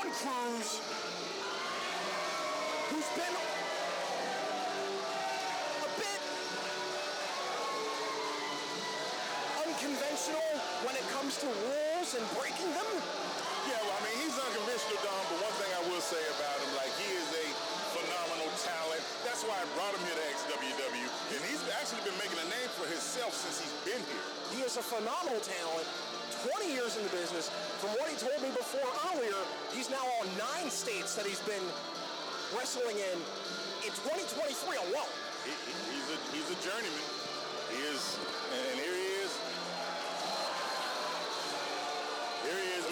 Sean Cruz, who's been a bit unconventional when it comes to rules and breaking them. Yeah, well, I mean, he's unconventional, Don, but one thing I will say about him, like, he is a phenomenal talent. That's why I brought him here to XWW, and he's actually been making a name for himself since he's been here. He is a phenomenal talent, 20 years in the business. From what he told me before earlier, he's now on 9 states that he's been wrestling in 2023 alone. He's a journeyman. He is, and here he is. Here he is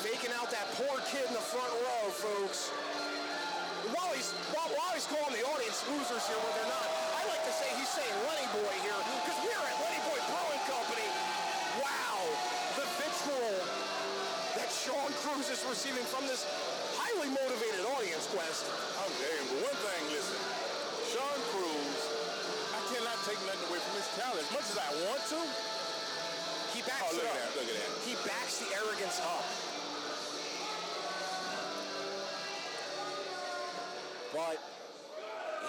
faking out that poor kid in the front row, folks. While he's calling the audience losers here when they're not, I like to say he's saying Lenny Boy here, because we're at Lenny Boy Brewing Company. Wow, the vitriol that Sean Cruz is receiving from this highly motivated audience, Quest. I'm damn, but one thing, listen, Sean Cruz, I cannot take nothing away from his talent. As much as I want to, he backs it up. Look at that. He backs the arrogance up. But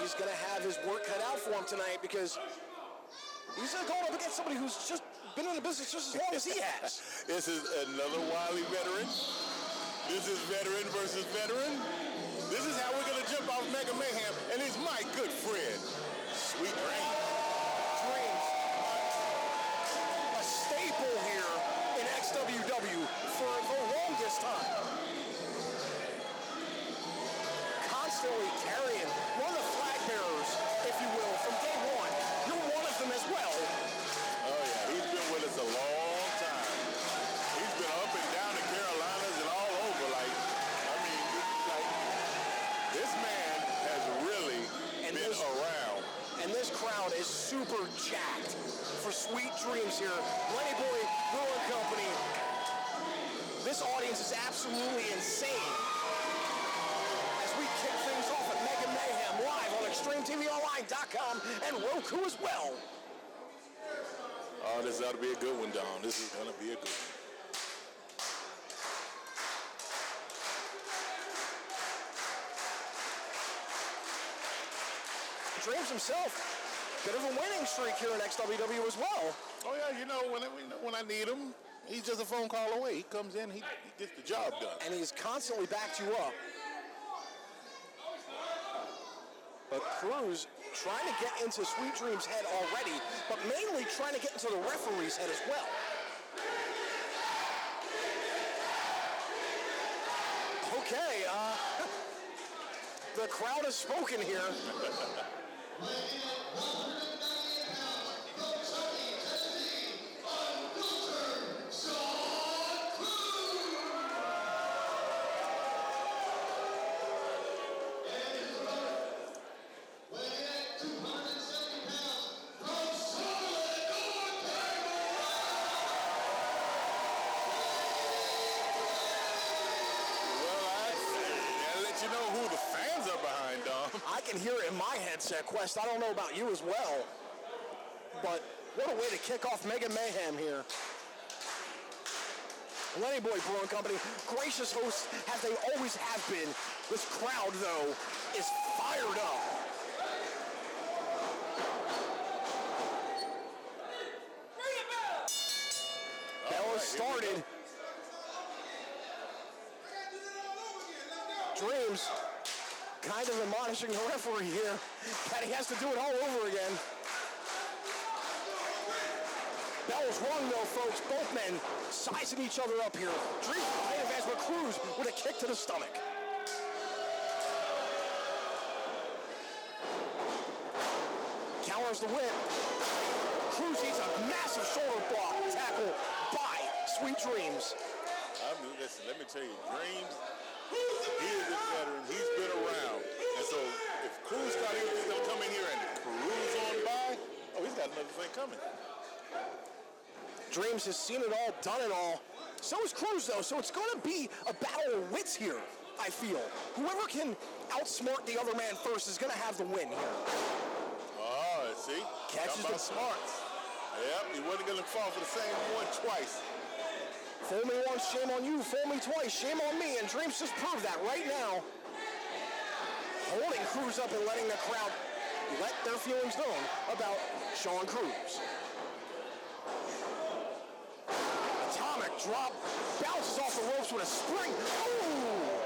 he's going to have his work cut out for him tonight, because he's going up against somebody who's just been in the business just as long as he has. This is another wily veteran. This is veteran versus veteran. This is how we're going to jump off Mega Mayhem, and he's my good friend, Sweet Dreams. A staple here in XWW for the longest time. Constantly carrying one of the flag bearers, if you will, from day one. You're one of them as well. Oh yeah, he's been with us a long time. He's been up and down the Carolinas and all over. Like, I mean, like, this man has really been around. And this crowd is super jacked for Sweet Dreams here. Lenny Boy Brewing Company. This audience is absolutely insane. Kick things off at Mega Mayhem live on XtremeTVOnline.com and Roku as well. Oh, this ought to be a good one, Don. This is going to be a good one. Dreams himself, bit of a winning streak here in XWW as well. Oh yeah, you know, when I need him, he's just a phone call away. He comes in, he gets the job done. And he's constantly backed you up. But Cruz trying to get into Sweet Dream's head already, but mainly trying to get into the referee's head as well. Okay, the crowd has spoken here. I can hear it in my headset, Quest. I don't know about you as well. But what a way to kick off Mega Mayhem here. Lenny Boy Brewing Company, gracious hosts as they always have been. This crowd, though, is fired up. Bell has started. Dreams kind of admonishing the referee here that he has to do it all over again. Bell's rung though, folks. Both men sizing each other up here. Dreams playing advance with Cruz with a kick to the stomach. Counters the whip. Cruz eats a massive shoulder block tackle by Sweet Dreams. Listen, let me tell you, Dreams, he is a veteran. He's been around. And so if Cruz thought he was going to come in here and cruise on by, oh, he's got another thing coming. Dreams has seen it all, done it all. So is Cruz, though. So it's going to be a battle of wits here, I feel. Whoever can outsmart the other man first is going to have the win here. Oh, see? Catches the smarts. Yep, he wasn't going to fall for the same one twice. Fool me once, shame on you. Fool me twice, shame on me. And Dreams just proved that right now. Holding Cruz up and letting the crowd let their feelings known about Sean Cruz. Atomic drop, bounces off the ropes with a spring. Ooh!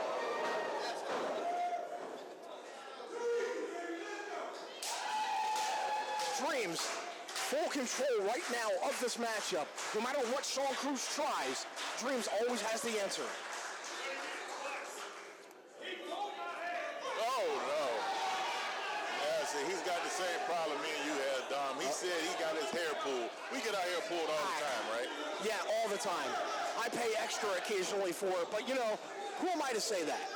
Dreams, full control right now of this matchup. No matter what Sean Cruz tries, Dreams always has the answer. Oh, no. Yeah, see, he's got the same problem me and you had, Dom. He said he got his hair pulled. We get our hair pulled all the time, right? Yeah, all the time. I pay extra occasionally for it, but you know, who am I to say that?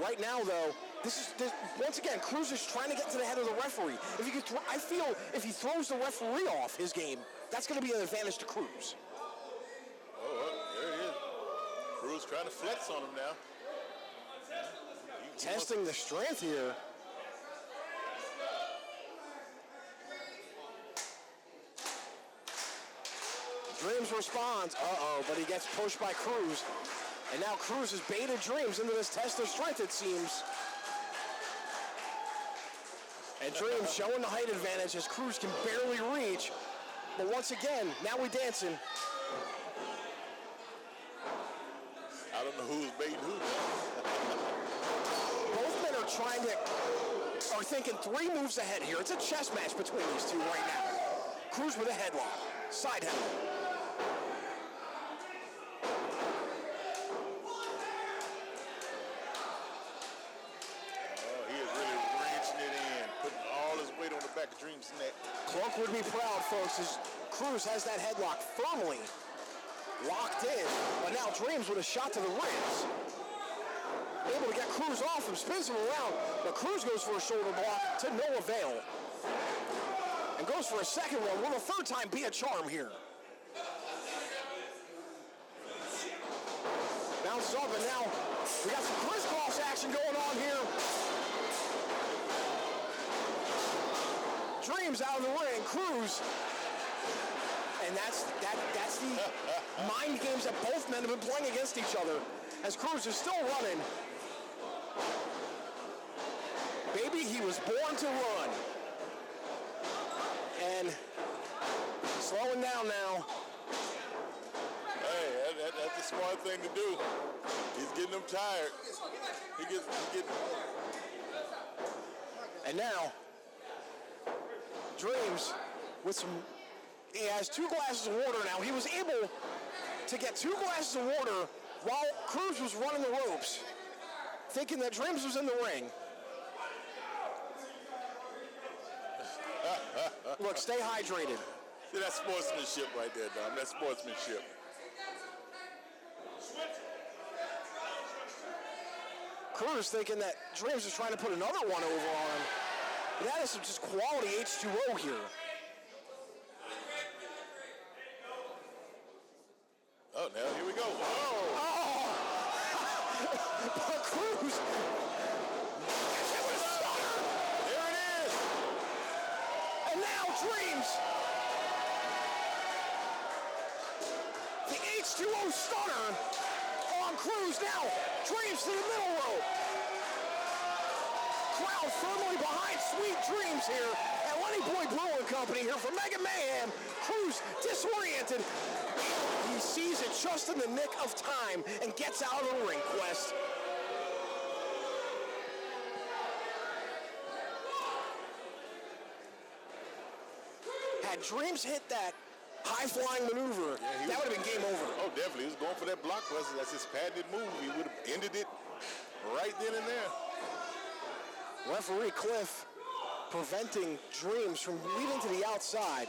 Right now, though, this once again, Cruz is trying to get to the head of the referee. If he could, I feel if he throws the referee off his game, that's going to be an advantage to Cruz. Oh, there he is. Cruz trying to flex on him now. Testing the strength here. Dreams responds, but he gets pushed by Cruz. And now Cruz has baited Dreams into this test of strength, it seems. And Dreams showing the height advantage as Cruz can barely reach. But once again, now we're dancing. I don't know who's baiting who. Both men are thinking 3 moves ahead here. It's a chess match between these two right now. Cruz with a headlock, side headlock. On the back of Dream's neck. Clunk would be proud, folks, as Cruz has that headlock firmly locked in. But now Dreams with a shot to the ribs. Able to get Cruz off him, spins him around, but Cruz goes for a shoulder block to no avail. And goes for a second one. Will the third time be a charm here? Bounces up, and now we got some crisscross action going on here. Dreams out of the ring, Cruz. And that's the mind games that both men have been playing against each other. As Cruz is still running. Baby, he was born to run. And slowing down now. Hey, that's a smart thing to do. He's getting them tired. He gets. And now, Dreams with he has 2 glasses of water now. He was able to get 2 glasses of water while Cruz was running the ropes, thinking that Dreams was in the ring. Look, stay hydrated. See, that's sportsmanship right there, Dom. That's sportsmanship. Cruz thinking that Dreams is trying to put another one over on him. But that is some just quality H2O here. Oh, now here we go. Oh! But Cruz. There it is. And now Dreams. The H2O stunner on Cruz now. Dreams to the middle rope. Crowd firmly behind Sweet Dreams here at Lenny Boy Brewing Company here for Mega Mayhem. Cruz disoriented. He sees it just in the nick of time and gets out of the ring, Quest. Had Dreams hit that high-flying maneuver, that would have been game over. Oh, definitely. He was going for that blockbuster. That's his patented move. He would have ended it right then and there. Referee Cliff preventing Dreams from leading to the outside,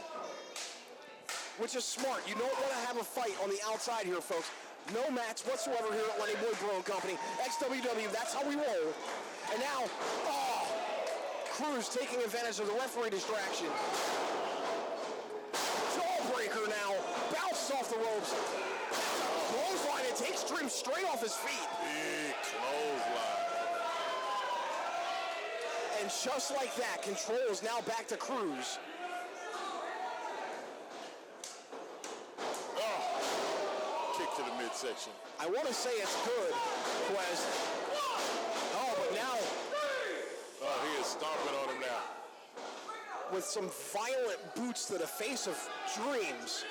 which is smart. You don't want to have a fight on the outside here, folks. No mats whatsoever here at Lenny Boy Brewing Company. XWW, that's how we roll. And now, Cruz taking advantage of the referee distraction. Jawbreaker now, bounces off the ropes. Clothesline, it takes Dreams straight off his feet. Big clothesline. And just like that, control is now back to Cruz. to the midsection. I want to say it's good, Quest. Oh, but now... Oh, he is stomping on him now. With some violent boots to the face of Dreams.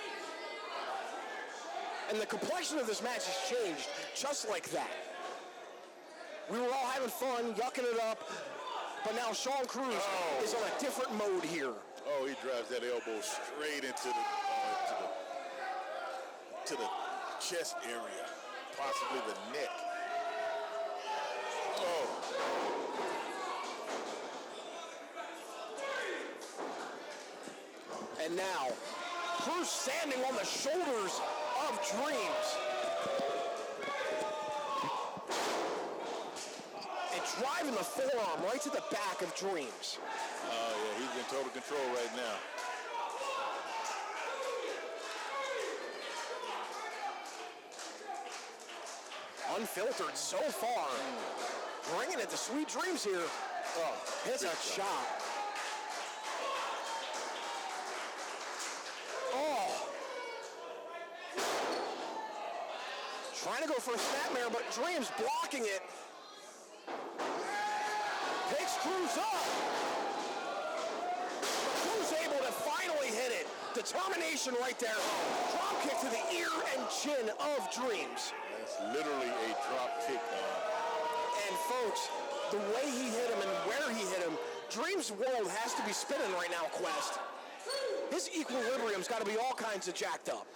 And the complexion of this match has changed just like that. We were all having fun, yucking it up, but now Sean Cruz is on a different mode here. Oh, he drives that elbow straight into the chest area, possibly the neck. Oh. And now, Cruz standing on the shoulders of Dreams. And driving the forearm right to the back of Dreams. Oh, yeah, he's in total control right now. Unfiltered so far. Bringing it to Sweet Dreams here. Oh, hits a chop. Oh. Trying to go for a snapmare, but Dreams blocking it. Picks Cruz up. Cruz able to finally hit it. Determination right there. Drop kick to the ear and chin of Dreams. That's literally a drop kick. And folks, the way he hit him and where he hit him, Dreams' world has to be spinning right now, Quest. His equilibrium's got to be all kinds of jacked up.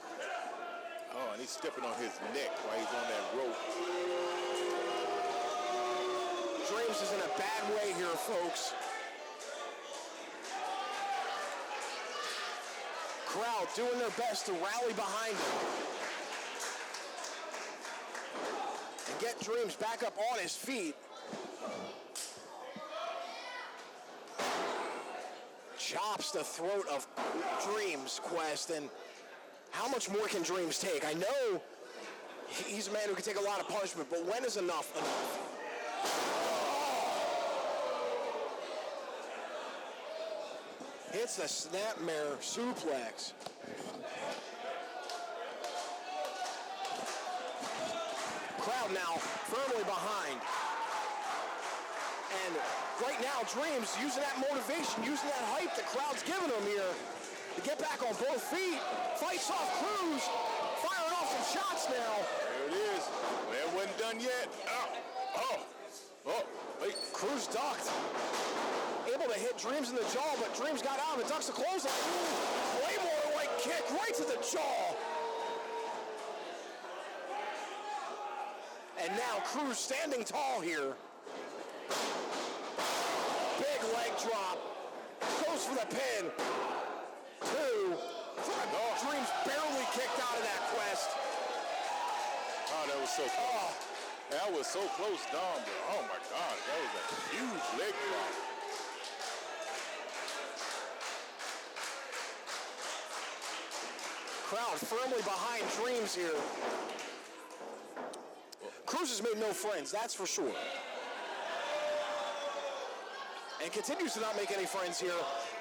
Oh, and he's stepping on his neck while he's on that rope. Dreams is in a bad way here, folks. Crowd doing their best to rally behind him. And get Dreams back up on his feet. Chops the throat of Dreams, Quest, and how much more can Dreams take? I know he's a man who can take a lot of punishment, but when is enough enough? Hits the snapmare suplex. Crowd now firmly behind. And right now, Dreams using that motivation, using that hype the crowd's giving him here to get back on both feet. Fights off Cruz, firing off some shots now. There it is. Well, it wasn't done yet. Wait. Cruz ducked. Able to hit Dreams in the jaw, but Dreams got out and ducks the clothesline. Claymore-like kick right to the jaw. And now Cruz standing tall here. Big leg drop. Goes for the pin. 2. Dreams barely kicked out of that, Quest. Oh, that was so close. That was so close, Dom. Oh, my God. That was a huge leg drop. Crowd firmly behind Dreams here. Cruz has made no friends, that's for sure. And continues to not make any friends here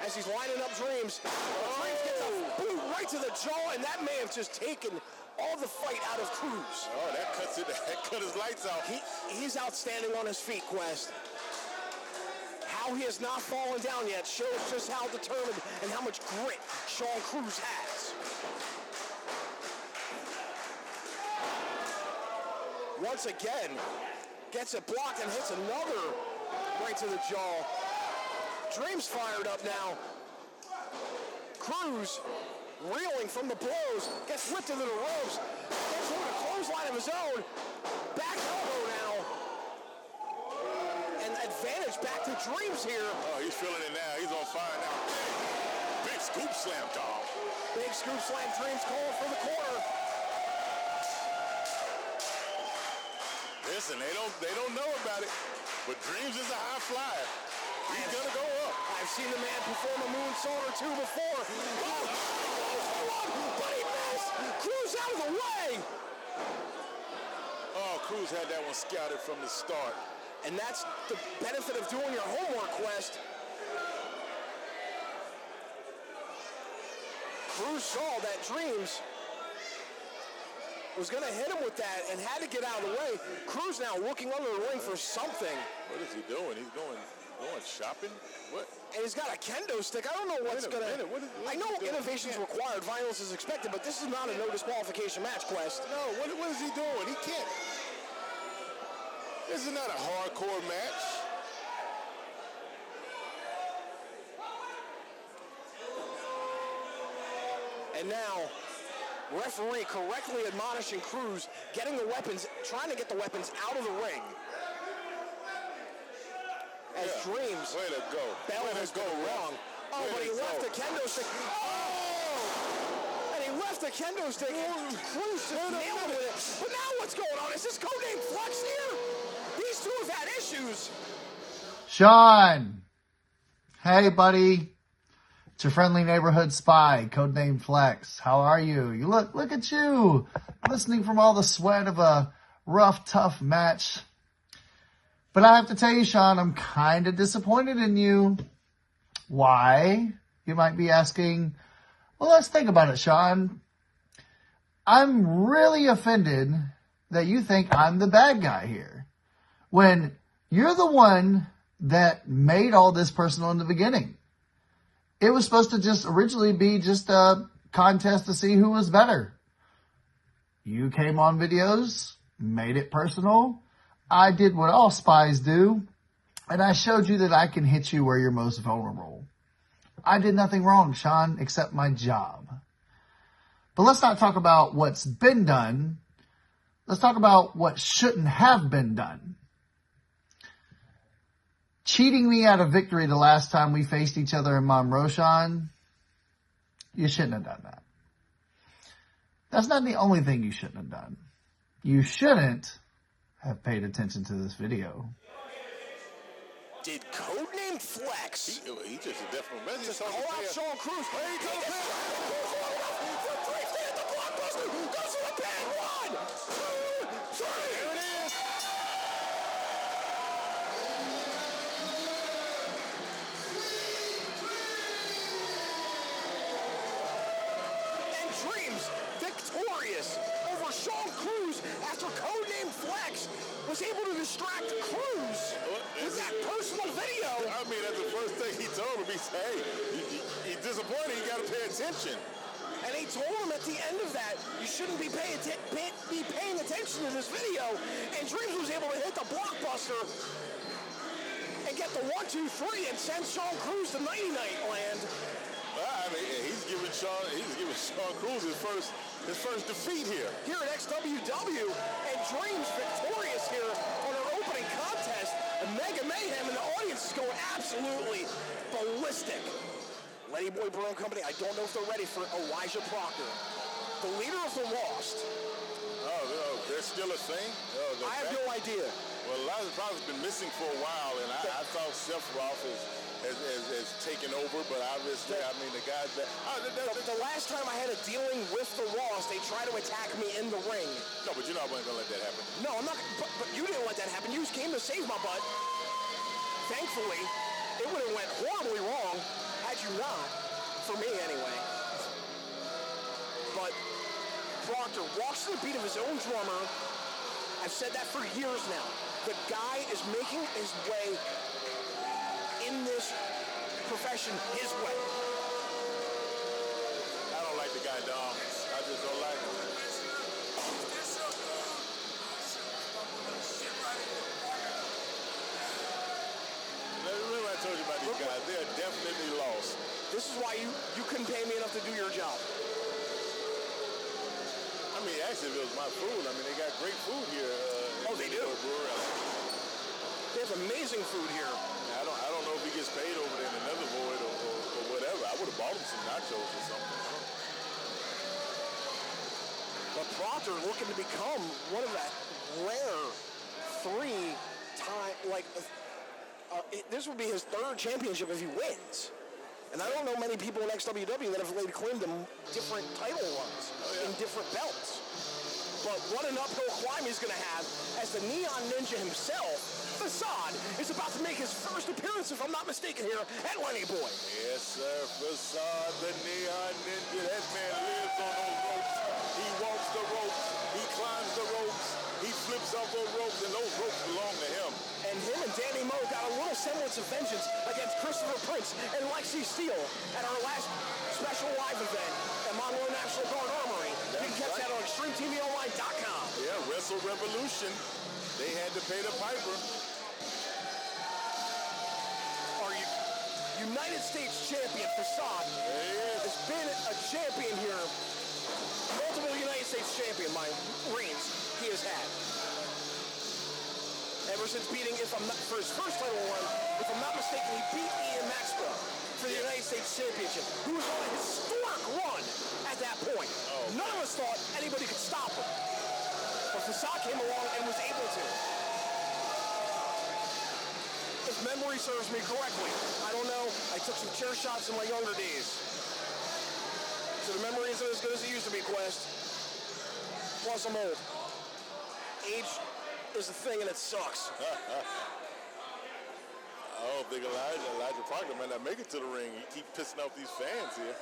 as he's lining up Dreams. Dreams gets a boot right to the jaw, and that may have just taken all the fight out of Cruz. Oh, that cut his lights out. He's outstanding on his feet, Quest. How he has not fallen down yet shows just how determined and how much grit Sean Cruz has. Once again, gets it blocked and hits another right to the jaw. Dreams fired up now. Cruz reeling from the blows, gets whipped into the ropes, gets over a clothesline of his own. Back elbow now. And advantage back to Dreams here. Oh, he's feeling it now. He's on fire now. Big scoop slam, Dom. Big scoop slam, Dreams calling for the corner. Listen, they don't know about it, but Dreams is a high flyer. He's gonna go up. I've seen the man perform a moonsault or two before. Oh, but he missed. Cruz out of the way. Oh, Cruz had that one scouted from the start. And that's the benefit of doing your homework, Quest. Cruz saw that Dreams was going to hit him with that and had to get out of the way. Cruz now looking under the ring for something. What is he doing? He's going shopping? What? And he's got a kendo stick. I don't know what's going to... I know innovation is required, violence is expected, but this is not a no disqualification match, Quest. No, what is he doing? He can't... This is not a hardcore match. And now, referee correctly admonishing Cruz, getting the weapons, trying to get the weapons out of the ring. As Dreams. Way to go. Bell has gone wrong. Oh, but he left the kendo stick. Oh! And he left the kendo stick. Cruz just nailed it. But now what's going on? Is this codename Flex here? These two have had issues. Sean. Hey, buddy. It's your friendly neighborhood spy, codename Flex. How are you? You look at you, listening from all the sweat of a rough, tough match. But I have to tell you, Sean, I'm kind of disappointed in you. Why? You might be asking. Well, let's think about it, Sean. I'm really offended that you think I'm the bad guy here, when you're the one that made all this personal in the beginning. It was supposed to just originally be just a contest to see who was better. You came on videos, made it personal. I did what all spies do, and I showed you that I can hit you where you're most vulnerable. I did nothing wrong, Sean, except my job. But let's not talk about what's been done. Let's talk about what shouldn't have been done. Cheating me out of victory the last time we faced each other in Monroe, Sean, you shouldn't have done that. That's not the only thing you shouldn't have done. You shouldn't have paid attention to this video. Did codename Flex? He just a definite message. Just call out Sean Cruz. Hey, he goes in. The blockbuster goes to the pin. 1, 2, 3. There it is. And Dreams victorious over Sean Cruz after codename Flex was able to distract Cruz with that personal video. I mean, that's the first thing he told him. He said, hey, he's disappointed. You got to pay attention. And he told him at the end of that, you shouldn't be paying attention to this video. And Dreams was able to hit the blockbuster and get the 1, 2, 3 and send Sean Cruz to Nighty-Night land. I mean, he's giving Sean Cruz his first defeat here. Here at XWW, and Dreams victorious here on our opening contest. And Mega Mayhem and the audience is going absolutely ballistic. Lenny Boy Brewing Company, I don't know if they're ready for Elijah Proctor, the leader of the Lost. Oh, they're still a thing? I have no idea. Well, Elijah Proctor's been missing for a while, and I thought Sephiroth has taken over, but obviously, I mean, the guys that... The last time I had a dealing with the Lost, they tried to attack me in the ring. No, but you're not going to let that happen. No, I'm not, but you didn't let that happen. You came to save my butt. Thankfully, it would have went horribly wrong had you not, for me anyway. But Proctor walks to the beat of his own drummer. I've said that for years now. The guy is making his way in this profession his way. I don't like the guy, Dom. I just don't like him. Remember I told you about these guys. They are definitely lost. This is why you couldn't pay me enough to do your job. I mean, actually, if it was my food, I mean, they got great food here. Oh, they do. They have amazing food here. I don't know if he gets paid over there in another void or whatever. I would have bought him some nachos or something. But Proctor looking to become one of that rare 3-time, this would be his 3rd championship if he wins. And I don't know many people in XWW that have laid claim to different title runs in different belts. But what an uphill climb he's going to have as the Neon Ninja himself, Facade, is about to make his first appearance, if I'm not mistaken, here at Lenny Boy. Yes, sir. Facade, the Neon Ninja. That man lives on those ropes. He walks the ropes. He off those ropes, and those ropes belong to him. And him and Danny Moe got a little semblance of vengeance against Christopher Prince and Lexi Steele at our last special live event at Monroe National Guard Armory. You can catch that on XtremeTVOnline.com. Yeah, Wrestle Revolution. They had to pay the piper. Our United States champion, Facade, has been a champion here. Multiple United States champion, my reigns he has had. Ever since beating, for his first title run, if I'm not mistaken, he beat Ian Maxwell for the United States Championship, who was on a historic run at that point. None of us thought anybody could stop him. But Facade came along and was able to. If memory serves me correctly, I don't know, I took some chair shots in my younger days. So the memory isn't as good as it used to be, Quest. Plus I'm old. Age is a thing and it sucks. I don't think Elijah Proctor might not make it to the ring. He keep pissing off these fans here.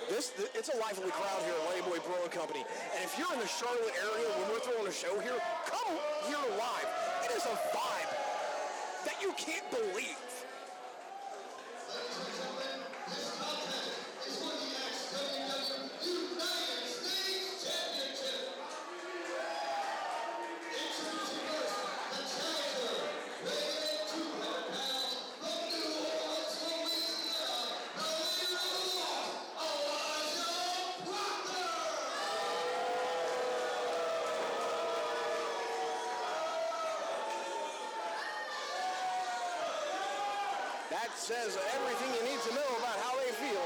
It's a lively crowd here at Ladyboy Brewing Company. And if you're in the Charlotte area when we're throwing a show here, come here live. It is a vibe that you can't believe. That says everything you need to know about how they feel.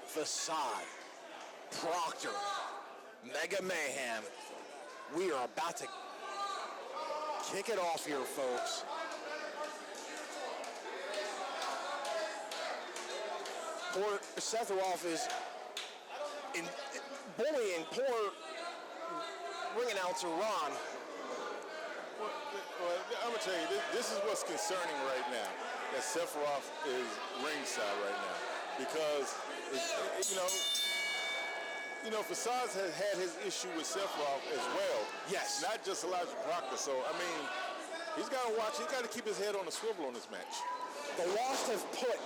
Facade, Proctor, Mega Mayhem. We are about to kick it off here, folks. Poor Setharoff is bullying poor ring announcer Ron. Well, I'm going to tell you, this is what's concerning right now, that Sephiroth is ringside right now. Because, Facade has had his issue with Sephiroth as well. Yes. Not just Elijah Proctor. So, I mean, he's got to watch. He's got to keep his head on the swivel on this match. The Lost have put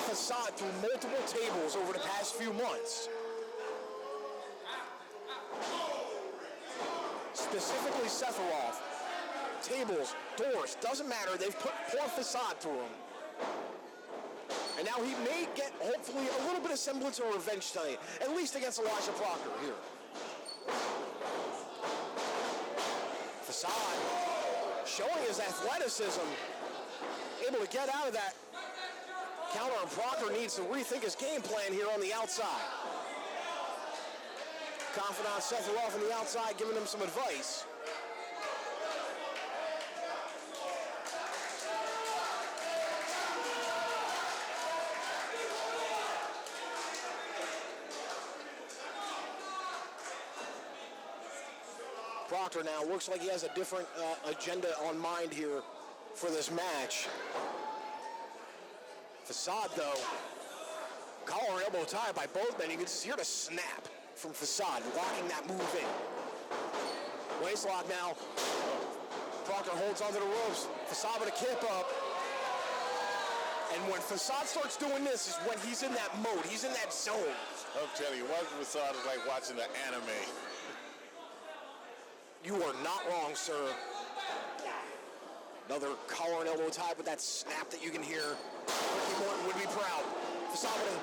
Facade through multiple tables over the past few months. Specifically Sephiroth. Tables, doors, doesn't matter. They've put poor Facade through him. And now he may get, hopefully, a little bit of semblance of revenge tonight, at least against Elijah Proctor here. Facade showing his athleticism, able to get out of that counter, and Proctor needs to rethink his game plan here on the outside. Confidant Sephiroth on the outside giving him some advice. Proctor now looks like he has a different agenda on mind here for this match. Facade, though, collar and elbow tie by both men. You can just hear the snap from Facade, locking that move in. Waist lock now. Proctor holds onto the ropes. Facade with a kip up. And when Facade starts doing this is when he's in that mode. He's in that zone. I'm telling you, watching Facade is like watching the anime. You are not wrong, sir. Another collar and elbow tie with that snap that you can hear. Ricky Morton would be proud. Facade with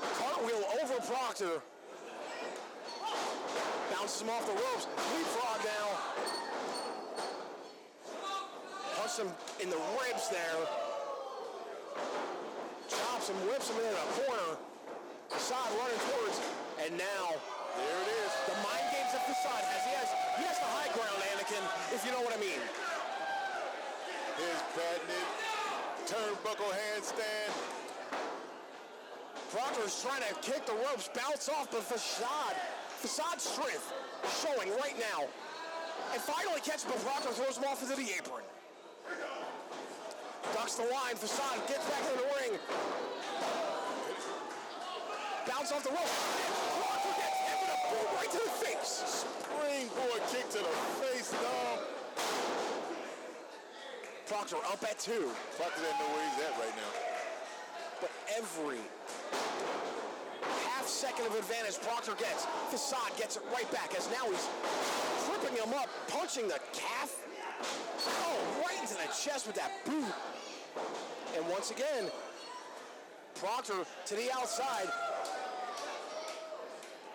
a cartwheel over Proctor. Bounces him off the ropes. Leapfrog now. Punches him in the ribs there. Chops him, whips him into the corner. Facade running towards, and now there it is. The mind games that Facade has. He has the high ground, Anakin, if you know what I mean. his patented turnbuckle handstand. Proctor's trying to kick the ropes, bounce off, but Facade's strength showing right now. And finally catches, but Proctor throws him off into the apron. Ducks the line, Facade gets back in the ring. Bounce off the rope. Proctor gets hit with a boot right to the face. Springboard kick to the face, dog. Proctor up at 2. Proctor doesn't know where he's at right now. But every half second of advantage Proctor gets, Facade gets it right back as now he's tripping him up, punching the calf. Oh, right into the chest with that boot. And once again, Proctor to the outside,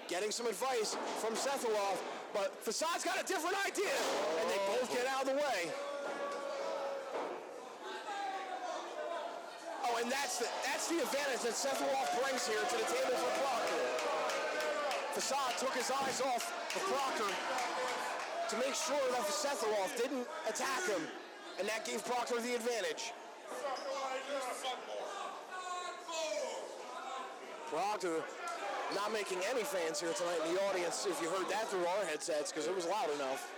getting some advice from Sethroff, but Facade's got a different idea, and they both get out of the way. Oh, and that's the advantage that Sethroff brings here to the table for Proctor. Facade took his eyes off of Proctor to make sure that Sethroff didn't attack him, and that gave Proctor the advantage. Proctor not making any fans here tonight in the audience, if you heard that through our headsets, because it was loud enough.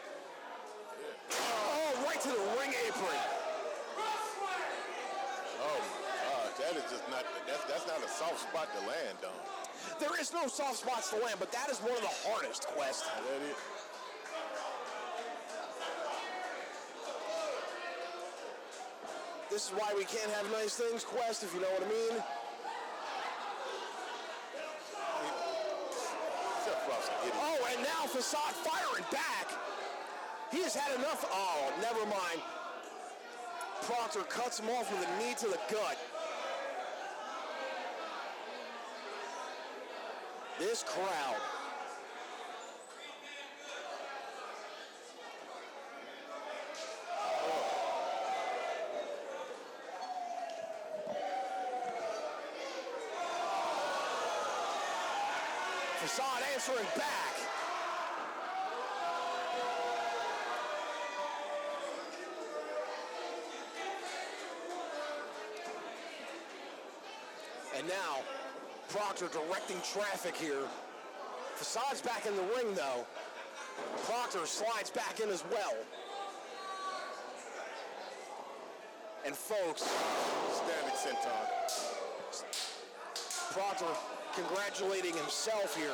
Oh, right to the ring apron. Oh my God, that is just not, that's not a soft spot to land on. There is no soft spots to land, but that is one of the hardest, Quest. That is. This is why we can't have nice things, Quest, if you know what I mean. Oh, and now Facade firing back. He has had enough. Oh, never mind. Proctor cuts him off with a knee to the gut. This crowd. Facade answering back. And now, Proctor directing traffic here. Facade's back in the ring, though. Proctor slides back in as well. And folks, Standing senton. Proctor congratulating himself here.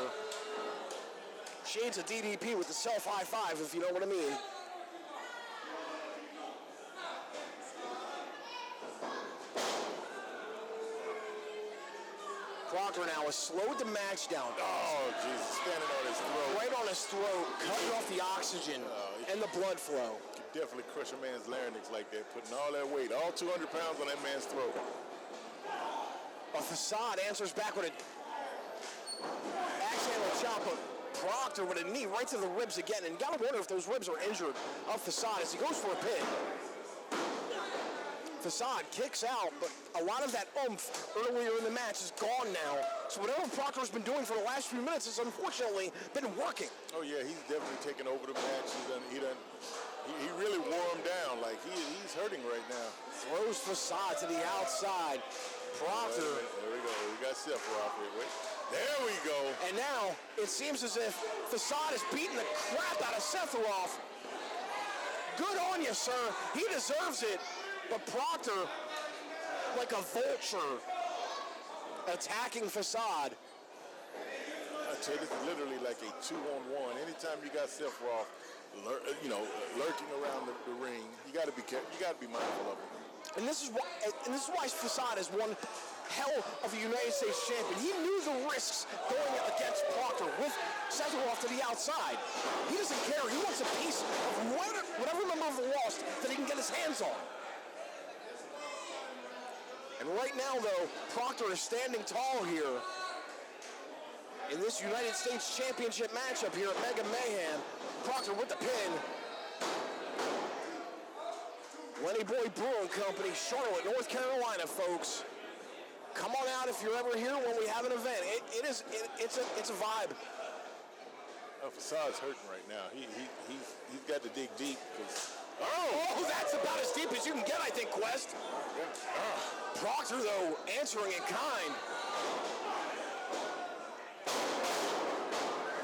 Shades of DDP with the self high five, if you know what I mean. Proctor now has slowed the match down. Oh, Jesus, standing on his throat. Right on his throat, cutting off the oxygen and the blood flow. Could definitely crush a man's larynx like that, putting all that weight, all 200 pounds on that man's throat. A Facade answers back with a axe handle chop, but Proctor with a knee right to the ribs again, and you gotta wonder if those ribs are injured of Facade as he goes for a pin. Facade kicks out, but a lot of that oomph earlier in the match is gone now. So whatever Proctor's been doing for the last few minutes has unfortunately been working. Oh yeah, he's definitely taken over the match. He really wore him down. Like he's hurting right now. Throws Facade to the outside. Proctor. There we go. We got Sephiroth here. Wait. There we go. And now it seems as if Facade is beating the crap out of Sephiroth. Good on you, sir. He deserves it. But Proctor, like a vulture, attacking Facade. I tell you, this is literally like a 2-on-1. Anytime you got Sephiroth, lurking around the ring, you got to be careful. You got to be mindful of him. And this is why Facade has won hell of a United States champion. He knew the risks going against Proctor with Sephiroth to the outside. He doesn't care. He wants a piece of whatever member of the Lost that he can get his hands on. And right now, though, Proctor is standing tall here in this United States Championship matchup here at Mega Mayhem. Proctor with the pin. Lenny Boy Brewing Company, Charlotte, North Carolina, folks. Come on out if you're ever here when we have an event. It's a vibe. Facade's hurting right now. He's got to dig deep. Oh, that's about as deep as as you can get, I think, Quest. Proctor, though, answering in kind.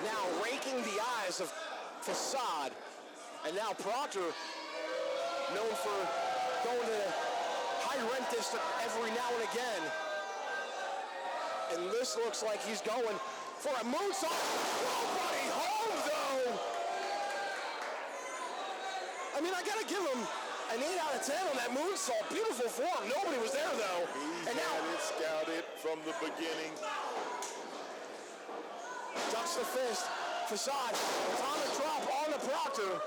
Now raking the eyes of Facade. And now Proctor, known for going to high rent district every now and again. And this looks like he's going for a moonsault. Nobody home, though. I mean, I got to give him an 8 out of 10 on that moonsault. Beautiful form. Nobody was there, though. He's and now had it scouted from the beginning. ducks the fist. Facade, atomic drop on the Proctor.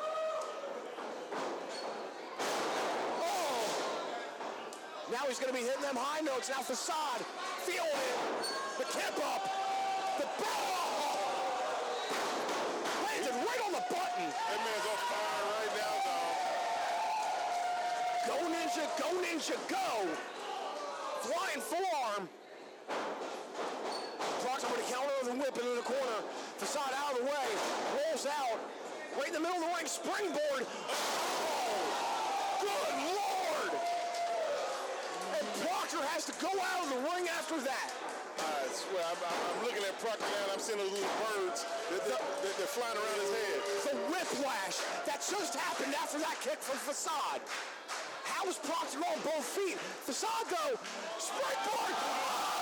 Oh! Now he's going to be hitting them high notes. Now Facade, feeling it. The kip up. The ball. Landed right on the button. That man's on fire right now, dog. Go Ninja, go Ninja, go! Flying forearm. Proctor with a counter and whip into the corner. Facade out of the way, rolls out. Right in the middle of the ring, springboard. Oh! Good Lord! And Proctor has to go out of the ring after that. I swear, I'm looking at Proctor now and I'm seeing those little birds they're flying around his head. The whiplash that just happened after that kick from Facade. How is Proctor on both feet? Facade, though, springboard! Oh!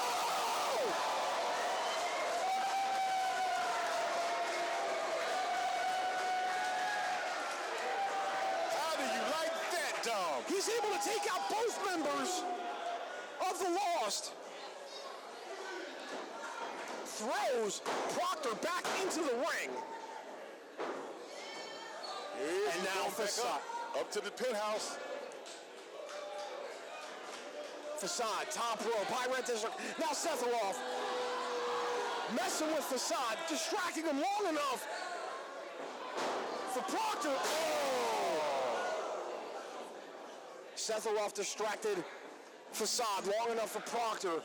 He's able to take out both members of the Lost. Throws Proctor back into the ring. And now Facade. Up to the penthouse. Facade, top rope, high rent district. Now Setharoff messing with Facade, distracting him long enough for Proctor. Oh! Setharoff distracted Facade long enough for Proctor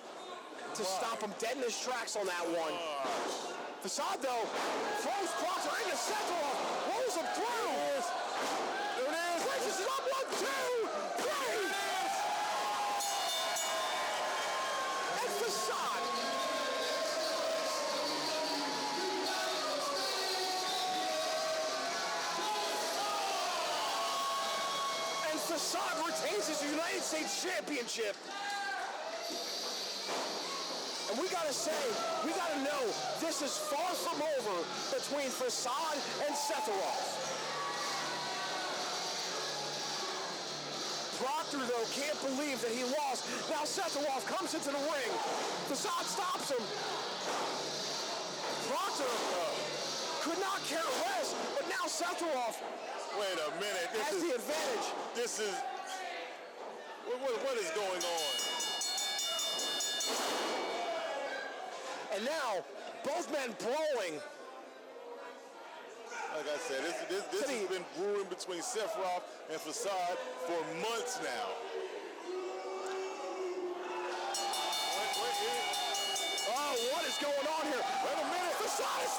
to stop him dead in his tracks on that one. Facade, though, throws Proctor into Setharoff, rolls him through. There it is. Raises it up, 1, 2, 3. And Facade. Facade retains his United States Championship. And we gotta say, we gotta know, this is far from over between Facade and Setharoff. Proctor, though, can't believe that he lost. Now Setharoff comes into the ring. Facade stops him. Proctor could not care less, but now Setharoff Wait a minute. has the advantage. This is... What is going on? And now, both men brawling. Like I said, this has been brewing between Sephiroth and Facade for months now. Oh, what is going on here? Wait a minute. Facade has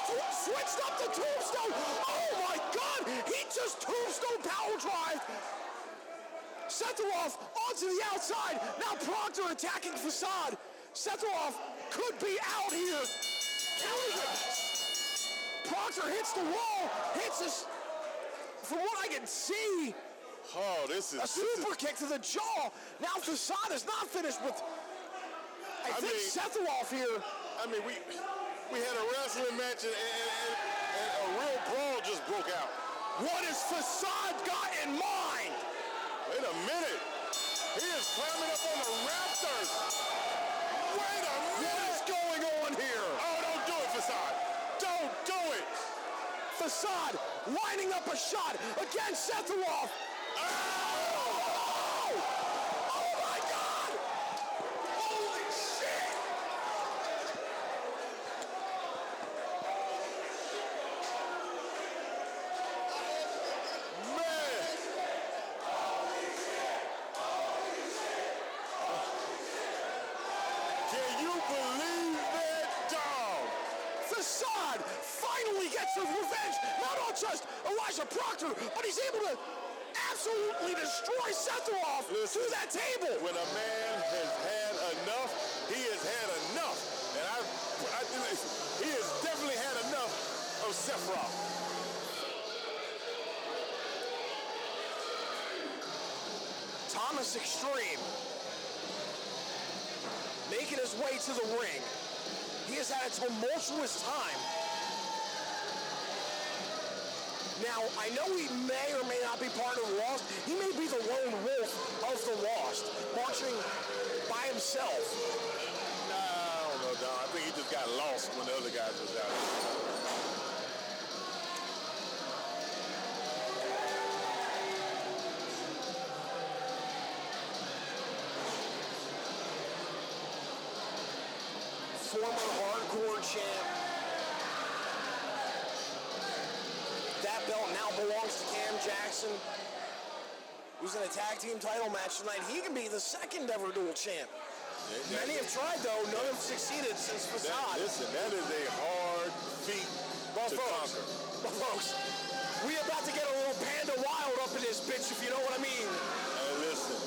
switched up the tombstone. Oh, my God. He just tombstone power drive. Setharoff onto the outside. Now Proctor attacking Facade. Setharoff could be out here. Proctor hits the wall. Hits us. From what I can see, Oh, this is... a super kick to the jaw. Now Facade is not finished with... I think Setharoff here. I mean, we had a wrestling match and a real brawl just broke out. What has Facade got in mind? Wait a minute. He is climbing up on the rafters. Wait a minute. What is going on here? Oh, don't do it, Facade. Don't do it. Facade lining up a shot against Setharoff. Oh! Oh my God! Holy shit! Man. Can you believe that, dog? Facade finally gets his revenge, not on just Elijah Proctor, but he's able to absolutely destroy Sethroff to that table. When a man has had enough, he has had enough. And he has definitely had enough of Sethroff. Thomas Xtreme making his way to the ring. He has had a tumultuous time. Now, I know he may or may not be part of the Lost. He may be the lone wolf of the Lost, marching by himself. Nah, I don't know, Don. I think he just got lost when the other guys was out. Former hardcore champ. That belt now belongs to Cam Jackson, who's in a tag team title match tonight. He can be the second ever dual champ. Many have tried, though. None have succeeded since Facade. Listen, that is a hard feat to conquer. But folks, we about to get a little Panda Wild up in this bitch, if you know what I mean. Hey, listen.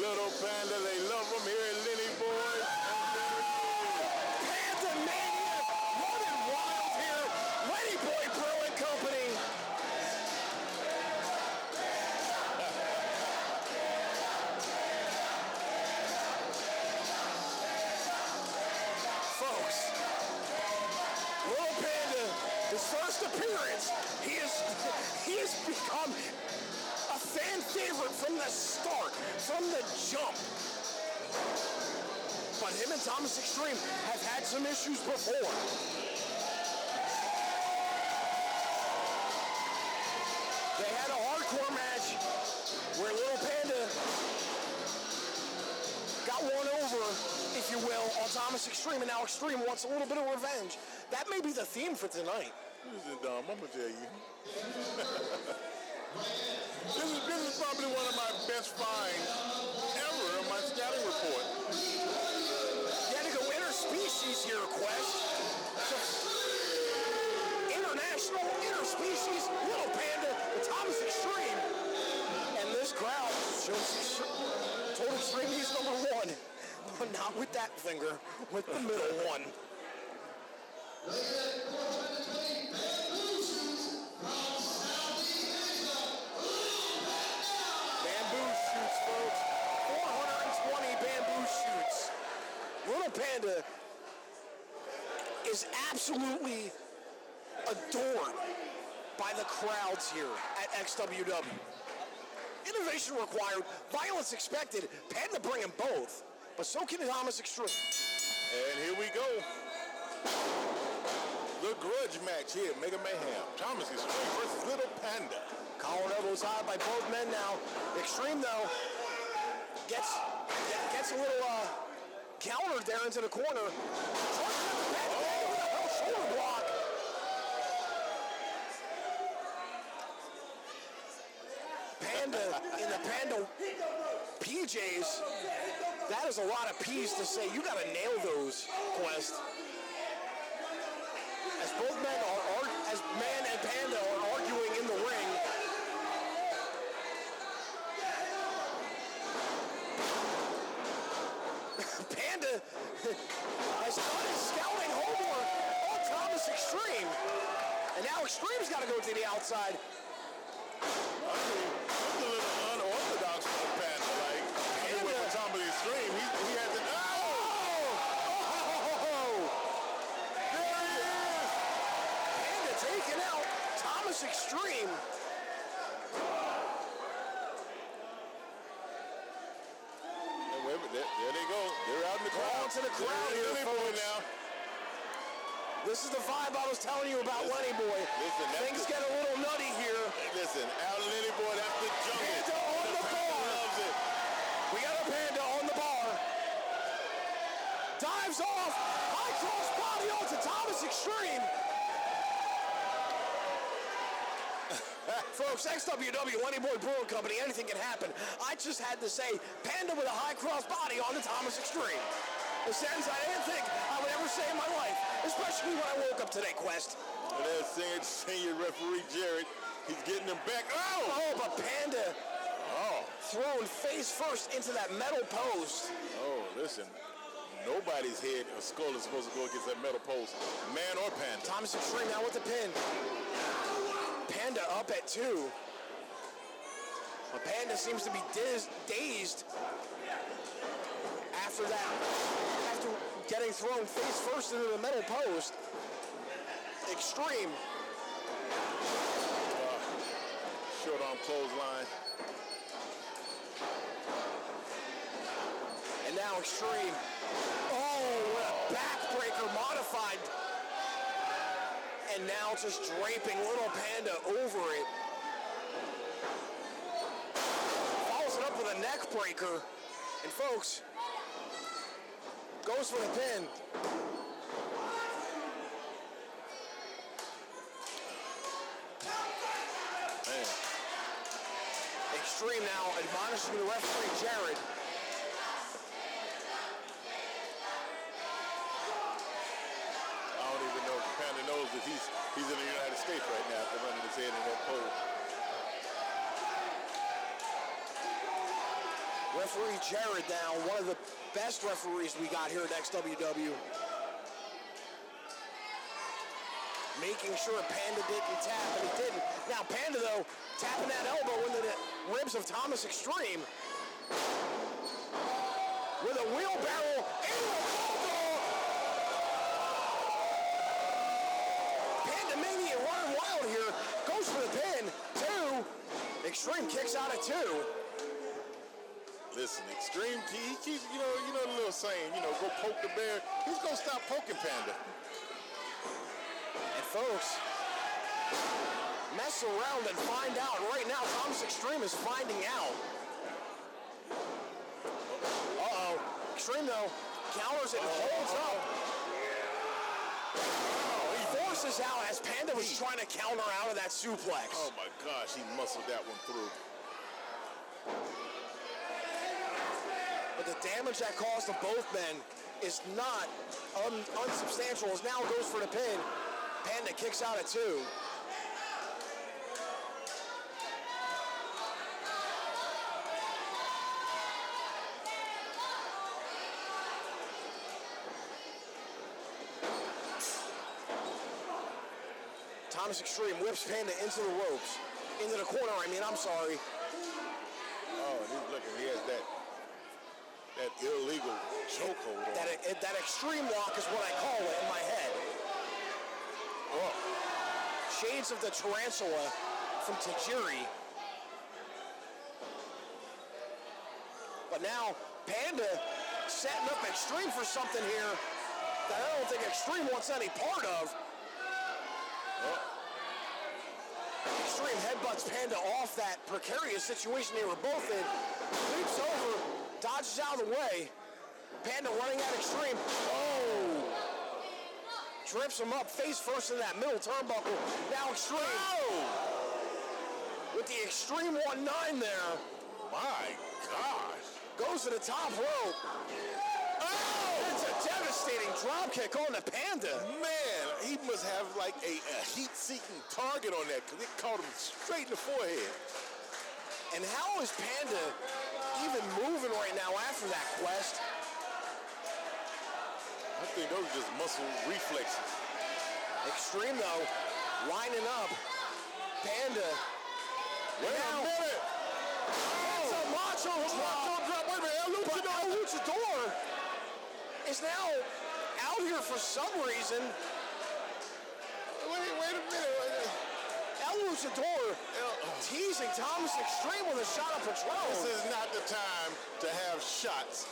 Little Panda, they love him here at Lenny Boy. Panda Mania running wild here. Lenny Boy Brewing Company. Folks, Little Panda, his first appearance, he has become a fan favorite from the start, from the jump. But him and Thomas Xtreme have had some issues before. They had a hardcore match where Little Panda got one over, if you will, on Thomas Xtreme, and now Xtreme wants a little bit of revenge. That may be the theme for tonight. Listen, Dom, I'm going to tell you. This is probably one of my best finds ever on my scouting report. You had to go interspecies here, Quest. International, interspecies, Little Panda, with Thomas Xtreme. And this crowd shows told Xtreme he's number one. But not with that finger, with the middle one. Bamboo shoots, folks. 420 bamboo shoots. Little Panda is absolutely adored by the crowds here at XWW. Innovation required, violence expected. Panda bring them both, but so can Thomas Xtreme. And here we go. The grudge match here, Mega Mayhem. Thomas Xtreme versus Little Panda. Collar and elbows high by both men now. Xtreme, though, gets a little countered there into the corner. Shoulder block. Panda in the Panda PJs. That is a lot of P's to say. You got to nail those, Quest. As both men as Man and Panda are arguing in the ring. Panda has done his scouting homework on Thomas Xtreme. And now Xtreme's got to go to the outside. I mean, it's a little unorthodox for Panda. Like, with Thomas Xtreme, he had to... There he is! Panda taking out Thomas Xtreme. There they go. They're out in the crowd. To the crowd here, folks. Now. This is the vibe I was telling you about, Lenny Boy. Listen, things get a little nutty here. Listen, out Lenny Boy, that's the jungle. Panda on the bar. Loves it. We got a Panda on the bar. Dives off. High cross body onto Thomas Xtreme. Folks, XWW, Lenny Boy Brewing Company, anything can happen. I just had to say, Panda with a high cross body onto Thomas Xtreme. A sentence I didn't think I would ever say in my life, especially when I woke up today, Quest. And there's senior referee Jared He's getting him back. Oh, but Panda thrown face first into that metal post. Oh, listen. Nobody's head or skull is supposed to go against that metal post, man or Panda. Thomas Xtreme now with the pin. Panda up at 2. But Panda seems to be dazed after that. After getting thrown face first into the metal post. Xtreme. Short arm clothesline. And now Xtreme. Oh, what a backbreaker modified. And now just draping little Panda over it. Follows it up with a neck breaker. And folks, goes for the pin. Man. Xtreme now admonishing the referee, Jared. I don't even know if Panda knows that he's in the United States right now after running his head in that pole. Referee Jared now, one of the best referees we got here at XWW. Making sure Panda didn't tap, and he didn't. Now Panda, though, tapping that elbow into the ribs of Thomas Xtreme. With a wheelbarrow into a bulldog. Panda Mania running wild here. Goes for the pin. 2. Xtreme kicks out at 2. Listen, Xtreme, he keeps, you know the little saying, go poke the bear. He's gonna stop poking Panda. And folks, mess around and find out. Right now, Thomas Xtreme is finding out. Uh-oh. Xtreme, though, counters it and holds up. He forces out as Panda was trying to counter out of that suplex. Oh my gosh, he muscled that one through. But the damage that caused to both men is not unsubstantial, as now goes for the pin. Panda kicks out at 2. Thomas Xtreme whips Panda into the ropes. Into the corner, I'm sorry. Oh, and he's looking, he has that illegal chokehold on. That Xtreme lock is what I call it in my head. Oh. Shades of the tarantula from Tajiri. But now, Panda setting up Xtreme for something here that I don't think Xtreme wants any part of. Xtreme headbutts Panda off that precarious situation they were both in. Leaps over, dodges out of the way. Panda running at Xtreme. Oh! Trips him up face first in that middle turnbuckle. Now Xtreme. Oh! With the Xtreme 1-9 there. My gosh. Goes to the top rope. Oh! It's a devastating drop kick on the Panda. Man, he must have like a heat-seeking target on that because it caught him straight in the forehead. And how is Panda even moving right now after that, Quest? I think those are just muscle reflexes. Xtreme, though, lining up. Panda. Wait a minute. It's a macho drop. Wait a minute. El Luchador is now out here for some reason. Wait a minute. El Luchador teasing Thomas Xtreme with a shot of Patron. This is not the time to have shots.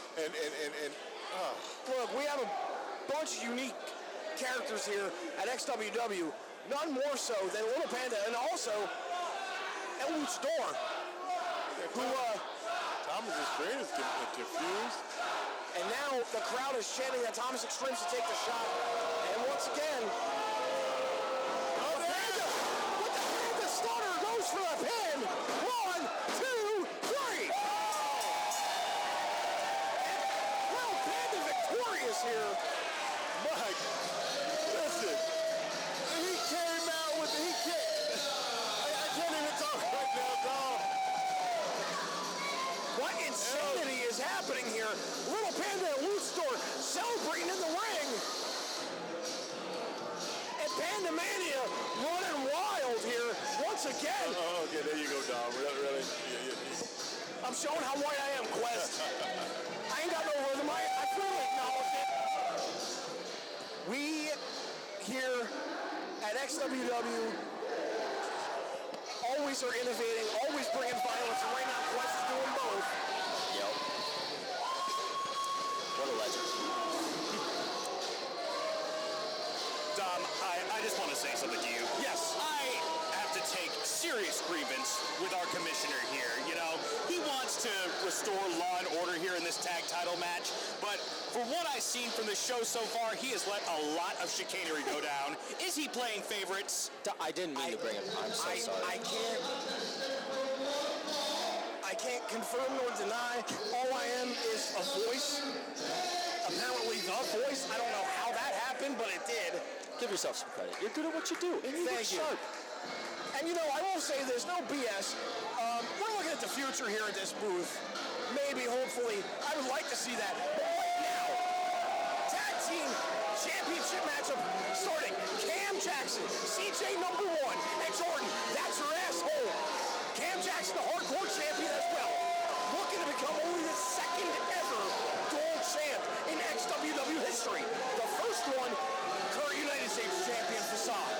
Look, we have a bunch of unique characters here at XWW. None more so than Little Panda and also El Luchador, who Thomas Xtreme is confused. and now the crowd is chanting that Thomas Xtreme should take the shot. And once again, Panda with the Panda Stunner goes for the pin. 1, 2, 3. Well, Panda victorious here. Mike, listen. He came out with I can't insanity is happening here. Little Panda and Luchador celebrating in the ring. And Pandamania running wild here once again. Oh, okay, there you go, Dom. Really? I'm showing how white I am, Quest. I ain't got no rhythm. I fully acknowledge it. We here at XWW always are innovating, always bringing violence, and right now Quest is doing both. Yep. What a legend. Dom, I just want to say something to you. Yes. I have to take serious grievance with our commissioner here. You know, he wants to restore law and order here in this tag title match, but for what I've seen from the show so far, he has let a lot of chicanery go down. Is he playing favorites? I didn't mean to bring him. I'm so sorry. I can't confirm nor deny. All I am is a voice. Apparently the voice. I don't know how that happened, but it did. Give yourself some credit. You're good at what you do. And you look Thank you. sharp. And you know, I will say there's no BS. We're looking at the future here at this booth. Maybe, hopefully, I would like to see that. But right now, tag team championship matchup starting. Cam Jackson, CJ number 1, and Jordan, that's her asshole. Cam Jackson, the hardcore champion as well. Looking to become only the second ever gold champ in XWW history. The first one, current United States champion Facade.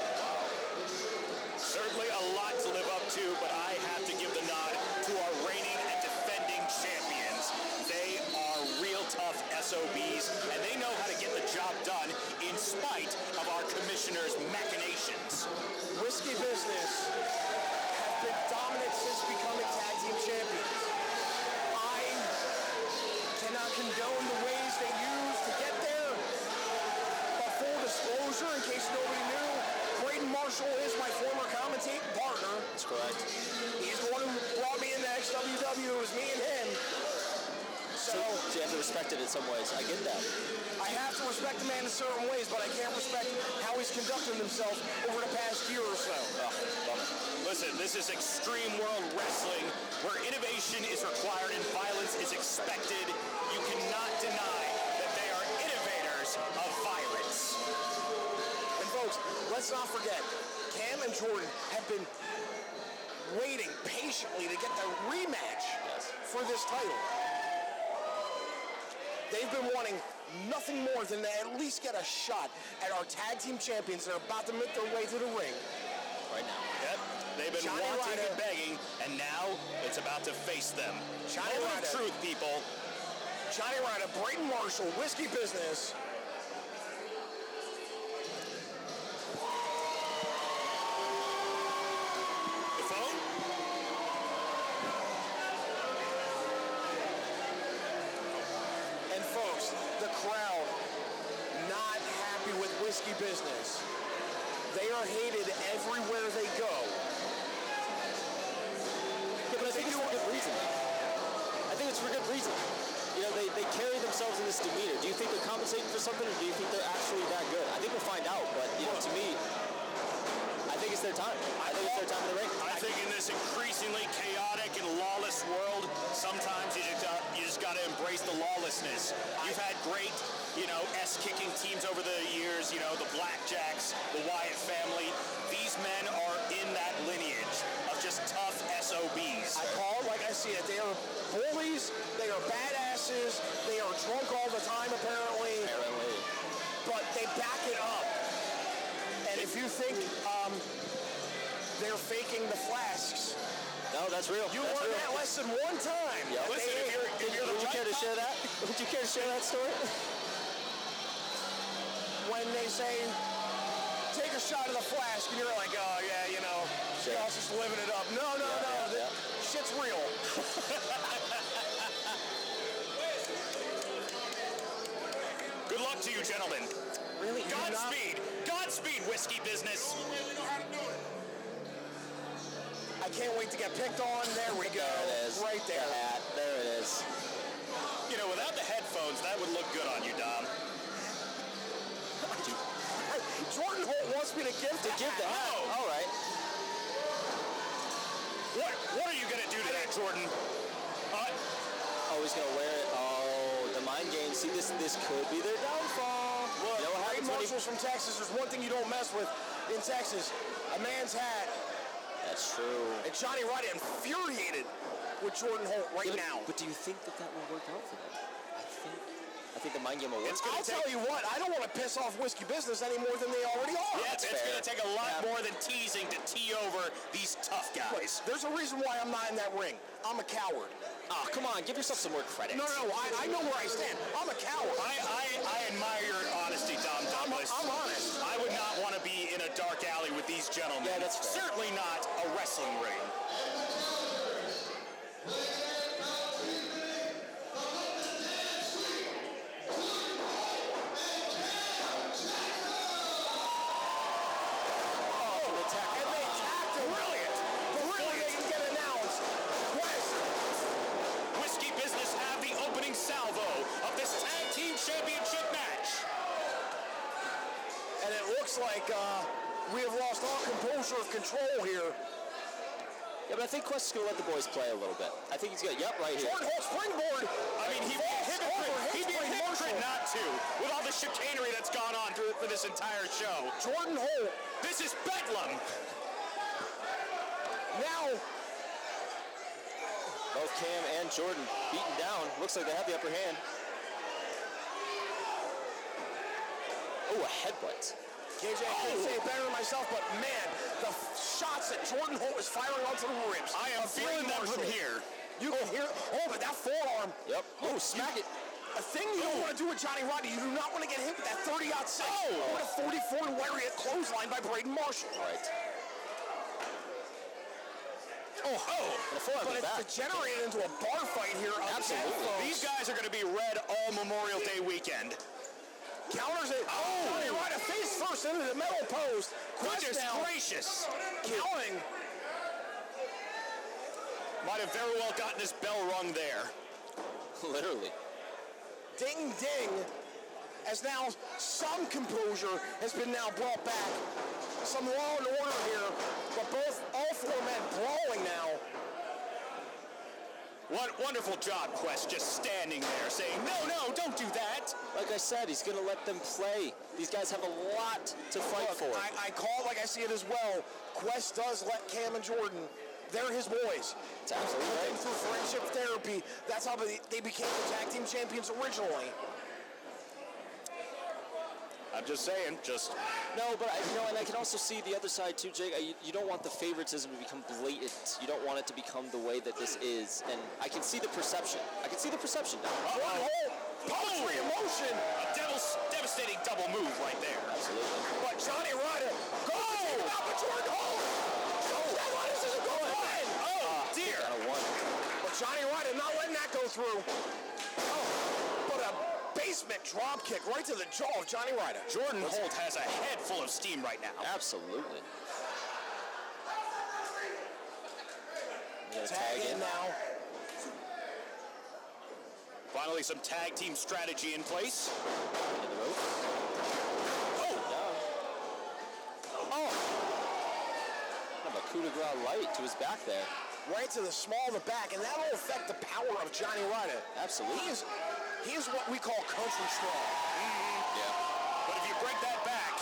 Certainly a lot to live up to, but I have to give the nod to our reigning and defending champions. They are real tough SOBs, and they know how to get the job done in spite of our commissioner's machinations. Whiskey Business have been dominant since becoming tag team champions. I cannot condone the ways they use to get there, but full disclosure, in case nobody knew, Braden Marshall is my former commentating partner. That's correct. He's the one who brought me into XWW. It was me and him. So you have to respect it in some ways. I get that. I have to respect the man in certain ways, but I can't respect how he's conducting himself over the past year or so. Oh, bummer. Listen, this is Extreme World Wrestling, where innovation is required and violence is expected. You cannot deny that they are innovators of violence. And folks, let's not forget, Cam and Jordan have been waiting patiently to get the rematch for this title. They've been wanting nothing more than to at least get a shot at our tag team champions that are about to make their way to the ring. Right now. Yep, they've been Johnny wanting Ryder. and begging, and now it's about to face them. Johnny Moment of Ryder. truth, people. Johnny Ryder, Braden Marshall, Whiskey Business. The phone? And folks, the crowd not happy with Whiskey Business. They are hated everywhere they go. Yeah, but I think it's for good reason. I think it's for good reason. You know, they carry themselves in this demeanor. Do you think they're compensating for something, or do you think they're actually that good? I think we'll find out, but, you know, to me, I think it's their time. I think it's their time in the ring. I think in this increasingly chaotic and lawless world, sometimes you just got to embrace the lawlessness. You've had great, you know, S-kicking teams over the years, you know, the Blackjacks, the Wyatt family. These men are in that lineage of just tough SOBs. I call it like I see it. They are bullies, they are badasses, they are drunk all the time apparently, but they back it up. And if you think they're faking the flasks, No, that's real. you That's learned real. that lesson one time. Yeah. That Listen, they- if you're Would you care to share that? Would you care to share that story? when they say, take a shot of the flask, and you're like, oh yeah, you know, Sure. y'all's just living it up. No, yeah. Shit's real. Good luck to you, gentlemen. Really? Godspeed. Godspeed, Whiskey Business. I can't wait to get picked on. There we go. There it is. Right there. The hat. There it is. You know, without the headphones, that would look good on you, Dom. Jordan Holt wants me to give the hat. Oh. All right. What are you going to do to that, Jordan? he's going to wear it. Oh, the mind game. See, this could be their downfall. Look, you know what Ray happens when Marshall's from Texas. There's one thing you don't mess with in Texas. A man's hat. That's true. And Johnny Ryder infuriated with Jordan Holt right now. But do you think that will work out for them? I think the mind game will work. I'll tell you what, I don't want to piss off Whiskey Business any more than they already are. Yeah, it's going to take a lot more than teasing to tee over these tough guys. Look, there's a reason why I'm not in that ring. I'm a coward. Oh, come on, give yourself some more credit. No, I know where I stand. I'm a coward. I admire your honesty, Dom Douglas. I'm honest. I would not want to be in a dark alley with these gentlemen. Yeah, that's fair. Certainly not a wrestling ring. Salvo of this tag team championship match. And it looks like we have lost all composure of control here. Yeah, but I think Quest is going to let the boys play a little bit. I think he's going to, yep, right here. Jordan Holt springboard. I mean, he'd be a hypocrite not to, with all the chicanery that's gone on for this entire show. Jordan Holt. This is Bedlam. Now, both Cam and Jordan beaten down. Looks like they have the upper hand. Oh, a headbutt. KJ, I couldn't say it better than myself, but man, the shots that Jordan Holt is firing onto the ribs. I am feeling them from here. You can hear, but that forearm. Yep. Oh, smack it. A thing you don't want to do with Johnny Ryder, you do not want to get hit with that 30-6. Oh. What a 44 lariat clothesline by Braden Marshall. All right. And but it's degenerated into a bar fight here. Absolutely. These guys are going to be red all Memorial Day weekend. Counters it. Johnny Ryder face first into the metal post. Goodness gracious. Counting. Might have very well gotten his bell rung there. Literally. Ding, ding. As now some composure has been now brought back. Some law and order here, but all four men brawling now. What wonderful job, Quest, just standing there saying, no, don't do that. Like I said, he's going to let them play. These guys have a lot to fight for. I call it like I see it as well. Quest does let Cam and Jordan, they're his boys. It's absolutely right. Through friendship therapy, that's how they became the tag team champions originally. I'm just saying, No, but and I can also see the other side too, Jake. You don't want the favoritism to become blatant. You don't want it to become the way that this is, and I can see the perception. now. Poetry in motion. A devastating double move right there. Absolutely. But Johnny Ryder goes out with Jordan Holt. This is a good one. Oh, dear. Got a one. But Johnny Ryder not letting that go through. But a basement drop kick right to the jaw of Johnny Ryder. Jordan Holt has a head full of steam right now. Absolutely. Tag in now. Finally, some tag team strategy in place. In the rope. Kind of a coup de grace light to his back there. Right to the small of the back, and that'll affect the power of Johnny Ryder. Absolutely. He is what we call country strong. Yeah. But if you break that back,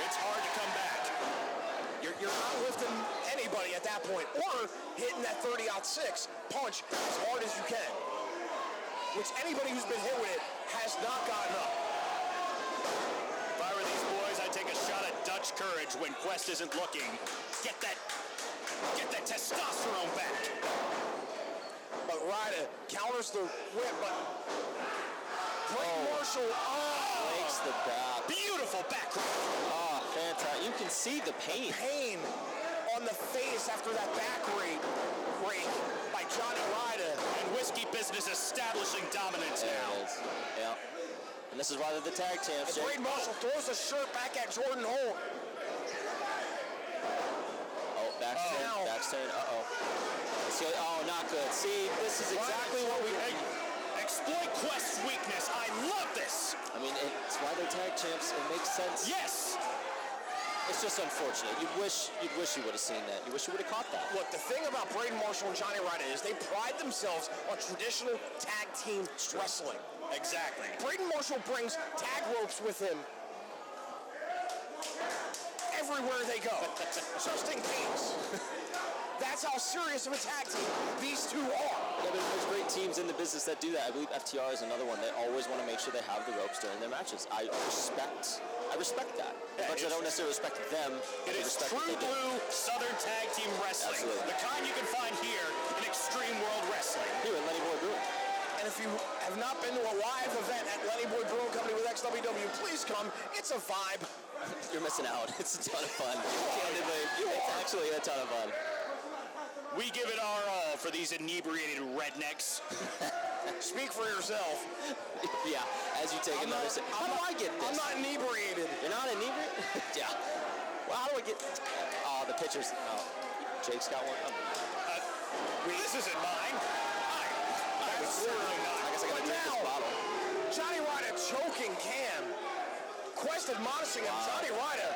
it's hard to come back. You're not lifting anybody at that point, or hitting that 30-6 punch as hard as you can, which anybody who's been hit with it has not gotten up. If I were these boys, I'd take a shot at Dutch courage when Quest isn't looking. Get that testosterone back. But Ryder counters the whip, but Marshall Breaks the back. Beautiful back. Fantastic. You can see the pain. Pain on the face after that back break by Johnny Ryder. And Whiskey Business establishing dominance There now. it is. Yeah. And this is Ryder the tag champs. And Braden Marshall throws the shirt back at Jordan Holt. Back's turn. Oh, not good. See, this is exactly what we... Exploit Quest's weakness. I love this. I mean, it's why they're tag champs. It makes sense. Yes. It's just unfortunate. You'd wish you would have seen that. You wish you would have caught that. Look, the thing about Braden Marshall and Johnny Ryder is they pride themselves on traditional tag team wrestling. Exactly. Braden Marshall brings tag ropes with him everywhere they go, just in case. That's how serious of a tag team these two are. Yeah, but there's great teams in the business that do that. I believe FTR is another one. They always want to make sure they have the ropes during their matches. I respect that. Yeah, But I don't necessarily respect them. It is respect true what they do. blue Southern Tag Team Wrestling. Absolutely. The kind you can find here in Extreme World Wrestling. Here at Lenny Boy Brewing. And if you have not been to a live event at Lenny Boy Brewing Company with XWW, please come. It's a vibe. You're missing out. It's a ton of fun. Candidly, it's actually a ton of fun. We give it our all for these inebriated rednecks. Speak for yourself. Yeah, as you take another sip. How do I get this? I'm not inebriated. You're not inebriated? Yeah. Well, how do I get... Oh, the pitchers. Oh, Jake's got one. This isn't mine. I would certainly not. I guess I gotta But drink this now- bottle. Johnny Ryder choking Cam. Quest admonishing him. Johnny Ryder.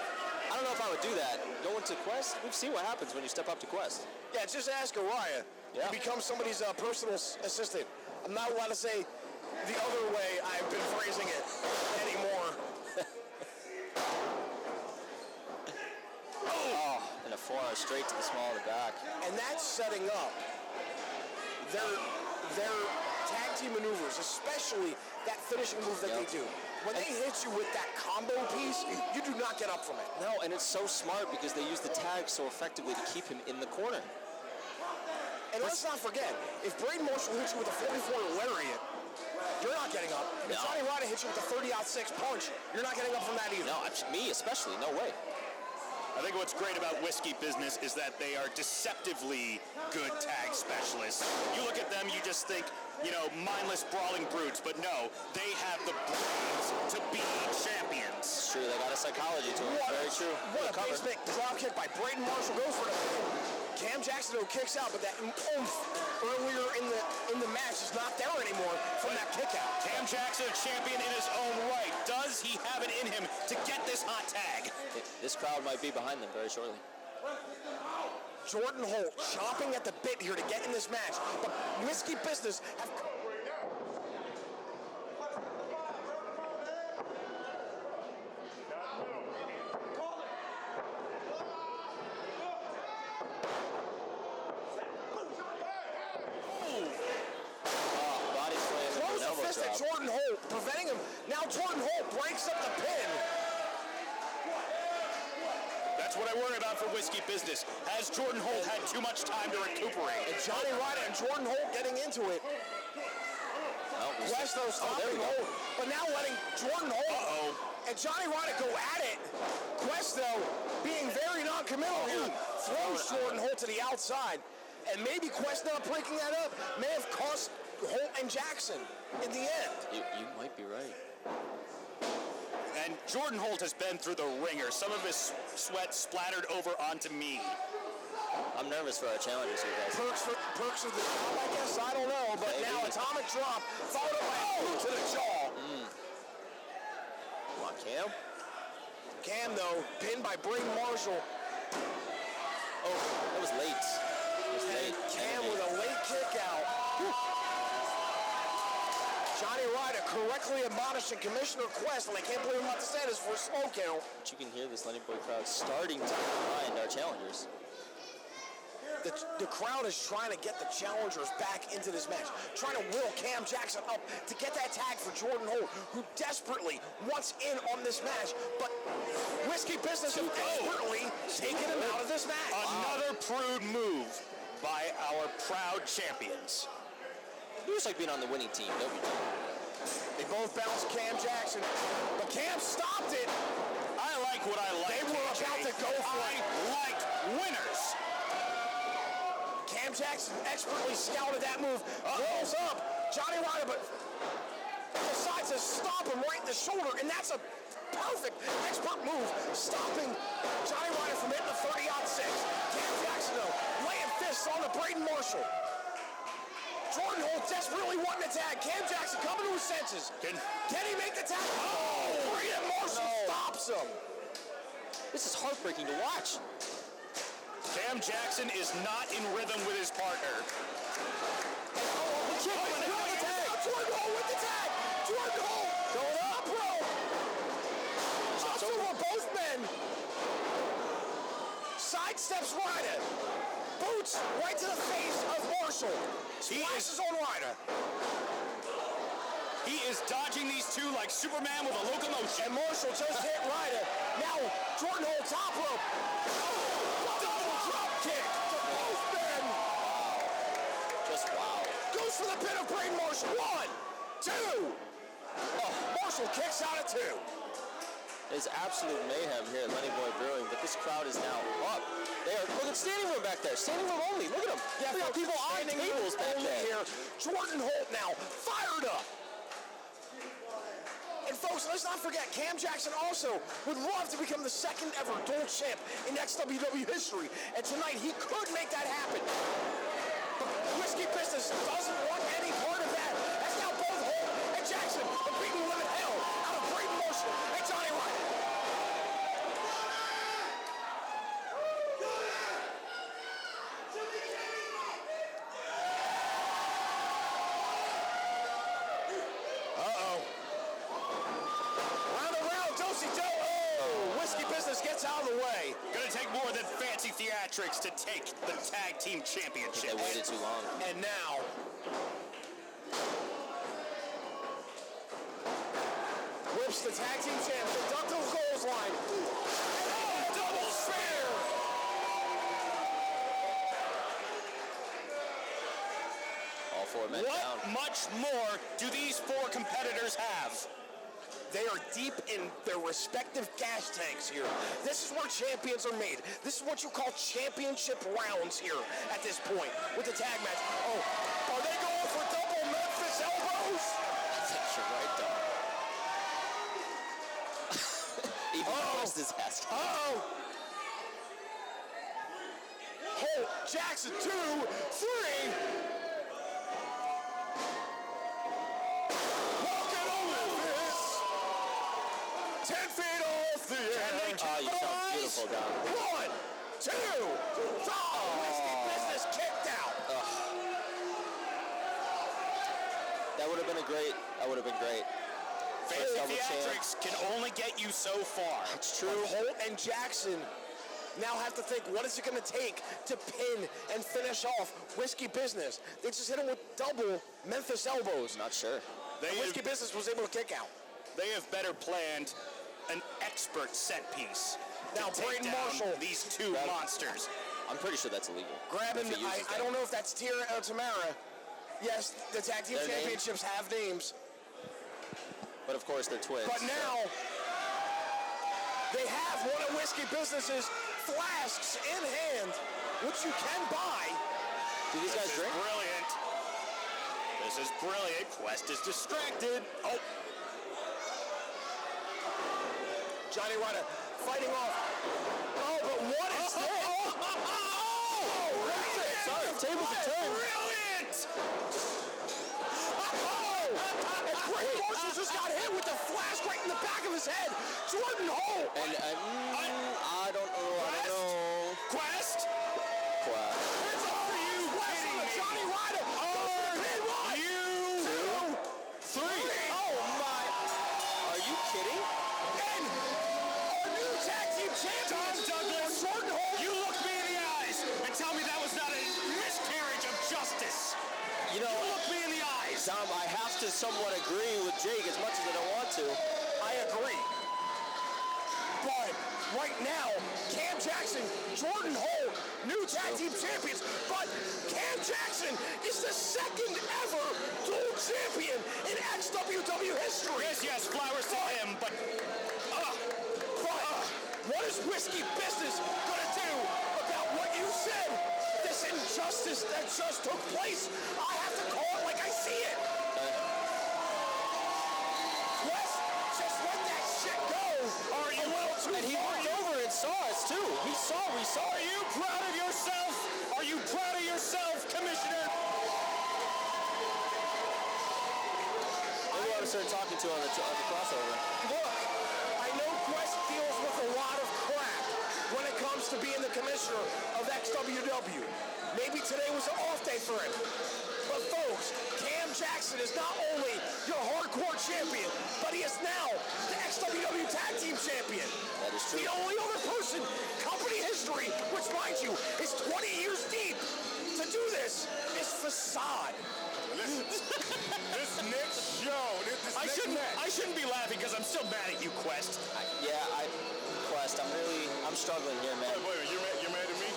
I don't know if I would do that. Go into Quest. We've seen what happens when you step up to Quest. Yeah, just ask Araya. Yeah. You become somebody's personal assistant. I'm not allowed to say the other way I've been phrasing it anymore. And a 4-hour straight to the small of the back. And that's setting up their tag team maneuvers, especially that finishing move that they do. When they hit you with that combo piece, you do not get up from it. No, and it's so smart because they use the tag so effectively to keep him in the corner. And let's not forget, if Braden Marshall hits you with a 44 lariat, you're not getting up. If No. Johnny Ryder hits you with a 30-6 punch, you're not getting up from that either. No, me especially, no way. I think what's great about Whiskey Business is that they are deceptively good tag specialists. You look at them, you just think, mindless brawling brutes, but no, they have the brains to be champions. It's true, they got a psychology to it. Very true. What a Cover. basement drop kick by Braden Marshall goes for the pin. Cam Jackson kicks out, but that oomph earlier in the match is not there anymore from that kick out. Cam Jackson, a champion in his own right. Does he have it in him to get this hot tag? This crowd might be behind them very shortly. Jordan Holt chomping at the bit here to get in this match. The Whiskey Business have... Body slam into Throws an a elbow fist at drop. Jordan Holt, preventing him. Now Jordan Holt breaks up the pin. That's what I worry about for Whiskey Business. Has Jordan Holt had too much time to recuperate? And Johnny Ryder and Jordan Holt getting into it. Westo stopping Holt, but now letting Jordan Holt and Johnny Ryder go at it. Questo being very non-committal here, throws Jordan Holt to the outside. And maybe Quest not breaking that up may have cost Holt and Jackson in the end. You might be right. And Jordan Holt has been through the ringer. Some of his sweat splattered over onto me. I'm nervous for our challengers here, guys. Perks of the job, I guess. I don't know. But Maybe. now atomic drop, followed up by a boot to the jaw. Come on, Cam. Cam, though, pinned by Braden Marshall. Oh, that was late. It was late. Cam with a late kick out. Johnny Ryder correctly admonishing Commissioner Quest, and I can't believe I'm about to say this for a slow count. But you can hear this Lenny Boy crowd starting to behind our challengers. The crowd is trying to get the challengers back into this match, trying to will Cam Jackson up to get that tag for Jordan Holt, who desperately wants in on this match, but Whiskey Business has desperately taken him out of this match. Another prude move by our proud champions. You just like being on the winning team, don't you? They both bounced Cam Jackson, but Cam stopped it. I like what I like. They were about to go for it. I like winners. Cam Jackson expertly scouted that move, rolls up. Johnny Ryder, but decides to stop him right in the shoulder, and that's a perfect expert move, stopping Johnny Ryder from hitting the 30-6. Cam Jackson, though, laying fists on the Braden Marshall. Jordan Holt desperately wanting to tag. Cam Jackson coming to his senses. Can he make the tag? Oh! Braden Marshall stops him. This is heartbreaking to watch. Cam Jackson is not in rhythm with his partner. The kick, the tag. Jordan Hole with the tag. Jordan Hole going up, bro. Just over both men. Sidesteps Ryder. Boots right to the face of Marshall. Splashes on Ryder. He is dodging these two like Superman with a locomotion. And Marshall just hit Ryder. Now Jordan Hole top rope. Double drop kick to both men. Just wow. Goes for the pin of Brain Marshall. 1, 2. Marshall kicks out at 2. It's absolute mayhem here at Lenny Boy Brewing, but this crowd is now up. They are, look at standing room back there. Standing room only. Look at them. Yeah, look at people on tables back only there. here. Jordan Holt now fired up. And folks, let's not forget, Cam Jackson also would love to become the second ever dual champ in XWW history. And tonight he could make that happen. But Whiskey Business doesn't want any part of that. As now both Holt and Jackson are beating the living hell out of Braden Marshall and Johnny Ryder. Whiskey Business gets out of the way. Gonna take more than fancy theatrics to take the tag team championship. They waited too long. And now, whips the tag team champ, the deductible goals line. And double spear! All 4 men down. What much more do these 4 competitors have? They are deep in their respective gas tanks here. This is where champions are made. This is what you call championship rounds here at this point with the tag match. Oh, are they going for double Memphis elbows? I think you're right, though. Even West is asking. Holt, Jackson, 2, 3. Oh, you sound beautiful, Don. 1, 2, 3. Whiskey Business kicked out. That would have been great. Fancy theatrics can only get you so far. It's true. But Holt and Jackson now have to think, what is it going to take to pin and finish off Whiskey Business? They just hit him with double Memphis elbows. Not sure. Whiskey Business was able to kick out. They have better planned an expert set piece. Now, Braden Marshall. These 2 monsters. I'm pretty sure that's illegal. Grabbing, I don't know if that's Tira or Tamara. Yes, the tag team championships have names. But of course, they're twins. But now, they have one of Whiskey Business's flasks in hand, which you can buy. Do these guys drink? Brilliant. This is brilliant. Quest is distracted. Oh. Johnny Ryder fighting off. Oh, but what is this? Sorry, tables are turned. Brilliant! And Braden Marshall just got hit with the flash right in the back of his head. Jordan Holt. And I don't know. Quest? It's all for you. kidding me? Johnny Ryder. Are you 2, 3. Oh my! Are you kidding? And our new tag team champions, Douglas, Jordan Holt. you look me in the eyes and tell me that was not a miscarriage of justice. You know, Look me in the eyes. Dom, I have to somewhat agree with Jake as much as I don't want to. I agree. But right now, Cam Jackson, Jordan Holt, new tag team champions. But Cam Jackson is the second ever dual champion in XWW history. Yes, flowers to him, but what is Whiskey Business gonna do about what you said? This injustice that just took place. I have to call it like I see it. Wes, just let that shit go. Are you And he looked over and saw us too. We saw. Are you proud of yourself? Are you proud of yourself, Commissioner? Maybe we ought to start talking to on the crossover. Look, I know Quest deals with a lot of crap, to being the commissioner of XWW. Maybe today was an off day for him. But folks, Cam Jackson is not only your hardcore champion, but he is now the XWW Tag Team Champion. That is true. The only other person, company history, which mind you, is 20 years deep, to do this is Facade. Listen, this next show, this I next match. shouldn't be laughing because I'm still mad at you, Quest. Quest, I'm struggling here, man. Wait, you're mad at me?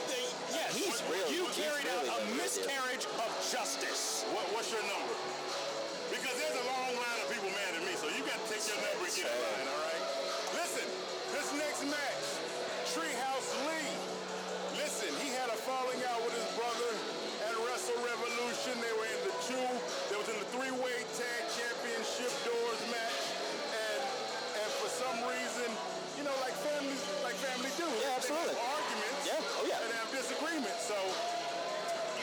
Yes, He's you really carried out a been with you. miscarriage of justice. What's your number? Because there's a long line of people mad at me, so you got to take your number and get in line, all right? Listen, this next match, Treehouse Lee. Listen, he had a falling out with his brother at Wrestle Revolution. They were in the they was in the three-way tag championship doors match, and for some reason, you know, like family do. Yeah, absolutely. They have arguments. Yeah, oh yeah. And have disagreements. So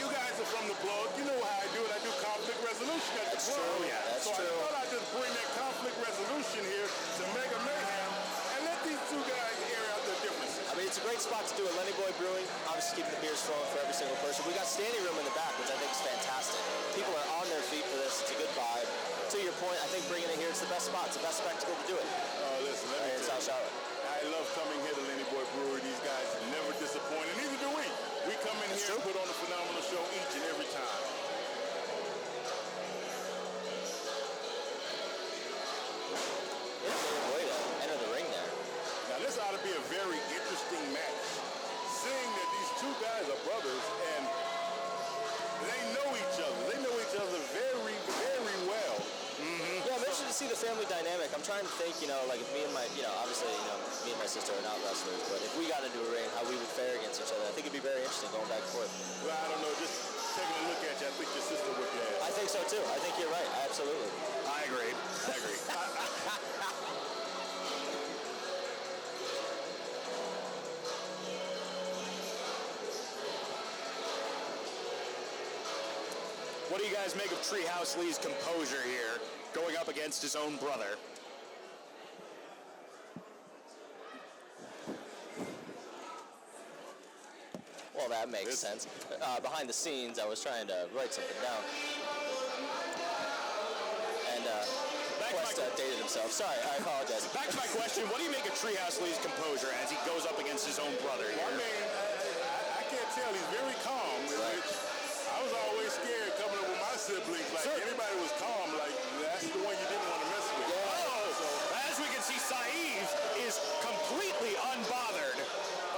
you guys are from the plug. You know how I do it. I do conflict resolution at the That's plug. true. Yeah, that's so true. I thought I'd just bring that conflict resolution here to Mega Mayhem and let these two guys air out their differences. I mean, it's a great spot to do it. Lenny Boy Brewing, obviously keeping the beers flowing for every single person. We got standing room in the back, which I think is fantastic. People are on their feet for this. It's a good vibe. To your point, I think bringing it here, it's the best spot. It's the best spectacle to do it. Oh, listen, let me In tell South you, Charlotte. I love coming here to Lenny Boy Brewery. These guys never disappoint, and neither do we. We come in here and put on a phenomenal show each and every time. Way to enter the ring there. Now, this ought to be a very interesting match. Seeing that these two guys are brothers, and they know each other. They know each other very, very well. Yeah, I'm interested to see the family dynamic. I'm trying to think, like if me and my, obviously, me and my sister are not wrestlers, but if we got into a ring, how we would fare against each other. I think it'd be very interesting going back and forth. Well, I don't know. Just taking a look at you, I think your sister would be ass. I think so too. I think you're right. Absolutely. I agree. What do you guys make of Treehouse Lee's composure here, going up against his own brother? Well, that makes sense. Behind the scenes, I was trying to write something down. And Quest dated himself. Sorry, I apologize. Back to my question, what do you make of Treehouse Lee's composure as he goes up against his own brother here? Well, I mean, I can't tell. He's very calm. Right. I was always scared coming up with my siblings. Like, anybody was calm, like, that's the one you didn't want to mess with. Yeah. Oh, as we can see, Saeed is completely unbothered.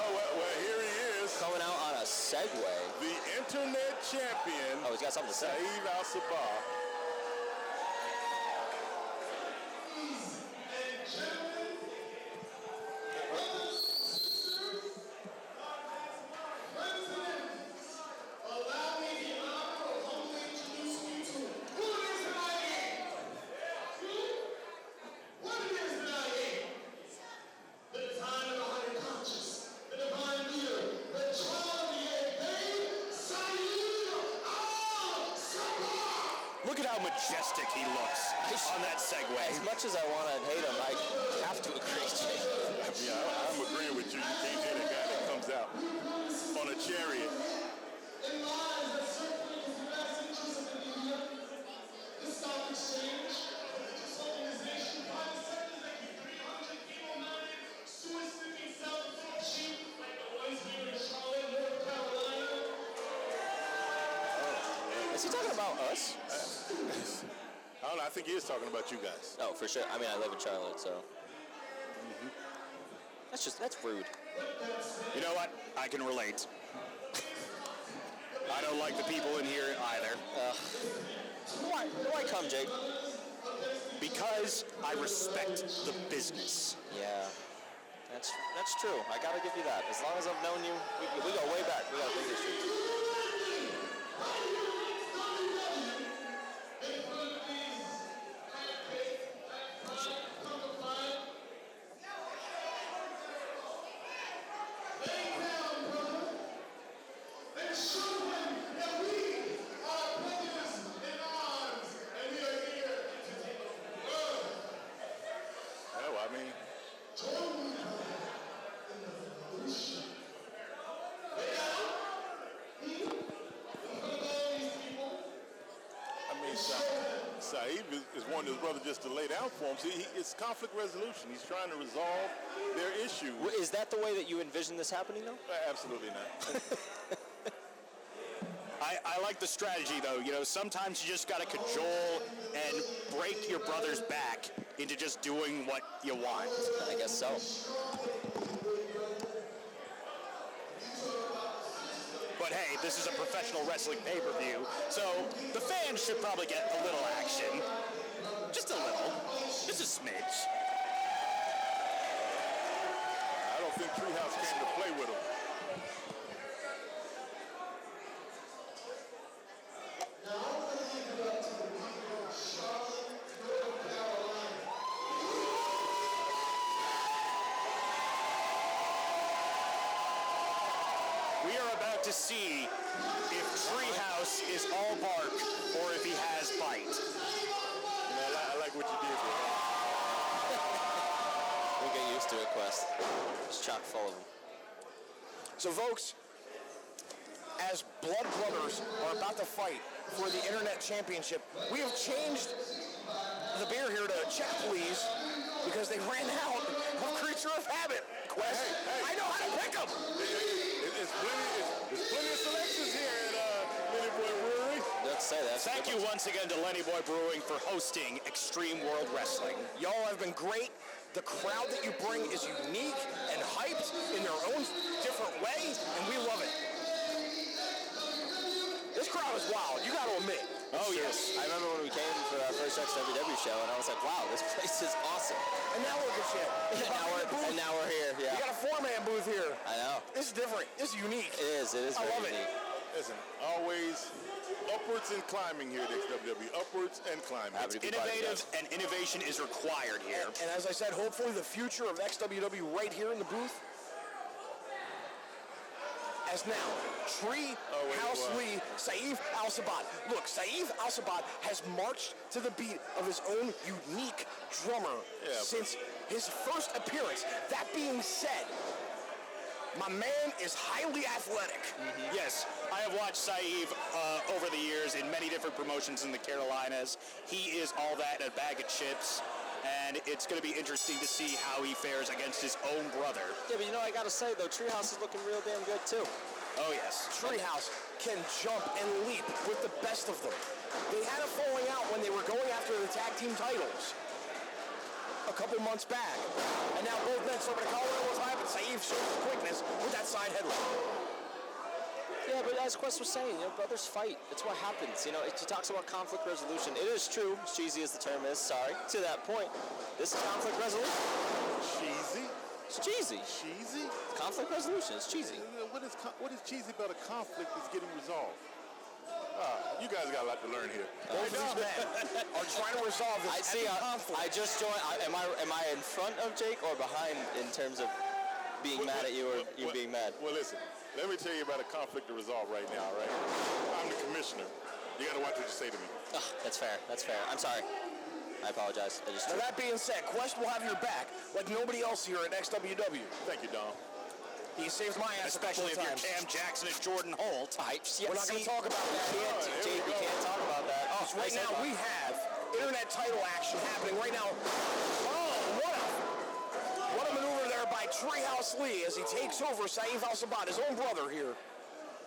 Oh, well, here he is. Coming out on a Segway. The internet champion, Oh, he's got something to say. Saeed Al-Sabah. Look at how majestic he looks on that Segway. As much as I want to hate him, I have to agree, Jake. Yeah, I'm agreeing with you. You can't hit a guy that comes out on a chariot. Is he talking about us? I don't know. I think he is talking about you guys. Oh, for sure. I mean, I live in Charlotte, so. That's rude. You know what? I can relate. I don't like the people in here either. Why come, Jake? Because I respect the business. Yeah, that's true. I gotta give you that. As long as I've known you, we go way back. We got big history. Saeed is wanting his brother just to lay down for him. See, it's conflict resolution. He's trying to resolve their issue. Well, is that the way that you envision this happening, though? Absolutely not. I like the strategy, though. You know, sometimes you just got to cajole and break your brother's back into just doing what you want. I guess so. But hey, this is a professional wrestling pay-per-view, so the fans should probably get a little action. Just a little. Just a smidge. I don't think Treehouse came to play with him. We are about to see if Treehouse is all bark or if he has bite. You know, I like what you did there. We'll get used to it, Quest. It's chock full of them. So, folks, as blood brothers are about to fight for the Internet Championship, we have changed the beer here to check, please, because they ran out of Creature of Habit. Quest, Hey. I know how to pick them. There's plenty of selections here at Lenny Boy Brewery. Let's say that. Thank you once again to Lenny Boy Brewing for hosting Extreme World Wrestling. Y'all have been great. The crowd that you bring is unique and hyped in their own different way, and we love it. This crowd is wild, you got to admit. Oh, yes. I remember when we came for our first XWW show, and I was like, wow, this place is awesome. And now look at you. And now we're here, You yeah. got a four-man booth here. I know. This is different. This is unique. It is I very love it. unique. Listen, always upwards and climbing here at XWW. Upwards and climbing. Happy to be part of Innovative it. and innovation is required here. And as I said, hopefully the future of XWW right here in the booth. As now, Treehouse Lee, Saif Al-Sabah. Look, Saif Al-Sabah has marched to the beat of his own unique drummer since his first appearance. That being said, my man is highly athletic. Yes, I have watched Saeed over the years in many different promotions in the Carolinas. He is all that and a bag of chips, and it's going to be interesting to see how he fares against his own brother. Yeah, but you know, I gotta say, though, Treehouse is looking real damn good, too. Oh, yes. Treehouse can jump and leap with the best of them. They had a falling out when they were going after the tag team titles a couple months back. And now both men over to Colorado was high, but Saif shows his quickness with that side headlock. Yeah, but as Quest was saying, you know, brothers fight. It's what happens. You know, he talks about conflict resolution. It is true, as cheesy as the term is, sorry. To that point, this is conflict resolution. Cheesy? It's cheesy. Cheesy? Conflict resolution, it's cheesy. What is cheesy about a conflict that's getting resolved? You guys got a lot to learn here. Both of these men are trying to resolve this I see. conflict. I just joined. Am I in front of Jake or behind in terms of being mad at you or you being mad? Well, listen. Let me tell you about a conflict to resolve right now, all right? I'm the commissioner. You got to watch what you say to me. That's fair. That's fair. I'm sorry. I apologize. I just. Now that being said, Quest will have your back like nobody else here at XWW. Thank you, Dom. He saved my ass Especially if a couple you're of times. Cam Jackson and Jordan Holt. We're not going to talk about that. Jake, we can't talk about that. Right now we have internet title action happening right now. Oh, what a maneuver there by Treehouse Lee as he takes over Saif Al-Sabah, his own brother here.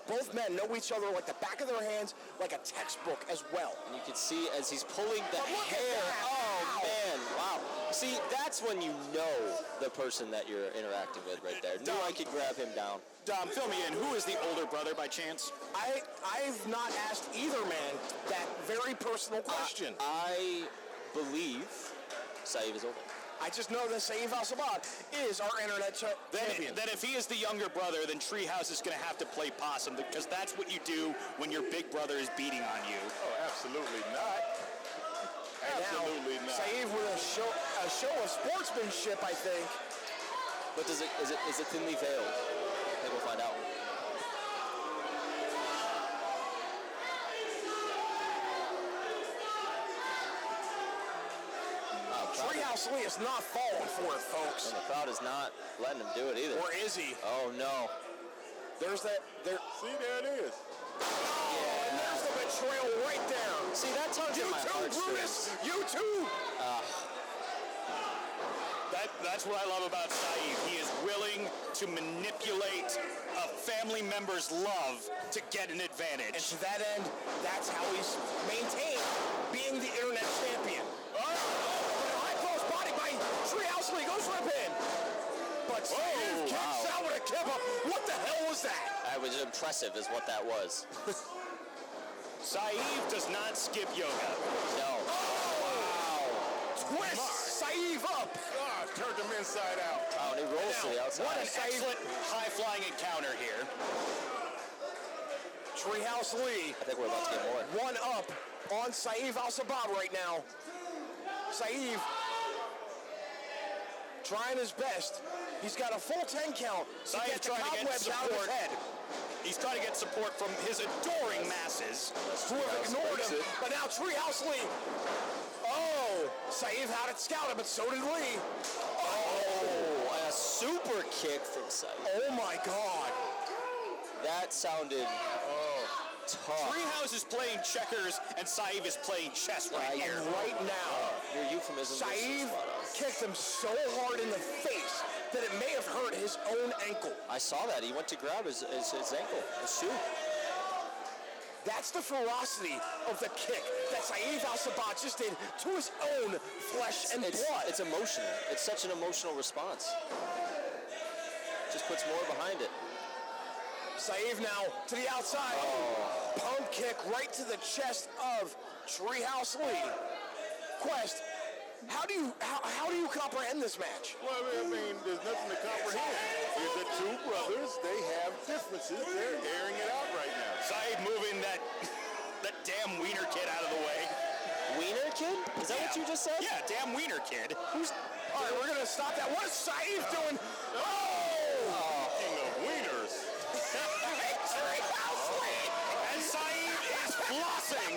Both men know each other like the back of their hands, like a textbook as well. And you can see as he's pulling the But look at hair. that. Oh, man. Wow. See, that's when you know the person that you're interacting with right there. Knew I could grab him down. Dom, fill me in. Who is the older brother by chance? I've not asked either man that very personal question. I believe Saif is older. I just know that Saif Al-Sabah is our internet champion. Then if he is the younger brother, then Treehouse is going to have to play possum because that's what you do when your big brother is beating on you. Oh, absolutely not. Absolutely now, not. Saif with a show of sportsmanship, I think. But is it thinly veiled? I think we'll find out. Treehouse Lee is not falling for it, folks. And the crowd is not letting him do it either. Or is he? Oh, no. There's that. There. See, there it is. And there's the betrayal right there. See, that tugs You at my too, Brutus. heartstrings. You too. That's what I love about Saeed. He is willing to manipulate a family member's love to get an advantage. And to that end, that's how he's maintained being the internet champion. High close body by Treehouse Lee goes for a pin. But Saeed kicks out with a kipper. What the hell was that? That was impressive, is what that was. Saeed does not skip yoga. No. Twist Saeed up. Turned him inside out. Oh, and he rolls to the outside. What an excellent high-flying encounter here. Treehouse Lee. I think we're about to get more. One up on Saeed Al-Sabab right now. Saeed trying his best. He's got a full 10 count to Saeed get the trying to get cobwebs out of his support. head. He's trying to get support from his adoring masses. Who have ignored him. But now Treehouse Lee. Oh, Saeed had it scouted, but so did Lee. Oh, and a super kick from Saeed. Oh my God. That sounded tough. Treehouse is playing checkers, and Saeed is playing chess right And here. right now, Your euphemism is Saeed spot on. kicked him so hard in the face that it may have hurt his own ankle. I saw that. He went to grab his ankle, his shoe. That's the ferocity of the kick that Saeed Al-Sabab just did to his own flesh and blood. It's emotional. It's such an emotional response. Just puts more behind it. Saeed now to the outside. Pump kick right to the chest of Treehouse Lee. Quest, how do you comprehend this match? Well, I mean, there's nothing to comprehend. The two brothers, they have differences. They're airing it out right now. Saeed moving that damn wiener kid out of the way. Wiener kid? Is that what you just said? Yeah, damn wiener kid. All right, we're gonna stop that. What is Saeed doing? King of wieners. Treehouse Lee! And Saeed is flossing.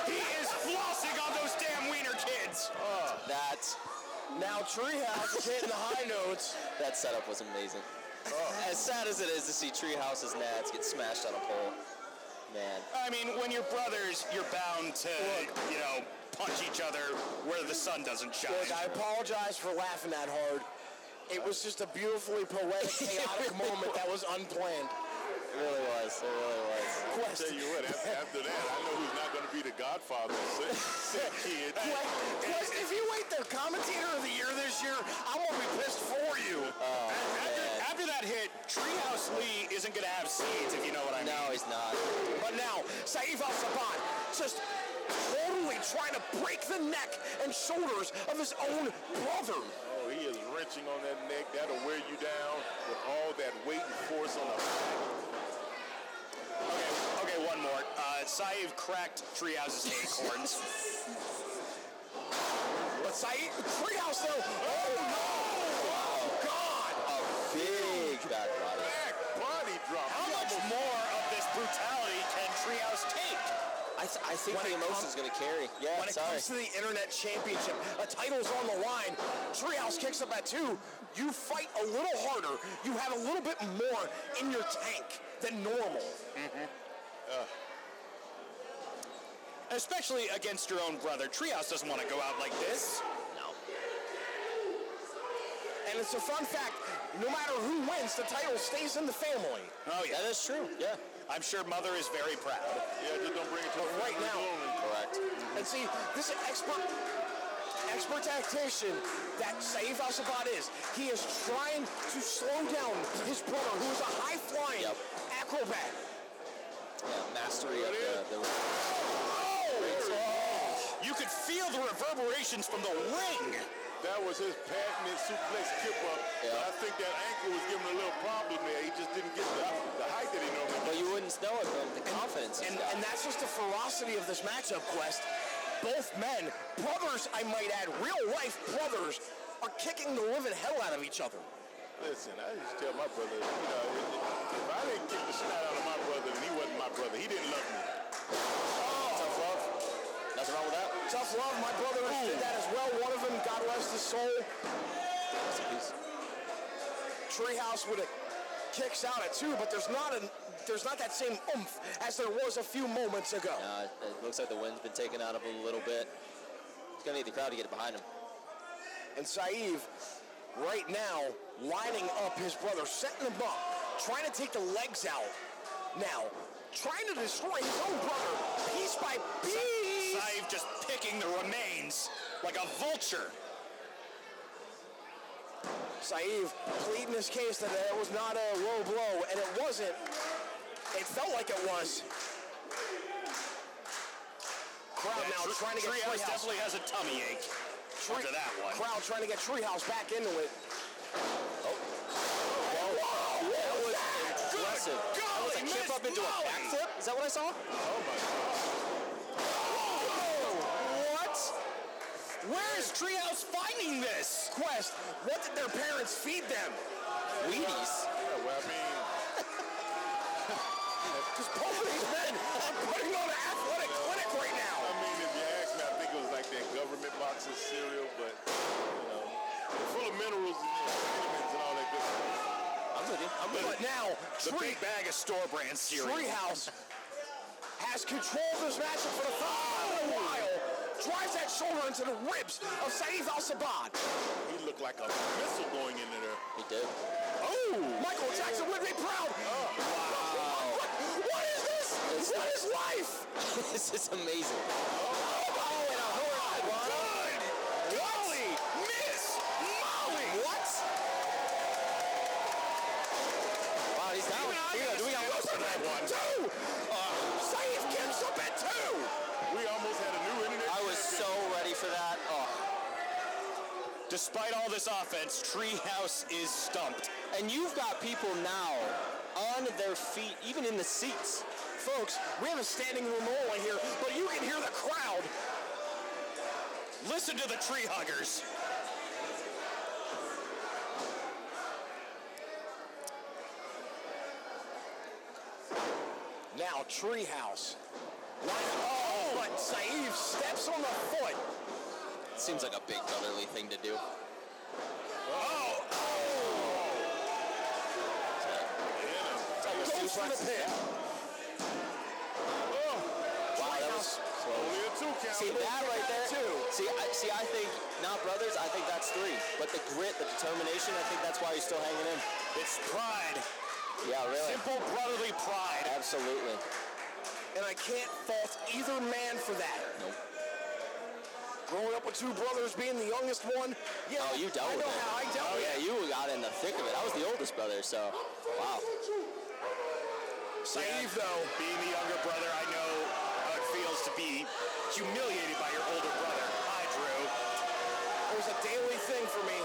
He is flossing on those damn wiener kids. Now Treehouse is hitting the high notes. That setup was amazing. As sad as it is to see Treehouse's nads get smashed on a pole, man. I mean, when you're brothers, you're bound to, punch each other where the sun doesn't shine. Look, I apologize for laughing that hard. It was just a beautifully poetic, chaotic moment that was unplanned. It really was. It really was. Quest, Tell you what, after that, I know who's not going to be the godfather of said kid. Quest, if you ain't the commentator of the year this year, I'm going to be pissed for you. After that hit, Treehouse Lee isn't going to have seeds, if you know what I mean. No, he's not. But now, Saeed Al-Sabab just totally trying to break the neck and shoulders of his own brother. Oh, he is wrenching on that neck. That'll wear you down with all that weight and force on the back. Okay, one more. Saeed cracked Treehouse's acorns. But Saeed, Treehouse though, oh no! Oh God! A big back body. Back body drop. How much more of this brutality can Treehouse take? I think When the it emotion's going to carry. Yeah, When it sorry. comes to the Internet Championship, a title's on the line. Treehouse kicks up at 2. You fight a little harder. You have a little bit more in your tank than normal. Especially against your own brother. Treehouse doesn't want to go out like this. No. And it's a fun fact, no matter who wins, the title stays in the family. Oh, yeah. That is true. Yeah. I'm sure Mother is very proud. Yeah, just don't bring it to But right now, Correct. and see, this is expert tactician that Saeed Al-Sabab is. He is trying to slow down his brother, who is a high-flying acrobat. Yeah, mastery of the You could feel the reverberations from the ring. That was his patented suplex kip up. Yeah. I think that ankle was giving him a little problem there. He just didn't get the height that he normally But you wouldn't know it from the confidence he's got. And that's just the ferocity of this matchup, Quest. Both men, brothers, I might add, real-life brothers, are kicking the living hell out of each other. Listen, I used to tell my brother, if I didn't kick the snot out of my brother, then he wasn't my brother. He didn't love me. Tough love. Nothing wrong with that. Tough love, my brother did that as well. One of them, God rest his soul. Rest in peace. Treehouse with a kicks out at 2, but there's not that same oomph as there was a few moments ago. It looks like the wind's been taken out of him a little bit. He's going to need the crowd to get behind him. And Saeed, right now, lining up his brother, setting him up, trying to take the legs out. Now, trying to destroy his own brother, piece by piece. Saeed just picking the remains like a vulture. Saeed pleading his case that it was not a low blow, and it wasn't. It felt like it was. Crowd now trying to get Treehouse Treehouse. definitely has a tummy ache after that one. Crowd trying to get Treehouse back into it. That was impressive. That was a chip up into a backflip? Is that what I saw? Oh my God. What? Where is Treehouse finding this? Quest, what did their parents feed them? Wheaties. Yeah, well, I mean, Because both of these men are putting on an athletic clinic right now. if you ask me, I think it was like that government box of cereal, but, full of minerals and vitamins and all that good stuff. I'm with you. But now, The big bag of store brand cereal. Treehouse has control of this matchup for the first time in a while. Drives that shoulder into the ribs of Saeed Al-Sabah. He looked like a missile going into there. He did. Oh! Michael Jackson would be proud. Wow. What is this? What is life? This is amazing. Oh, and a horrible Good! Molly! Miss Molly! What? Wow, he's down. Do we almost Goes up at one. 2! Saeed gets up at 2! We almost had a new internet. I was so ready for that. Oh. Despite all this offense, Treehouse is stumped. And you've got people now on their feet, even in the seats. Folks, we have a standing room only here, but you can hear the crowd. Listen to the tree huggers. Now Treehouse. Oh, but Saeed steps on the foot. Seems like a big brotherly thing to do. Goes for the pin. Wow, that was close. Only a 2 count. See that right there? Two. See, I think not brothers. I think that's 3. But the grit, the determination, I think that's why he's still hanging in. It's pride. Yeah, really. Simple brotherly pride. Absolutely. And I can't fault either man for that. Nope. Growing up with 2 brothers, being the youngest one, yeah, Oh, you dealt I with know it. how I dealt Oh with yeah, it. you got in the thick of it. I was the oldest brother, so wow. Saeed, though, Being the younger brother, I know how it feels to be humiliated by your older brother. Hi, Drew. it was a daily thing for me.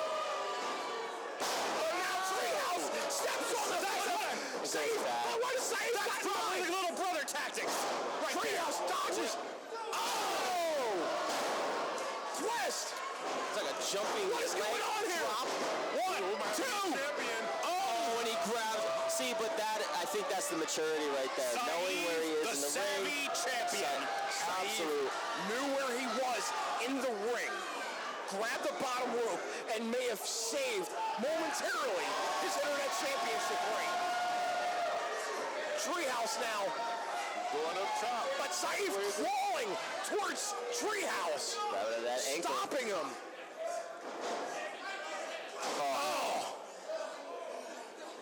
But now Treehouse steps on the foot. Saeed, what is Saeed? That's probably the little brother tactics. Right there. Treehouse dodges. Oh! Quest! It's like a jumping What is going on here? drop. 1, 2. Champion. Oh, when he grabs. See, but that I think that's the maturity right there, knowing where he is the in the savvy ring. champion. Absolute. Knew where he was in the ring. Grabbed the bottom rope and may have saved momentarily his internet championship reign. Treehouse now, Going up top. but Saeed crawling towards Treehouse, Grab it at that ankle. stopping him.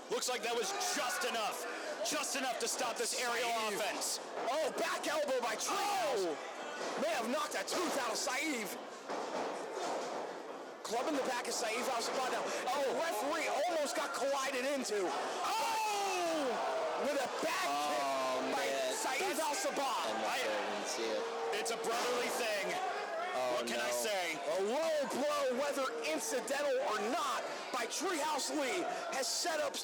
Looks like that was just enough. Just enough to stop this aerial Saeed. offense. Oh, back elbow by Treehouse. May have knocked a tooth out of Saeed. Clubbing the back of Saeed Al-Sabah now. Oh, referee almost got collided into. Oh! With a back kick by man. Saeed Al-Sabah. I didn't see it. It's a brotherly thing. What can I say? A low blow, whether incidental or not, by Treehouse Lee has set up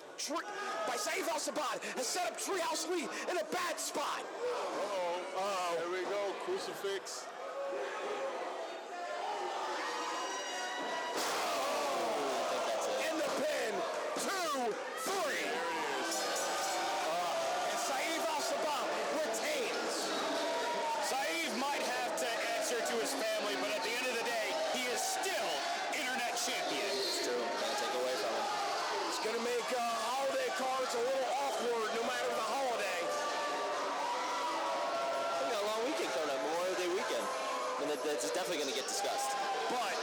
by Saeed Al-Sabah has set up Treehouse Lee in a bad spot. There we go. Crucifix. I think that's it. In the pin, 2, 3. And Saeed Al-Sabah retains. Saeed might have to answer to his family, but at the end of the day, he is still internet champion. It's true. Can't take away from him. It's going to make holiday cards a that's definitely going to get discussed. But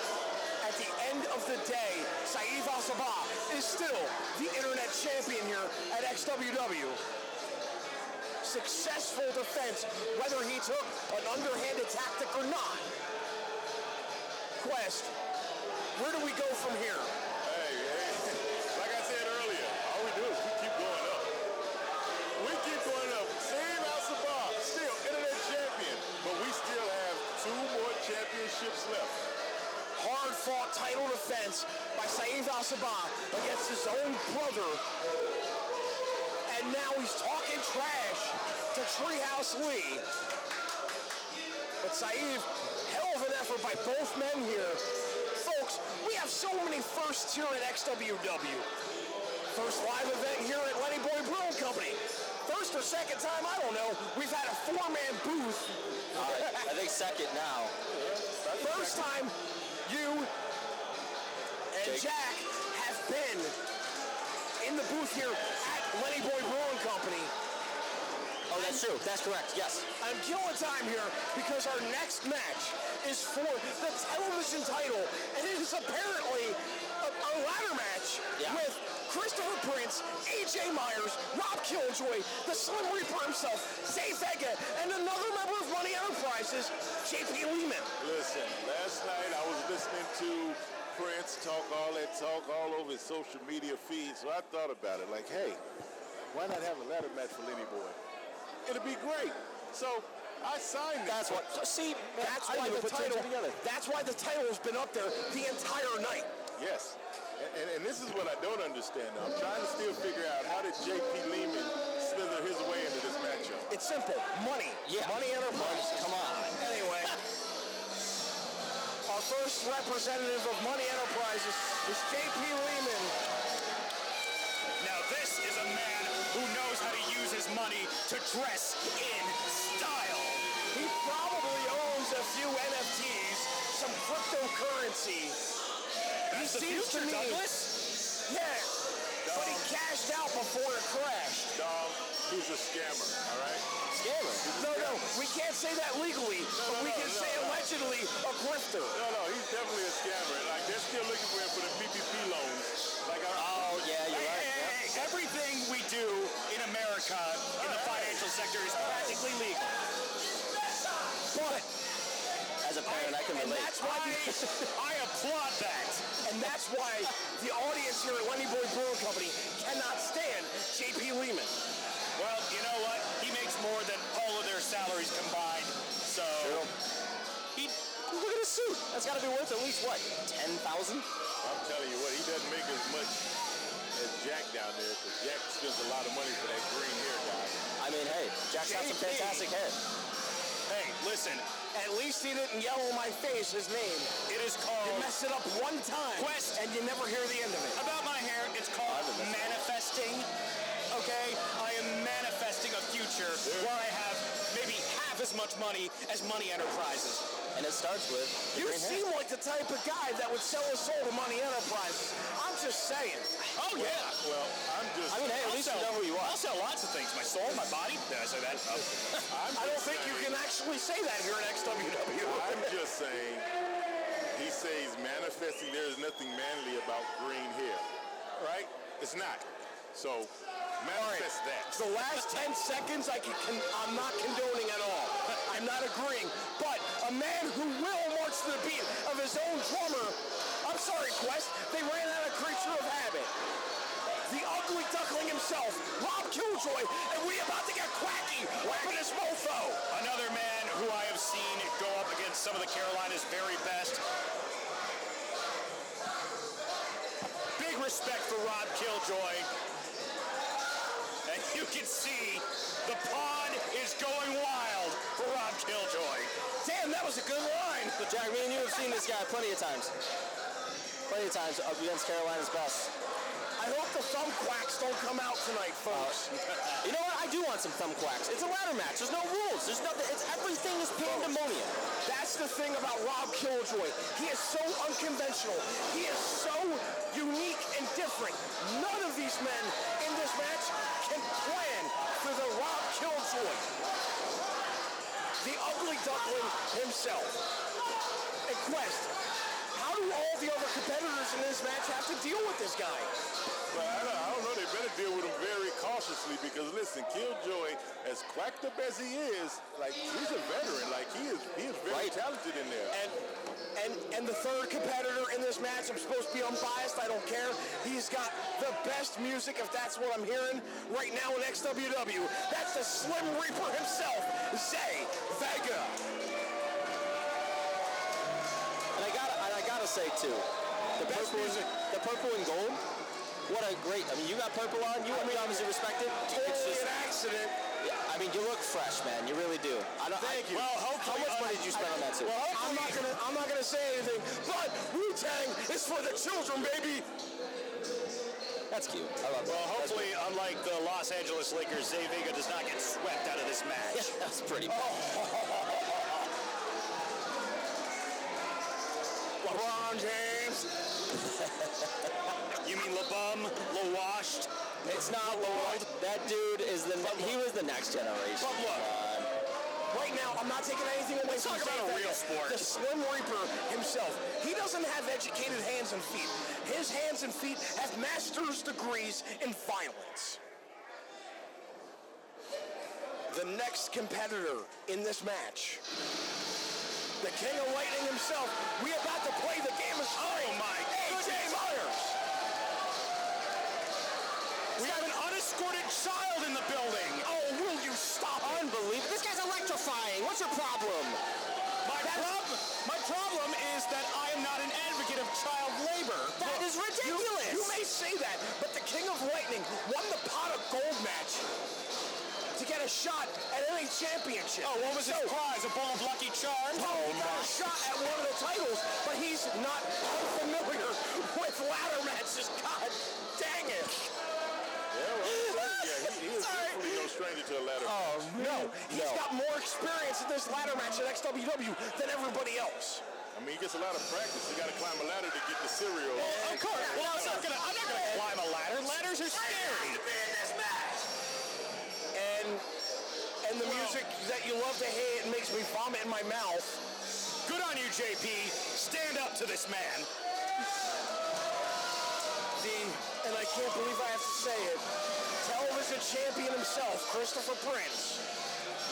at the end of the day, Saif Al-Sabah is still the internet champion here at XWW. Successful defense, whether he took an underhanded tactic or not. Quest, where do we go from here? Hey, like I said earlier, all we do is we keep going up. We keep going up. Saif Al-Sabah, still internet champion, but we still have 2 more championships left. Hard-fought title defense by Saif Al-Sabah against his own brother. And now he's talking trash to Treehouse Lee. But Saif, hell of an effort by both men here. Folks, we have so many firsts here at XWW. First live event here at Lenny Boy Brewing Company. First or second time, I don't know. We've had a 4-man booth. I think second now. First time you and Jack have been in the booth here at Lenny Boy Brewing Company. Oh, that's true. That's correct. Yes. I'm killing time here because our next match is for the television title, and it is apparently a ladder match with Christopher Prince, AJ Myers, Rob Killjoy, the Slim Reaper himself, Zay Vega, and another member of Money Enterprises, JP Lehman. Listen, last night I was listening to Prince talk all over his social media feed, so I thought about it, like, hey, why not have a ladder match for Lenny Boy? It'll be great. So I signed it. That's why the title has been up there the entire night. Yes. And this is what I don't understand now. I'm trying to still figure out how did JP Lehman slither his way into this matchup. It's simple. Money. Yeah. Money Enterprise. Come on. Anyway, our first representative of Money Enterprises is JP Lehman. Now this is a man who knows how to use his money to dress in style. He probably owns a few NFTs, some cryptocurrency. That's the future, Douglas. Yeah, but he cashed out before it crashed. Dog, he's a scammer, all right? Scammer. No, we can't say that legally, but we can say allegedly a grifter. No, he's definitely a scammer. Like, they're still looking for him for the PPP loans. Like, Oh, yeah, you're right. Hey, everything we do in America in the financial sector is practically legal. But As a parent, I can and relate. that's why I applaud that. and that's why the audience here at Lenny Boy Brewing Company cannot stand JP Lehman. Well, you know what? He makes more than all of their salaries combined. So Look at his suit. That's got to be worth at least, what, 10,000? I'm telling you what, he doesn't make as much as Jack down there, because Jack spends a lot of money for that green hair guy. I mean, hey, Jack's got some JP. fantastic hair. hey, listen. At least he didn't yell in my face his name. It is You called mess it up one time, Quest. and you never hear the end of it. about my hair. It's called manifesting. Okay, I am manifesting a future where I have maybe half as much money as Money Enterprises. And it starts with the You green hair. seem like the type of guy that would sell his soul to Money Enterprises. I'm just saying. Oh yeah. Well, I'm just... I mean, hey, at least you know who you are. I'll sell lots of things. My soul, my body. Did I say that? I don't think you can actually say that here at XWW. I'm just saying, he says manifesting, there is nothing manly about green hair, right? It's not. So, manifest that. The last 10 seconds, I'm not condoning at all. I'm not agreeing. But a man who will march to the beat of his own drummer, I'm sorry, Quest, they ran out of creature of habit. The ugly duckling himself, Rob Killjoy, and we about to get quacky whacking this mofo. Another man who I have seen go up against some of the Carolinas' very best. Big respect for Rob Killjoy. And you can see the pond is going wild for Rob Killjoy. Damn, that was a good line. Jack, me and you have seen this guy plenty of times. Plenty of times up against Carolina's best. I hope the thumb quacks don't come out tonight, folks. You know what? I do want some thumb quacks. It's a ladder match. There's no rules. There's nothing. It's everything is pandemonium. That's the thing about Rob Killjoy. He is so unconventional. He is so unique and different. None of these men in this match can plan for the Rob Killjoy. The ugly duckling himself. And Quest, how do all the other competitors in this match have to deal with this guy? But I don't know. They better deal with him very cautiously because listen, Killjoy, as cracked up as he is, like he's a veteran. Like he is very talented in there. And the third competitor in this match, I'm supposed to be unbiased. I don't care. He's got the best music, if that's what I'm hearing right now in XWW. That's the Slim Reaper himself, Zay Vega. And I gotta say too, the purple and gold. What a great, I mean, you got purple on, you obviously respect it. Totally an accident. Yeah, I mean, you look fresh, man. You really do. Thank you. Well, how much money did you spend on that suit? Well, I'm not gonna say anything, but Wu-Tang is for the children, baby. That's cute. I love that. Well, hopefully, unlike the Los Angeles Lakers, Zay Vega does not get swept out of this match. Yeah, that's pretty bad. LeBron James. You mean LeBum, LeWashed? It's not Lord. That dude is he was the next generation. But look, right now, I'm not taking anything away from Talk about a real sport. The Slim Reaper himself. He doesn't have educated hands and feet. His hands and feet have master's degrees in violence. The next competitor in this match, the King of Lightning himself. We about to play the game of Xtreme. Oh my AJ Myers. We have an unescorted child in the building. Oh, will you stop? Unbelievable. This guy's electrifying. What's your problem? My problem is that I am not an advocate of child labor. That is ridiculous. You may say that, but the King of Lightning won the pot of gold match to get a shot at any championship. Oh, what was his prize? A bowl of Lucky Charms? Oh, he got a shot at one of the titles, but he's not unfamiliar with ladder matches. God dang it. He is definitely no stranger to a ladder match. No, he's got more experience in this ladder match at XWW than everybody else. I mean, he gets a lot of practice. He got to climb a ladder to get the cereal. Of course. Well, I'm not gonna climb a ladder. Ladders are scary. And the music that you love to hate makes me vomit in my mouth. Good on you, JP. Stand up to this man. And I can't believe I have to say it, television champion himself, Christopher Prince,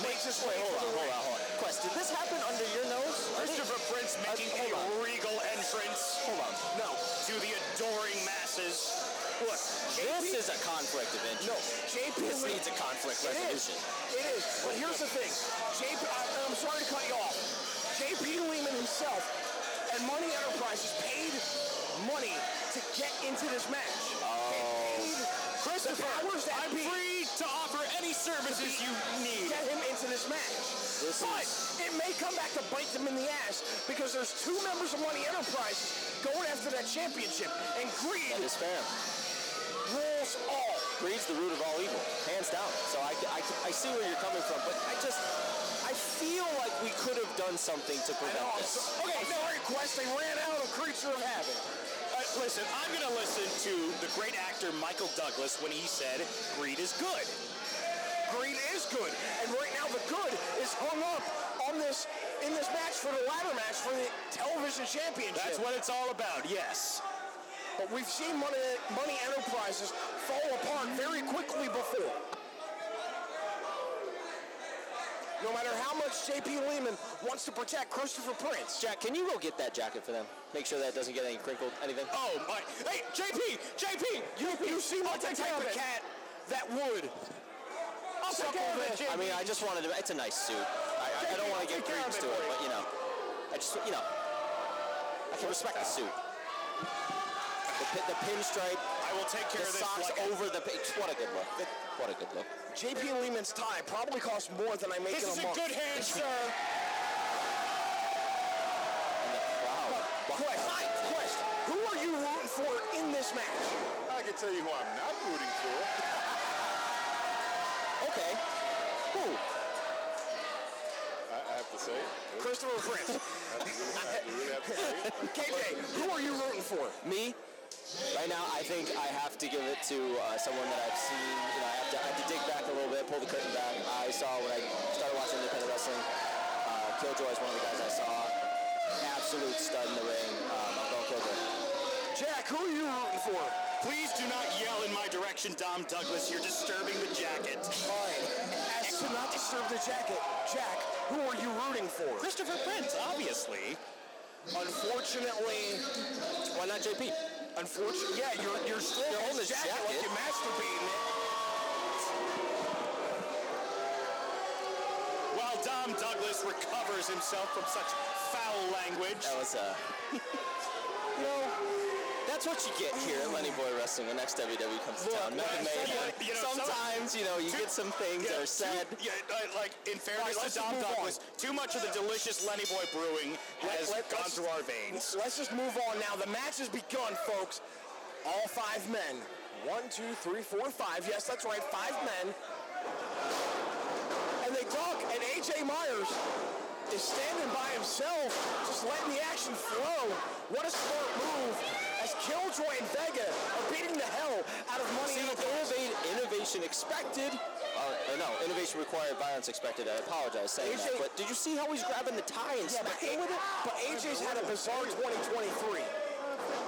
makes his way. Hold on. Quest, did this happen under your nose? Christopher Prince making a regal entrance. Hold on. No. To the adoring masses. Look, This is a conflict of interest. No, JP This needs a conflict resolution. It is. But here's the thing. I'm sorry to cut you off. JP Lehman himself and Money Enterprises paid money to get into this match. Christopher, I'm free to offer any services you need. Get him into this match. But it may come back to bite them in the ass because there's two members of Money Enterprises going after that championship, and greed That is fair. rules all. Greed's the root of all evil, hands down. So I see where you're coming from, but I feel like we could have done something to prevent this. Okay, sorry, Quest. They ran out of Creature of Habit. Listen, I'm going to listen to the great actor Michael Douglas when he said, greed is good. Greed is good, and right now the good is hung up on this in this match for the ladder match for the television championship. That's what it's all about, yes. But we've seen Money Enterprises fall apart very quickly before. No matter how much JP Lehman wants to protect Christopher Prince. Jack, can you go get that jacket for them? Make sure that doesn't get any crinkled, anything. Oh, my. Hey, JP! You seem like the type of cat that would. I'll take care of it, JP. I mean, I just wanted to, it's a nice suit. I don't want to get creeps to it, but you know. I can respect the suit. The pinstripe. I will take care of this. The socks over the page. What a good look. What a good look. JP Lehman's tie probably costs more than I make in a month. This is a good hand, sir. And the crowd. Quest, who are you rooting for in this match? I can tell you who I'm not rooting for. Okay. Who? I have to say it. Christopher Prince. You really have to say it. KJ, who are you rooting for? Me? Right now, I think I have to give it to someone that I've seen. You know, I have to dig back a little bit, pull the curtain back. I saw when I started watching independent wrestling, Killjoy is one of the guys I saw. absolute stud in the ring. I'm going Killjoy. Jack, who are you rooting for? Please do not yell in my direction, Dom Douglas. You're disturbing the jacket. Fine. As to not disturb the jacket, Jack, who are you rooting for? Christopher Prince, obviously. Unfortunately, Why not JP? unfortunately, yeah, you're stroking holding his his jacket like jacket. you're masturbating it. While Dom Douglas recovers himself from such foul language. That was, you know, that's what you get here at Lenny Boy Wrestling when next WWE comes to town. Nothing major. you know, Sometimes, you know, you get some things that are said. Like, in fairness Let's to just Dom move Douglas, too much of the delicious Lenny Boy brewing has gone through our veins. Let's just move on now. The match has begun, folks. All 5 men. 1, 2, 3, 4, 5. Yes, that's right, 5 men. And they talk, and AJ Myers is standing by himself, just letting the action flow. What a smart move, as Killjoy and Vega are beating the hell out of Money in the Bank. Innovation expected. No, innovation required, violence expected. I apologize saying that. But did you see how he's grabbing the tie and smacking with it? But AJ's had a bizarre 2023.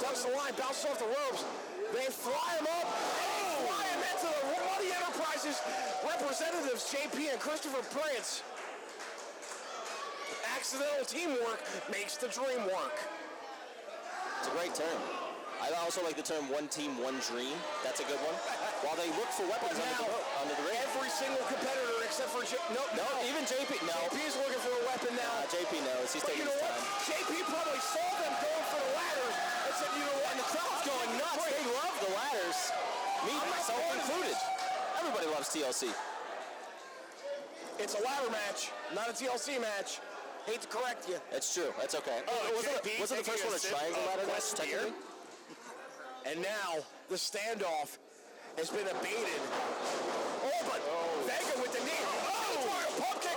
Ducks the line, bounces off the ropes. They fly him up, and they fly him into the Money Enterprises representatives, JP and Christopher Prince. Accidental teamwork makes the dream work. It's a great term. I also like the term one team, one dream. That's a good one. While they look for weapons under the ring. Every single competitor except for No, even JP. No. JP's looking for a weapon now. JP knows. He's But taking you know his what? time. JP probably saw them going for the ladders and said, you know what? And the crowd's going nuts. They love the ladders. Me, myself included. Everybody loves TLC. It's a ladder match, not a TLC match. Hate to correct you. It's true. That's okay. Wasn't the first one a triangle ladder match, technically? And now the standoff has been abated. Oh, but Vega with the knee. Oh, pump kick.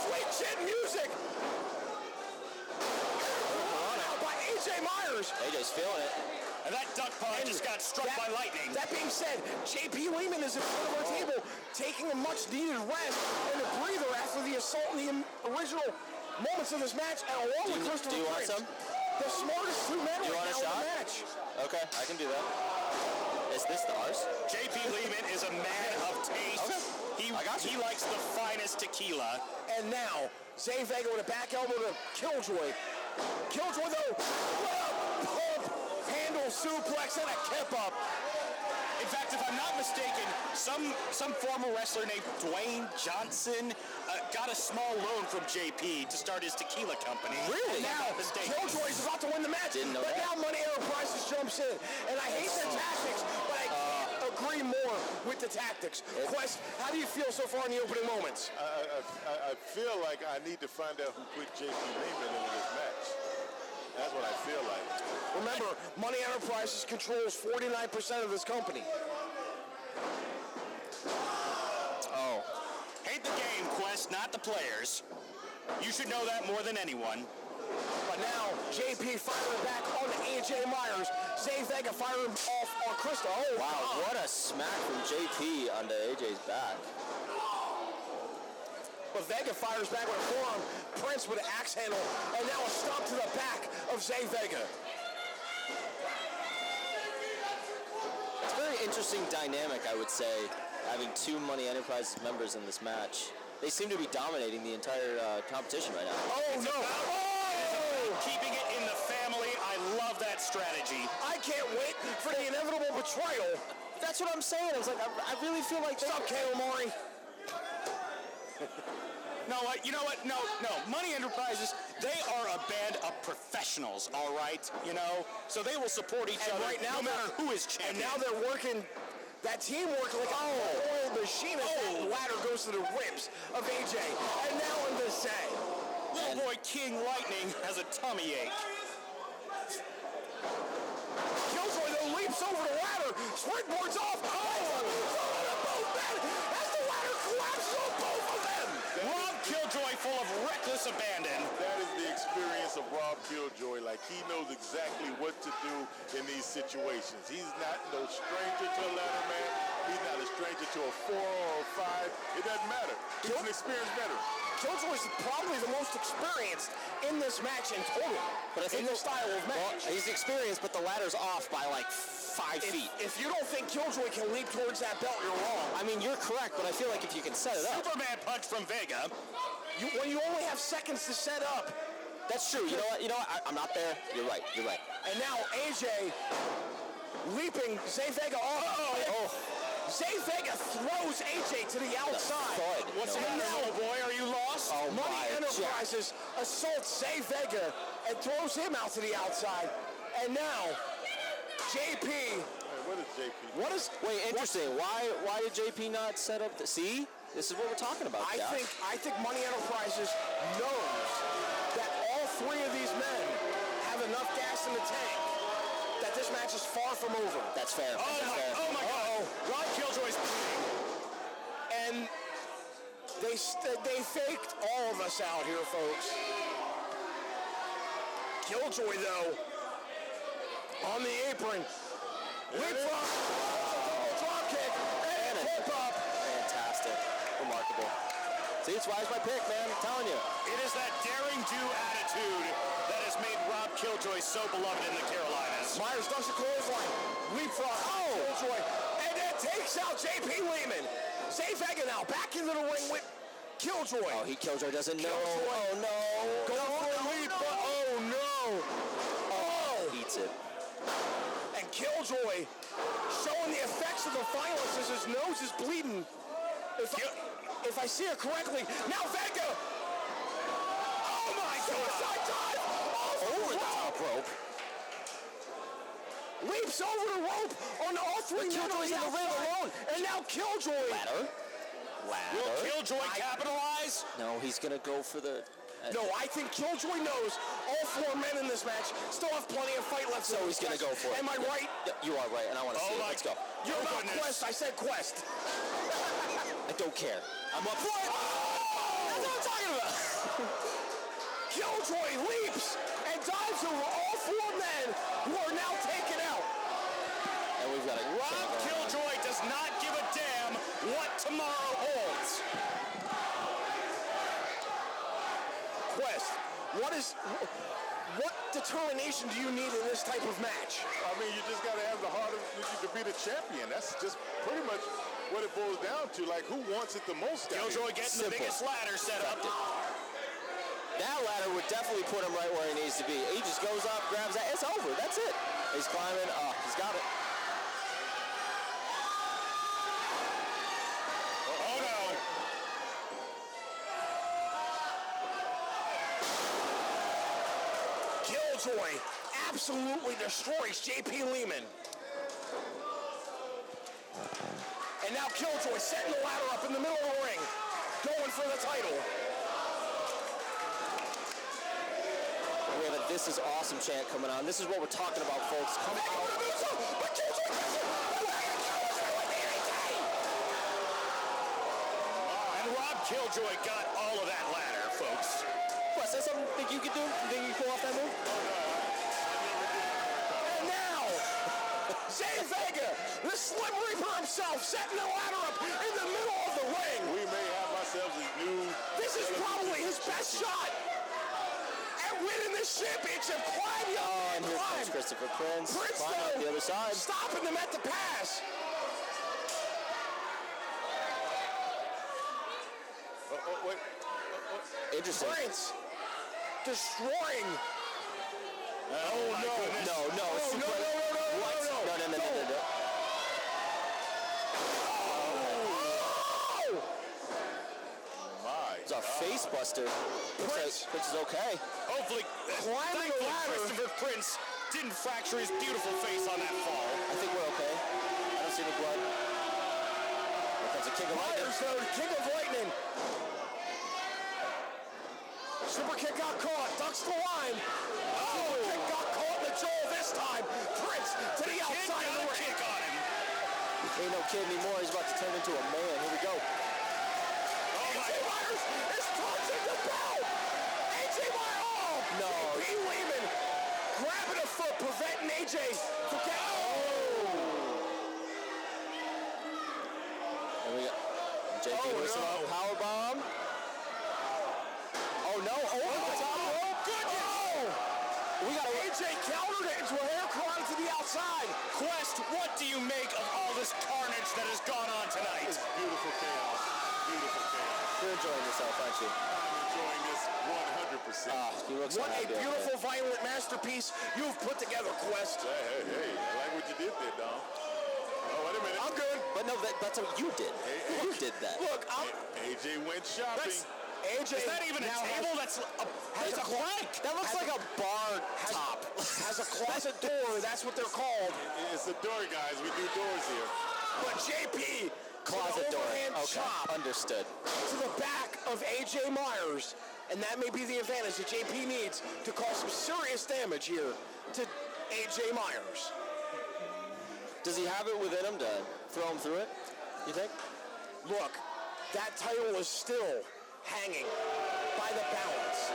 Sweet chin music. Out by AJ Myers. AJ's feeling it. And that duck pond just got struck by lightning. That being said, JP Lehman is in front of our table, taking a much-needed rest and a breather after the assault in the original moments of this match, and along with Christopher Do you want Prince, some? the smartest 2 men You right want a now in shot? the match. Okay, I can do that. Is this the ours? JP Lehman is a man of taste. Okay. I got you. He likes the finest tequila. And now, Zane Vega with a back elbow to Killjoy. Killjoy, though, pump, handle suplex, and a kip up. In fact, if I'm not mistaken, some former wrestler named Dwayne Johnson got a small loan from JP to start his tequila company. Really? If I'm Now, not mistaken. Killjoy's about to win the match. Didn't know but that. now Money Enterprises jumps in. And I hate their tactics, but I can't agree more with the tactics. Quest, how do you feel so far in the opening moments? I feel like I need to find out who put JP Lehman in this match. That's what I feel like. Remember, Money Enterprises controls 49% of this company. Hate the game, Quest, not the players. You should know that more than anyone. But now, JP firing back on AJ Myers. Zane Vega firing off on Krista. Oh, Wow, God. what a smack from JP onto AJ's back. But Vega fires back with a forearm. Prince with an axe handle. And now a stomp to the back of Zane Vega. It's a very interesting dynamic, I would say, having 2 Money Enterprises members in this match. They seem to be dominating the entire competition right now. Oh, no. Oh! Keeping it in the family, I love that strategy. I can't wait for the inevitable betrayal. That's what I'm saying. I was like, I really feel like... Stop, Kayla Mori. No, you know what? No. Money Enterprises, they are a band of professionals, all right? You know? So they will support each And other right now no matter they're- who is champion. And now they're working that teamwork like an oiled machine as that ladder goes to the ribs of AJ. And now in the say. Little boy King Lightning has a tummy ache. Killjoy though leaps over the ladder, springboards off. Both men as the ladder collapses on both of them. Rob Killjoy full of reckless abandon. That is the experience of Rob Killjoy. Like, he knows exactly what to do in these situations. He's not no stranger to a ladder match. He's not a stranger to a 4 or a 5. It doesn't matter. He's an experienced veteran. Killjoy's probably the most experienced in this match in total. But I think in this style of match. Well, he's experienced, but the ladder's off by like 5 feet. If you don't think Killjoy can leap towards that belt, you're wrong. I mean, you're correct, but I feel like if you can set it up. Superman punch from Vega. When you only have seconds to set up. That's true. You know what? I'm not there. You're right. And now AJ leaping Zay Vega off. Oh. Zay Vega throws AJ to the outside. What's the matter, little boy? Are you lost? Oh, Money Enterprises assaults Zay Vega and throws him out to the outside. And now, JP. Hey, what is JP? Wait, interesting. Why did JP not set up the... See? This is what we're talking about. I think Money Enterprises knows that all three of these men have enough gas in the tank that this match is far from over. That's fair. Oh my God. Rob Killjoy's bleeding. And they faked all of us out here, folks. Killjoy, though, on the apron. Leapfrog, drop kick, and a tip up. Fantastic. Remarkable. See, it's why it's my pick, man. I'm telling you. It is that daring do attitude that has made Rob Killjoy so beloved in the Carolinas. Myers does a clothesline. Leapfrog. Killjoy. And then takes out JP Lehman. Zay Vega now back into the ring with Killjoy. Oh, Killjoy doesn't know. Killjoy. Oh, no. Going for a leap. Oh, no. Oh. Eats it. And Killjoy showing the effects of the violence as his nose is bleeding. If I see it correctly, now Vega. Oh my suicide dive! Over the top rope. Leaps over the rope on all three men on the ring alone. And now Killjoy. Ladder. Will Killjoy capitalize? No, he's going to go for the... No, I think Killjoy knows all four men in this match still have plenty of fight left. So he's going to go for it. Am I right? You are right, and I want to see it. Let's go. You're not Quest. I said Quest. I don't care. I'm up for it. That's what I'm talking about. Killjoy leaps and dives over all four men who are now taken out. And we've got a... Rob Killjoy does not give a damn what tomorrow holds. Quest, what determination do you need in this type of match? I mean, you just got to have the heart to be the champion. That's just pretty much what it boils down to. Like, who wants it the most? Killjoy getting the biggest ladder set up. That ladder would definitely put him right where he needs to be. He just goes up, grabs that. It's over. That's it. He's climbing. Oh, he's got it. Oh, no. Killjoy absolutely destroys JP Lehman. And now Killjoy setting the ladder up in the middle of the ring, going for the title. We have a "This is awesome" chant coming on. This is what we're talking about, folks. Come out. But Killjoy gets it. And Rob Killjoy got all of that ladder, folks. What, is that something you think you could do? You think you can pull off that move? And now, Zay Vega, the Slim Reaper himself, setting the ladder up in the middle of the ring. We may have ourselves a new... This is probably his best shot at winning this championship. Climb, young man, And here climb. comes Christopher Prince. Prince, Climb though, up the other side. stopping them at the pass. Wait. Interesting. Prince destroying. Oh, no. No. Oh, no. What? No. My It's a face buster. Prince is okay. Hopefully, Climbing the ladder. Christopher Prince didn't fracture his beautiful face on that fall. I think we're okay. I don't see the blood. Here comes a kick of lightning. Myers, though, king of lightning. Super kick got caught, ducks the line. Super kick got caught in the jaw this time. Prince to the Kid outside of got the a ring. kick on him. Ain't no kid anymore. He's about to turn into a man. Here we go. AJ Myers is tossing the belt. AJ Myers, oh, No. P. Lehman grabbing a foot, preventing AJ from getting. JP loosen up. Power bomb. Oh no! Over the top rope. Goodness! Oh! We got AJ countered it into a hair collar to the outside. Quest, what do you make of all this carnage that has gone on tonight? It's beautiful chaos. Beautiful chaos. You're enjoying yourself, aren't you? I'm enjoying this 100%. You look so What a happy. beautiful, violent masterpiece you've put together, Quest. Hey, I like what you did there, Dom. Oh, wait a minute. I'm good. But no, that's what you did. You did that. Look, AJ went shopping. AJ Is that even a now table? has That's a plank. That looks like a bar top. has a closet door. That's what they're called. It's a door, guys. We do doors here. But JP, Closet door. overhand Okay, chop understood. to the back of AJ Myers, and that may be the advantage that JP needs to cause some serious damage here to AJ Myers. Does he have it within him to throw him through it, you think? Look, that title is still hanging by the balance.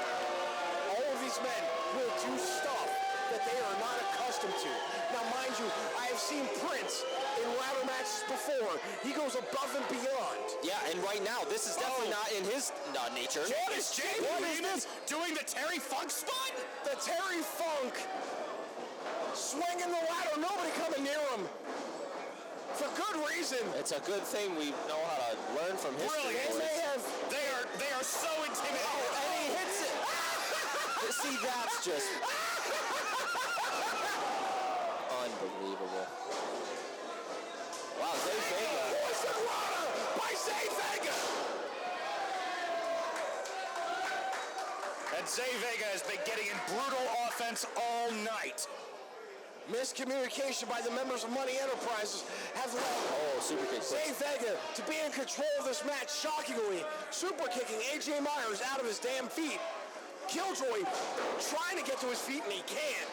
All of these men will do stuff that they are not accustomed to. Now, mind you, I have seen Prince in ladder matches before. He goes above and beyond. Yeah, and right now, this is definitely not in his nature. What is JP? What is this? Doing the Terry Funk spot? The Terry Funk swinging the ladder, nobody coming near him. For good reason. It's a good thing we know how to learn from history. Brilliant. They may have. They are so intimidating. Oh, and he hits it. See, that's just unbelievable. Wow, Zay Vega. Poison Rana by Zay Vega. And Zay Vega has been getting in brutal offense all night. Miscommunication by the members of Money Enterprises have led Oh, super kick. Zay Vega to be in control of this match, shockingly. Super kicking AJ Myers out of his damn feet. Killjoy trying to get to his feet, and he can't.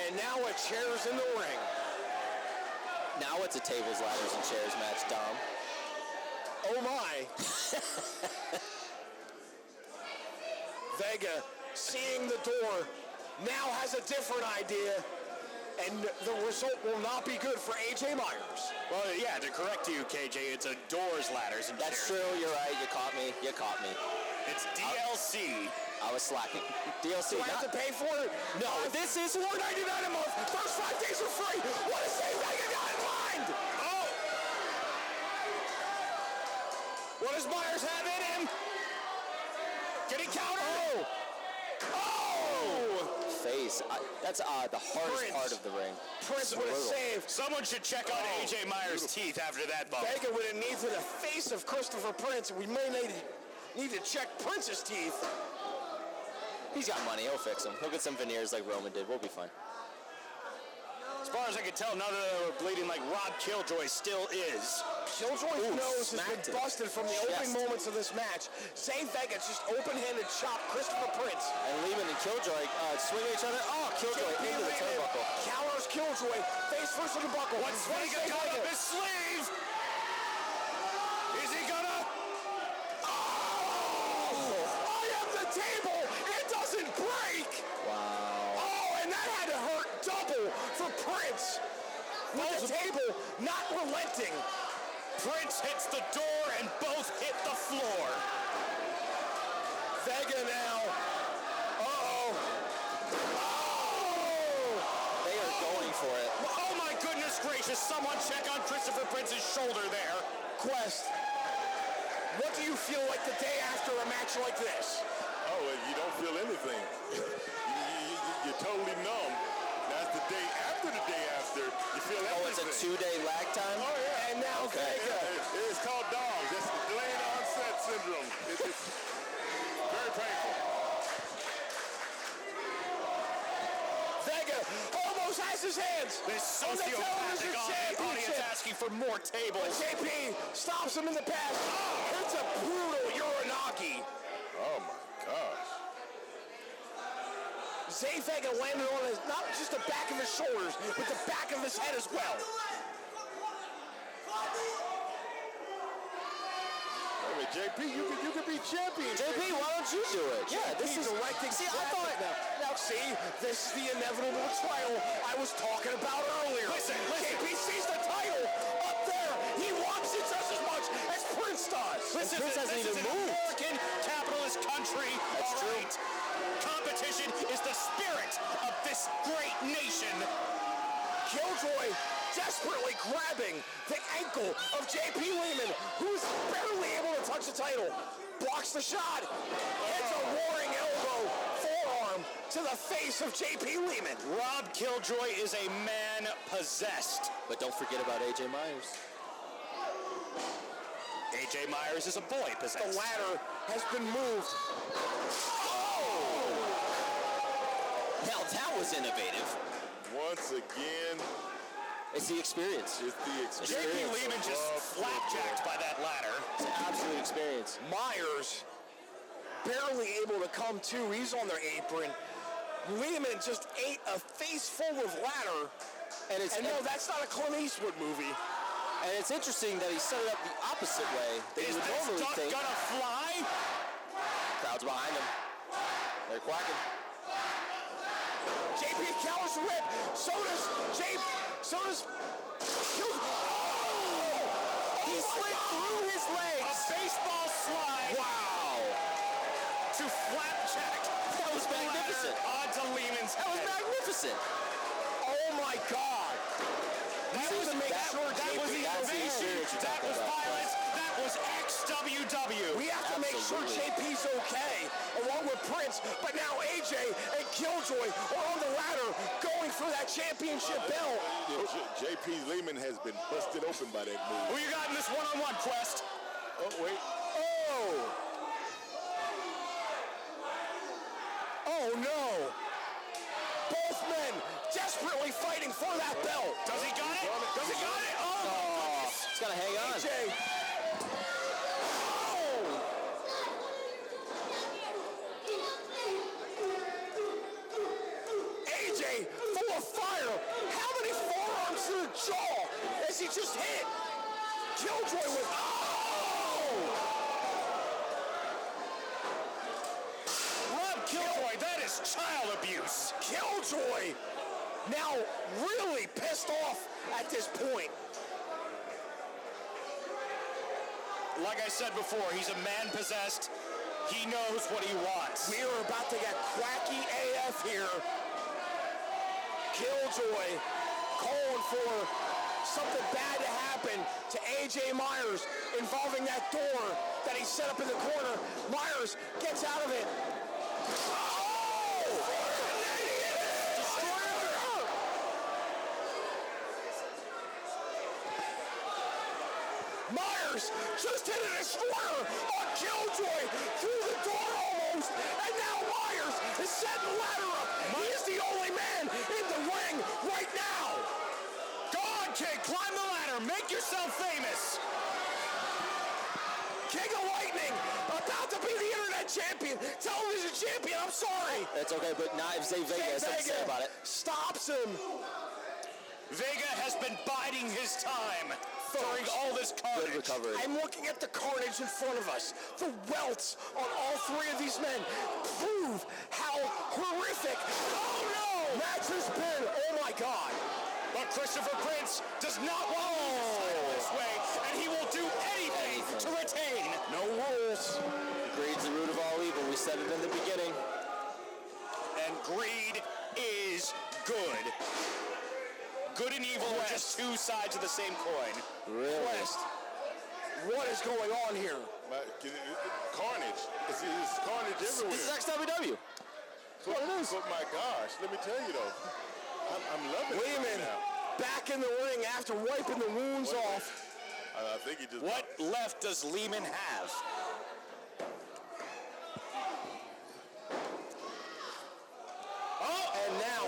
And now a chair's in the ring. Now it's a tables, ladders, and chairs match, Dom. Oh my. Vega, seeing the door, now has a different idea. And the result will not be good for AJ Myers. Well, yeah, to correct you, KJ, it's a doors, ladders, and That's chairs. true. You're right. You caught me. You caught me. It's DLC. I was slacking. DLC. Do I have to pay for it? No, this is $4.99 a month. First 5 days are free. What does Zay Vega got in mind? Oh! What does Myers have in him? Can he counter? Oh! face. That's the hardest part of the ring. Prince would have saved. Someone should check on AJ Myers' teeth after that bump. Vega would have knee to the face of Christopher Prince, and we may need to check Prince's teeth. He's got money. He'll fix them. He'll get some veneers like Roman did. We'll be fine. As far as I can tell, none of them are bleeding like Rob Killjoy still is. Killjoy's nose has been him. busted from the opening moments of this match. Zay Vega just open-handed chopped Christopher Prince. And Lehman and Killjoy swing at each other. Oh, Killjoy into the turnbuckle. Counters Killjoy. Face first in the buckle. What's Vega got up his sleeve? Is he gonna? Oh! I am the table. It doesn't break. Wow. Oh, and that had to hurt double for Prince. With the table not relenting. Prince hits the door and both hit the floor. Vega now. Uh-oh. Oh! They are going for it. Oh my goodness gracious, someone check on Christopher Prince's shoulder there. Quest, what do you feel like the day after a match like this? Oh, you don't feel anything. You're totally numb. That's the day after the day after. You feel everything. Oh, it's a 2-day lag time? Oh, yeah. And now Vega. It's called dogs. It's delayed onset syndrome. It's very painful. Vega almost has his hands This on the sociopathic television audience championship. asking for more But tables. JP stops him in the pass. It's a brutal Uranagi. Oh, my gosh. Zay Vega landed on his, not just the back of his shoulders, but the back of his head as well. Wait, JP, you could be champion. JP, why don't you do it? Yeah, this is directing. See, I thought. Now, see, this is the inevitable trial I was talking about earlier. Listen. JP sees the title up there. He wants it just as much as Prince does. This Prince hasn't is even an moved. American capitalist country. That's All true. right. Competition is the spirit of this great nation. Killjoy desperately grabbing the ankle of JP Lehman, who's barely able to touch the title. Blocks the shot. Hits a roaring elbow, forearm to the face of JP Lehman. Rob Killjoy is a man possessed. But don't forget about AJ Myers. AJ Myers is a boy The possessed. ladder has been moved. Now that was innovative. Once again, It's the experience. it's the JP experience. Lehman of just Rob flapjacked by that ladder. It's an absolute experience. Myers barely able to come to. He's on their apron. Lehman just ate a face full of ladder. And it's And no, that's not a Clint Eastwood movie. and it's interesting that he set it up the opposite way that Is you would this normally duck think. gonna fly? Crowd's behind him. They're quacking. JP counters the whip. So does He slid through his A legs. baseball slide Wow. to flapjack. That was the magnificent. ladder onto Lehman's That was head. magnificent. Oh my God. That We was have to make sure that was JP the that's the invasion. experience you're That talking was about. violence. That was XWW. We have to make sure Absolutely. JP's okay, along with Prince. But now AJ and Killjoy are on the ladder going for that championship belt. JP Lehman has been busted open by that move. Who you got in this one-on-one quest? Oh, wait. Oh no. Both men desperately fighting for that belt. Does he got it? Does he got it? Oh, my goodness. He's got to hang on. AJ. Oh. AJ, full of fire. How many forearms to the jaw as he just hit? Killjoy with. Oh! Rob Killjoy, that is child abuse. Killjoy now really pissed off at this point. Like I said before, he's a man possessed. He knows what he wants. We are about to get quacky AF here. Killjoy calling for something bad to happen to AJ Myers involving that door that he set up in the corner. Myers gets out of it. Oh! Canadian Destroyer! Myers just hit a destroyer on Killjoy through the door almost, and now Myers is setting the ladder up. He is the only man in the ring right now. Go on, kid, climb the ladder. Make yourself famous. King of Lightning, about to be the internet champion, television champion. I'm sorry. That's okay, but Knives Zay Vega has something to say about it. Stops him. Vega has been biding his time during all this carnage. Good recovery. I'm looking at the carnage in front of us. The welts on all three of these men prove how horrific. Oh no! Match has been. Oh my God. But Christopher Prince does not want to lose his title this way, and he will do anything to retain. No rules. Greed's the root of all evil. We said it in the beginning. And greed is good. Good and evil are just two sides of the same coin. Really? Quest, what is going on here? Carnage. It's carnage everywhere. This is XWW. That's what it is. But my gosh, let me tell you though, I'm loving it Lehman right now. back in the ring after wiping the wounds off. I think he just. What left does Lehman have? And now,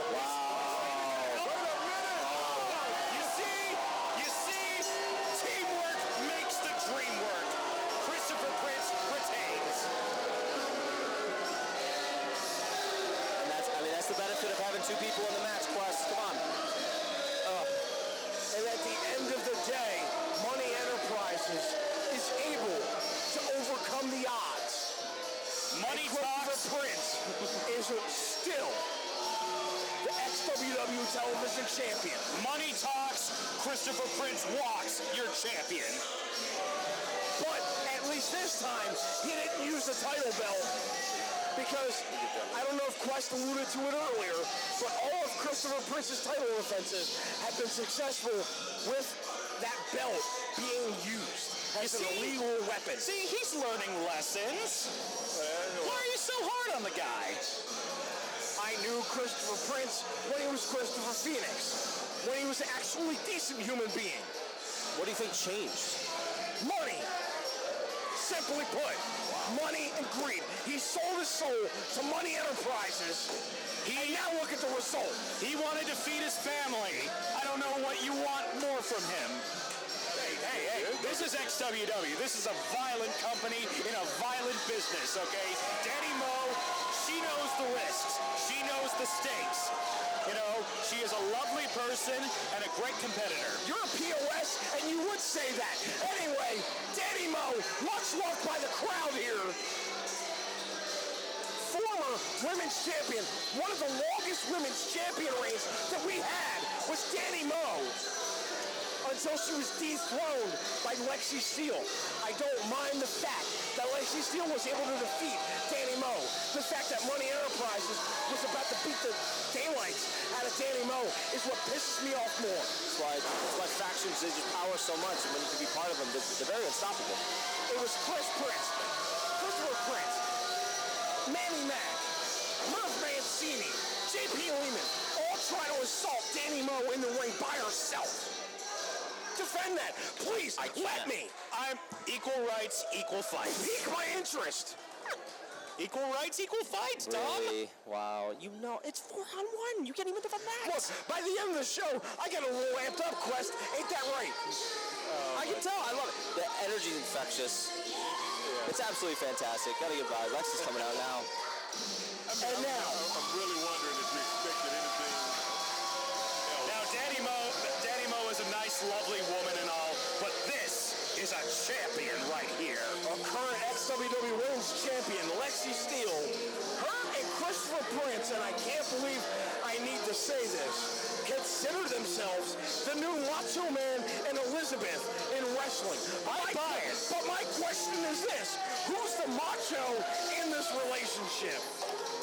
You see, teamwork makes the dream work. Christopher Prince retains. And that's the benefit of having two people in the match, Quest. Come on. and at the end of the day, Money Enterprises is able to overcome the odds. Money Christopher talks. Prince is still the XWW Television Champion. Money talks. Christopher Prince walks. Your champion. But at least this time, he didn't use the title belt. Because, I don't know if Quest alluded to it earlier, but all of Christopher Prince's title defenses have been successful with that belt being used as an illegal weapon. See, he's learning lessons. Why are you so hard on the guy? I knew Christopher Prince when he was Christopher Phoenix, when he was an actually decent human being. What do you think changed? Money. Simply put, money and greed. He sold his soul to Money Enterprises. And now look at the result. He wanted to feed his family. I don't know what you want more from him. Hey, this is XWW. This is a violent company in a violent business, okay? Danny Moe, she knows the risks. She knows the stakes. You know, she is a lovely person and a great competitor. You're a POS, and you would say that. Anyway, Danny Moe, much loved by the crowd here. Former women's champion, one of the longest women's champion reigns that we had was Danny Moe. Until she was dethroned by Lexi Steele. I don't mind the fact that Lexi Steele was able to defeat Danny Moe. The fact that Money Enterprises was about to beat the daylights out of Danny Moe is what pisses me off more. That's why factions, they just power so much, and when you can be part of them, they're very unstoppable. It was Christopher Prince, manny-mac, Merv Mancini, JP Lehman, all trying to assault Danny Moe in the ring by herself. Defend that, please. Let me. I'm equal rights, equal fight. Pique my interest. Equal rights, equal fight, Tom. Really? Wow. You know, it's 4-on-1. You can't even defend that. Look, by the end of the show, I get a little amped up, Quest. Ain't that right? I can tell. I love it. The energy's infectious. It's absolutely fantastic. Gotta give vibes. Lex is coming out now. I'm really wondering if you expected anything else. Now, Danny Moe is a nice, lovely woman and all, but this is a champion right here. A current XWW Women's Champion, Lexi Steele. Her and Christopher Prince, and I can't believe I need to say this, consider themselves the new Macho Man and Elizabeth in wrestling. But my question is this: who's the macho in this relationship?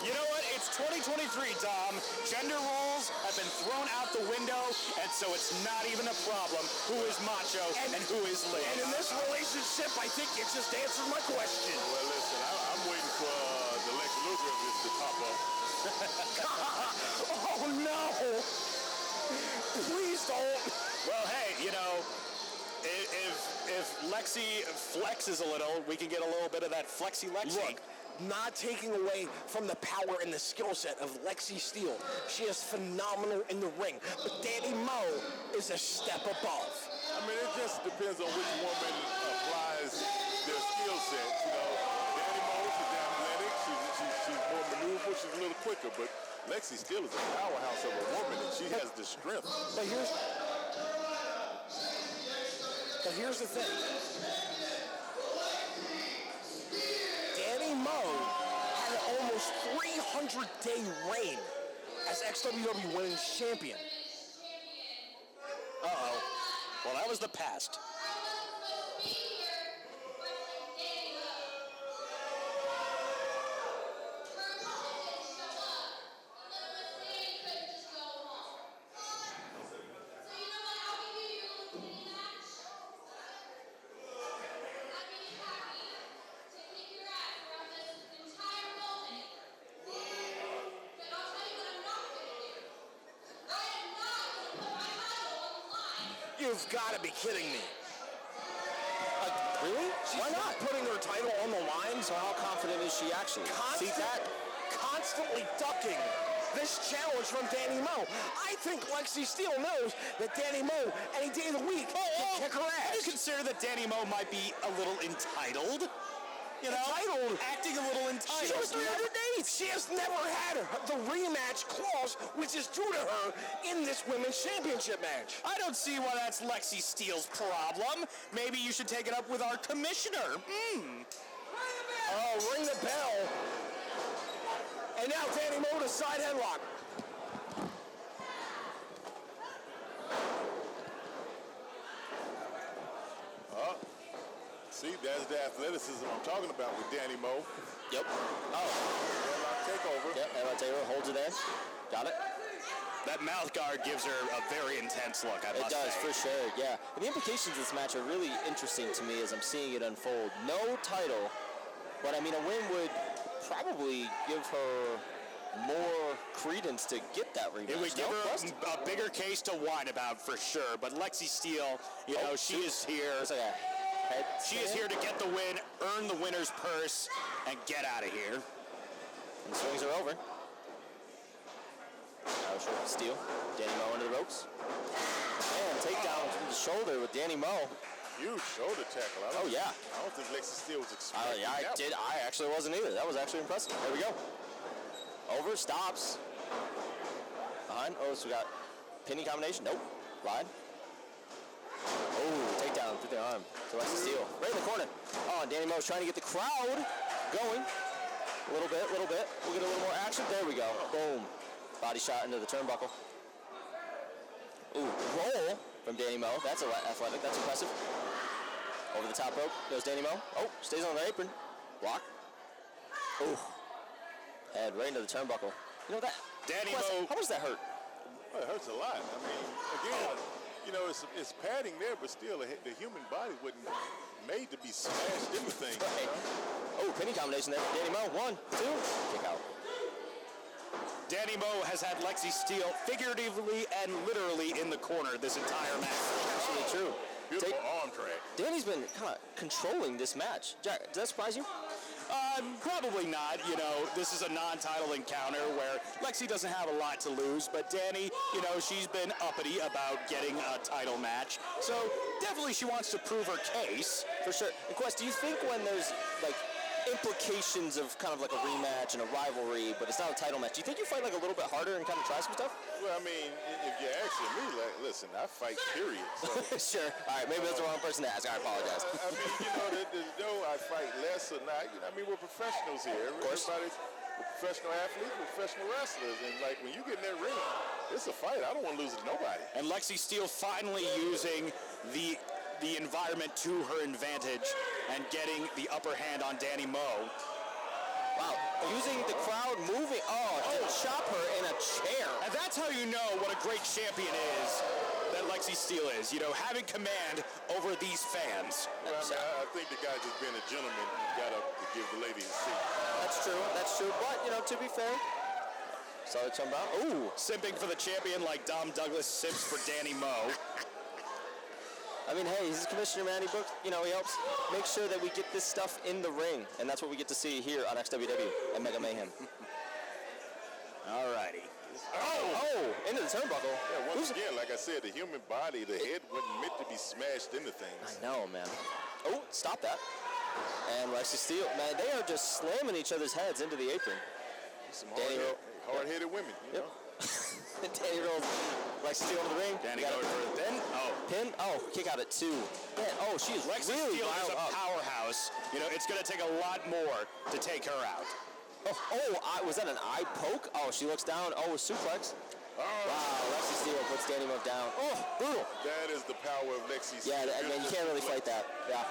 You know what? It's 2023, Dom. Gender roles have been thrown out the window, and so it's not even a problem who is macho and who is Liz. And in this relationship, I think you just answered my question. Well, listen, I'm waiting for the Lex Luger of this to pop up. Oh, no. Please don't. Well, hey, you know, if Lexi flexes a little, we can get a little bit of that flexy Lexi. Look, not taking away from the power and the skill set of Lexi Steele. She is phenomenal in the ring. But Danny Moe is a step above. I mean, it just depends on which woman applies their skill set. You know, Danny Moe, she's athletic, she's more maneuverable, she's a little quicker, but Lexi Steele is a powerhouse of a woman, and she has the strength. But here's the thing. Danny Moe had an almost 300-day reign as XWW Women's Champion. Uh-oh. Well, that was the past. You've got to be kidding me. Really? Why not? Putting her title on the line? So how confident is she actually? Constantly ducking this challenge from Danny Moe. I think Lexi Steele knows that Danny Moe, any day of the week, can kick her I ass. consider that Danny Moe might be a little entitled. You know, Entitled? acting a little entitled. She was 300 days. She has never had the rematch clause, which is due to her in this women's championship match. I don't see why that's Lexi Steele's problem. Maybe you should take it up with our commissioner. Oh, ring the bell. And now Danny Moe to side headlock. See, that's the athleticism I'm talking about with Danny Moe. Yep. Oh. Headlock takeover. Yep, headlock takeover. Holds it there. Got it. That mouth guard gives her a very intense look, I must say. It does, for sure, yeah. And the implications of this match are really interesting to me as I'm seeing it unfold. No title, but I mean, a win would probably give her more credence to get that rematch. It would give her a bigger case to whine about for sure. But Lexi Steele, you know, she is here. It's like a head. She is here to get the win, earn the winner's purse, and get out of here. And swings her over. Steele. Danny Moe into the ropes. And takedown from the shoulder with Danny Moe. Huge shoulder tackle. Oh, yeah. I don't think Lexi Steele was expecting that. I actually wasn't either. That was actually impressive. There we go. Over, stops. Behind. Oh, so we got pinning combination. Nope. Slide. Oh, takedown through the arm. So Lexi Steele. Right in the corner. Oh, and Danny Moe's trying to get the crowd going. A little bit. We'll get a little more action. There we go. Boom. Body shot into the turnbuckle. Ooh, roll from Danny Moe. That's athletic. That's impressive. Over the top rope goes Danny Moe. Oh, stays on the apron. Block. Ooh. Head right into the turnbuckle. You know that? Danny Moe. How does that hurt? Well, it hurts a lot. I mean, again, you know, it's padding there, but still, the human body wasn't made to be smashed into things. Right. Oh, pinning combination there. Danny Moe. 1, 2. Kick out. Danny Moe has had Lexi Steele figuratively and literally in the corner this entire match. Actually true. Beautiful arm drag. Danny's been kind of controlling this match. Jack, does that surprise you? Probably not. You know, this is a non-title encounter where Lexi doesn't have a lot to lose, but Danny, you know, she's been uppity about getting a title match. So definitely she wants to prove her case. For sure. And Quest, do you think when there's, like, implications of kind of like a rematch and a rivalry, but it's not a title match, do you think you fight like a little bit harder and kind of try some stuff? Well, I mean, if you're asking me, like, listen, I fight, period. So, sure. All right, maybe that's the wrong person to ask. I apologize. I mean, you know, though I fight less or not, you know, I mean, we're we're professional athletes, we're professional wrestlers, and like when you get in that ring, it's a fight. I don't want to lose to nobody. And Lexi Steele finally using the environment to her advantage and getting the upper hand on Danny Moe. Wow, using the crowd moving, to chop her in a chair. And that's how you know what a great champion is, that Lexi Steele is. You know, having command over these fans. Well, I mean, I think the guy just being a gentleman got up to give the lady a seat. That's true. But, you know, to be fair, saw it jump out. Ooh. Simping for the champion like Dom Douglas simps for Danny Moe. I mean, hey, he's a commissioner, man. He helps make sure that we get this stuff in the ring. And that's what we get to see here on XWW and Mega Mayhem. Alrighty. Into the turnbuckle. Yeah, once again, like I said, the human body, the head wasn't meant to be smashed into things. I know, man. Oh, stop that. And Lexi Steele, man, they are just slamming each other's heads into the apron. Some hard-headed women, you know. Danny rolls Lexi Steele into the ring. Danny going for a pin. Pin? Kick out at 2. Man, she is Lexi really Steele is riled a up. powerhouse. You know, it's going to take a lot more to take her out. Was that an eye poke? She looks down. Suplex. Wow, Lexi Steele puts Danny Moe down. Brutal. That is the power of Lexi Steele. Yeah, man, you can't really fight that. Yeah.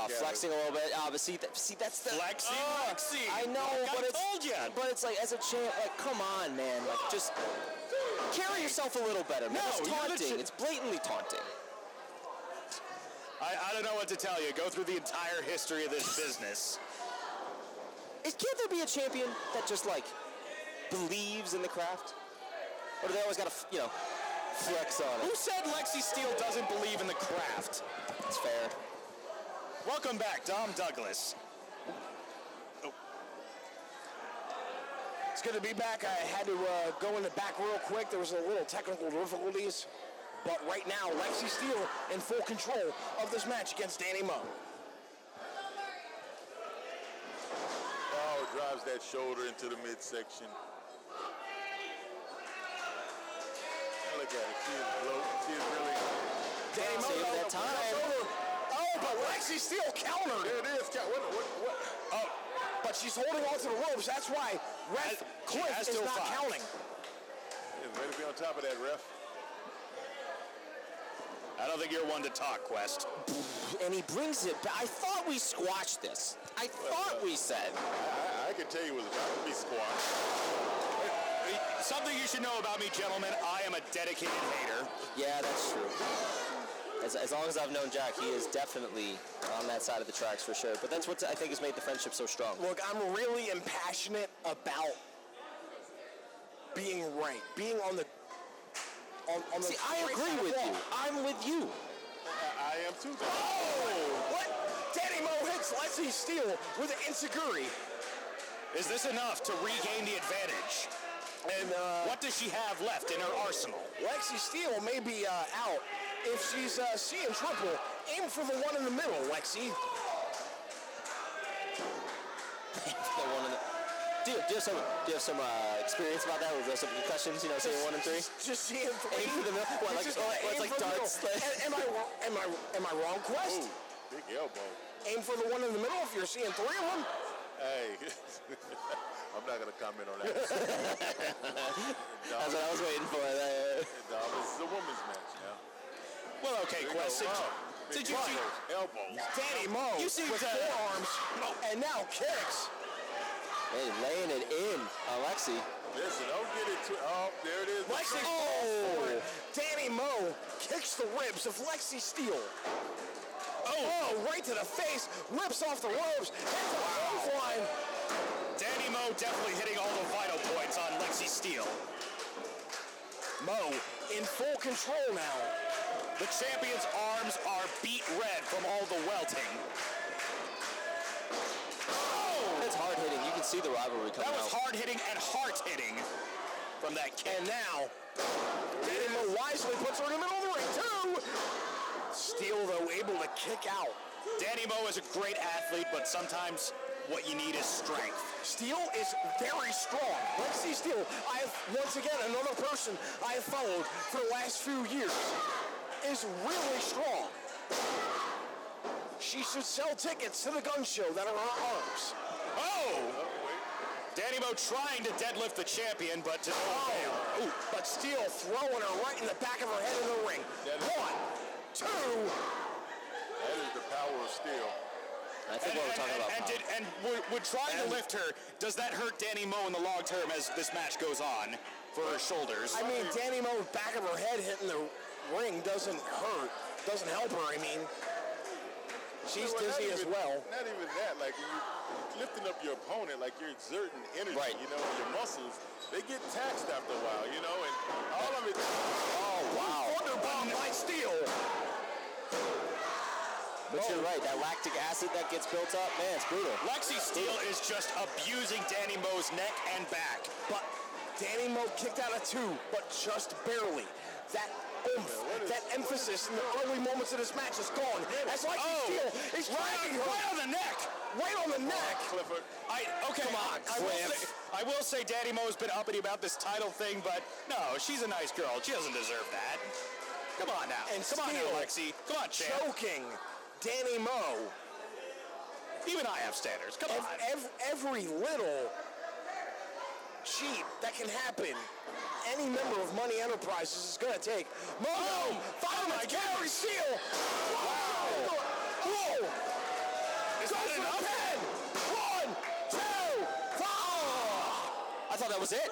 Flexing a little bit. But see, that's the... Flexing, Lexi. I know, I told you. But it's like, as a champ, like, come on, man. Like, just carry yourself a little better, man. No, it's taunting. It's blatantly taunting. I don't know what to tell you. Go through the entire history of this business. Can't there be a champion that just, like, believes in the craft? Or do they always got to, flex on it? Who said Lexi Steele doesn't believe in the craft? It's fair. Welcome back, Dom Douglas. It's good to be back. I had to go in the back real quick. There was a little technical difficulties. But right now, Lexi Steele in full control of this match against Danny Moe. Drives that shoulder into the midsection. Look at it. She is bloated. She is really... Danny Moe that time. But Lexi Steele countered. There it is. What? But she's holding on to the ropes. That's why Ref Cliff is not counting. Yeah, ready to be on top of that, ref. I don't think you're one to talk, Quest. And he brings it back. I thought we squashed this. I thought we said. I can tell you it was about to be squashed. Something you should know about me, gentlemen, I am a dedicated hater. Yeah, that's true. As long as I've known Jack, he is definitely on that side of the tracks for sure. But that's what I think has made the friendship so strong. Look, I'm really impassionate about being right, being on the See, I agree with you. I'm with you. I am too. Oh! What? Danny Mo hits Lexi Steele with an enziguri. Is this enough to regain the advantage? And What does she have left in her arsenal? Lexi Steele may be out. If she's seeing triple, aim for the one in the middle, Lexi. Do you have some experience about that? Was there some concussions? Seeing 1 and 3. Just seeing 3. Aim for the middle. What, like, Just it's like aim for the darts? middle. Am I wrong, Quest? Ooh, big elbow. Aim for the one in the middle if you're seeing 3 of them. Hey, I'm not gonna comment on that. That's what I was waiting for. This is a women's match now. Well, okay, Quest. Did you see elbows? Danny Mo You seem with to- forearms and now kicks. Hey, laying it in on Lexi. Listen, don't get it too. Oh, there it is. Lexi falls for it. Danny Mo kicks the ribs of Lexi Steele. Oh, right to the face, whips off the ropes, hits the clothesline. Danny Mo definitely hitting all the vital points on Lexi Steele. Mo in full control now. The champion's arms are beat red from all the welting. That's hard hitting. You can see the rivalry coming That was out. hard hitting and heart hitting from that kick. And now, Danny Mo wisely puts her in the middle of the ring, too. Steele, though, able to kick out. Danny Mo is a great athlete, but sometimes what you need is strength. Steele is very strong. Lexi Steele, once again, another person I have followed for the last few years, is really strong. She should sell tickets to the gun show that are her arms. Oh! Danny Mo trying to deadlift the champion, but to no avail. Ooh, but Steele throwing her right in the back of her head in the ring. 1, 2. That is the power of steel. I think what we're talking about. Would trying to lift her, does that hurt Danny Mo in the long term as this match goes on for her shoulders? I mean, Danny Mo's back of her head hitting the ring doesn't hurt, doesn't help her. I mean, she's dizzy as well. Not even that. Like when you're lifting up your opponent, like you're exerting energy. Right. Your muscles, they get taxed after a while. And all of it. Oh, wow. Thunderbomb by Steele. But you're right, that lactic acid that gets built up, man, it's brutal. Lexi Steele is just abusing Danny Mo's neck and back. But Danny Mo kicked out of 2, but just barely. That oomph, that emphasis in the early moments of this match is gone. As Lexi Steele is dragging her Right on the neck. right on the neck. Clifford. Okay, Come on, I will say Danny Mo's been uppity about this title thing, but no, she's a nice girl. She doesn't deserve that. Come on now. And Come on now, Steele Lexi. Come on, champ. choking Danny Mo. Even I have standards. Come on. Every little cheat that can happen, any member of Money Enterprises is going to take. Mo, fireman, Gary Steele. Wow. Whoa. Is Go that for the enough? pin. 1, 2, 3. I thought that was it.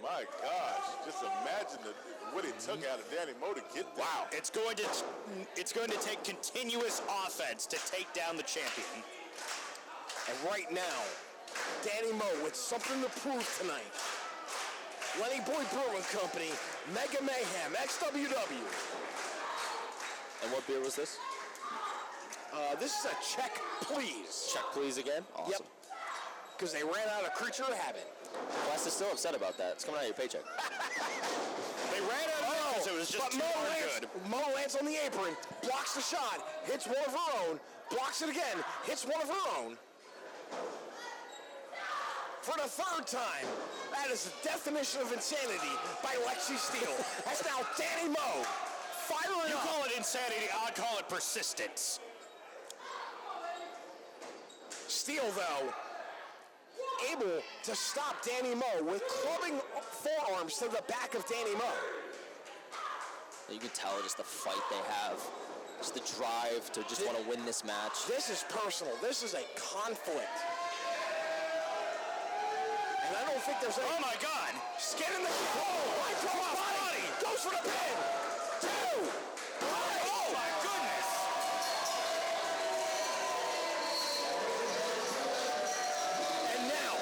My gosh, just imagine what it took out of Danny Mo to get there. Wow, it's going to take continuous offense to take down the champion. And right now, Danny Mo with something to prove tonight. Lenny Boy Brewing Company, Mega Mayhem, XWW. And what beer was this? This is a check, please. Check please again? Awesome. Yep. Because they ran out of Creature of Habit. Wes is still upset about that. It's coming out of your paycheck. They ran out of because it was just but too darn good. Mo lands on the apron, blocks the shot, hits one of her own, blocks it again, hits one of her own. For the 3rd time, that is the definition of insanity by Lexi Steele. That's now Danny Mo firing You up. call it insanity, I'd call it persistence. Steele, though, able to stop Danny Mo with clubbing forearms to the back of Danny Mo. You can tell just the fight they have, just the drive to just want to win this match. This is personal. This is a conflict. And I don't think there's any... Oh my God! Skin in the... my crossbody! Goes for the pin! 2! Oh my goodness! And now,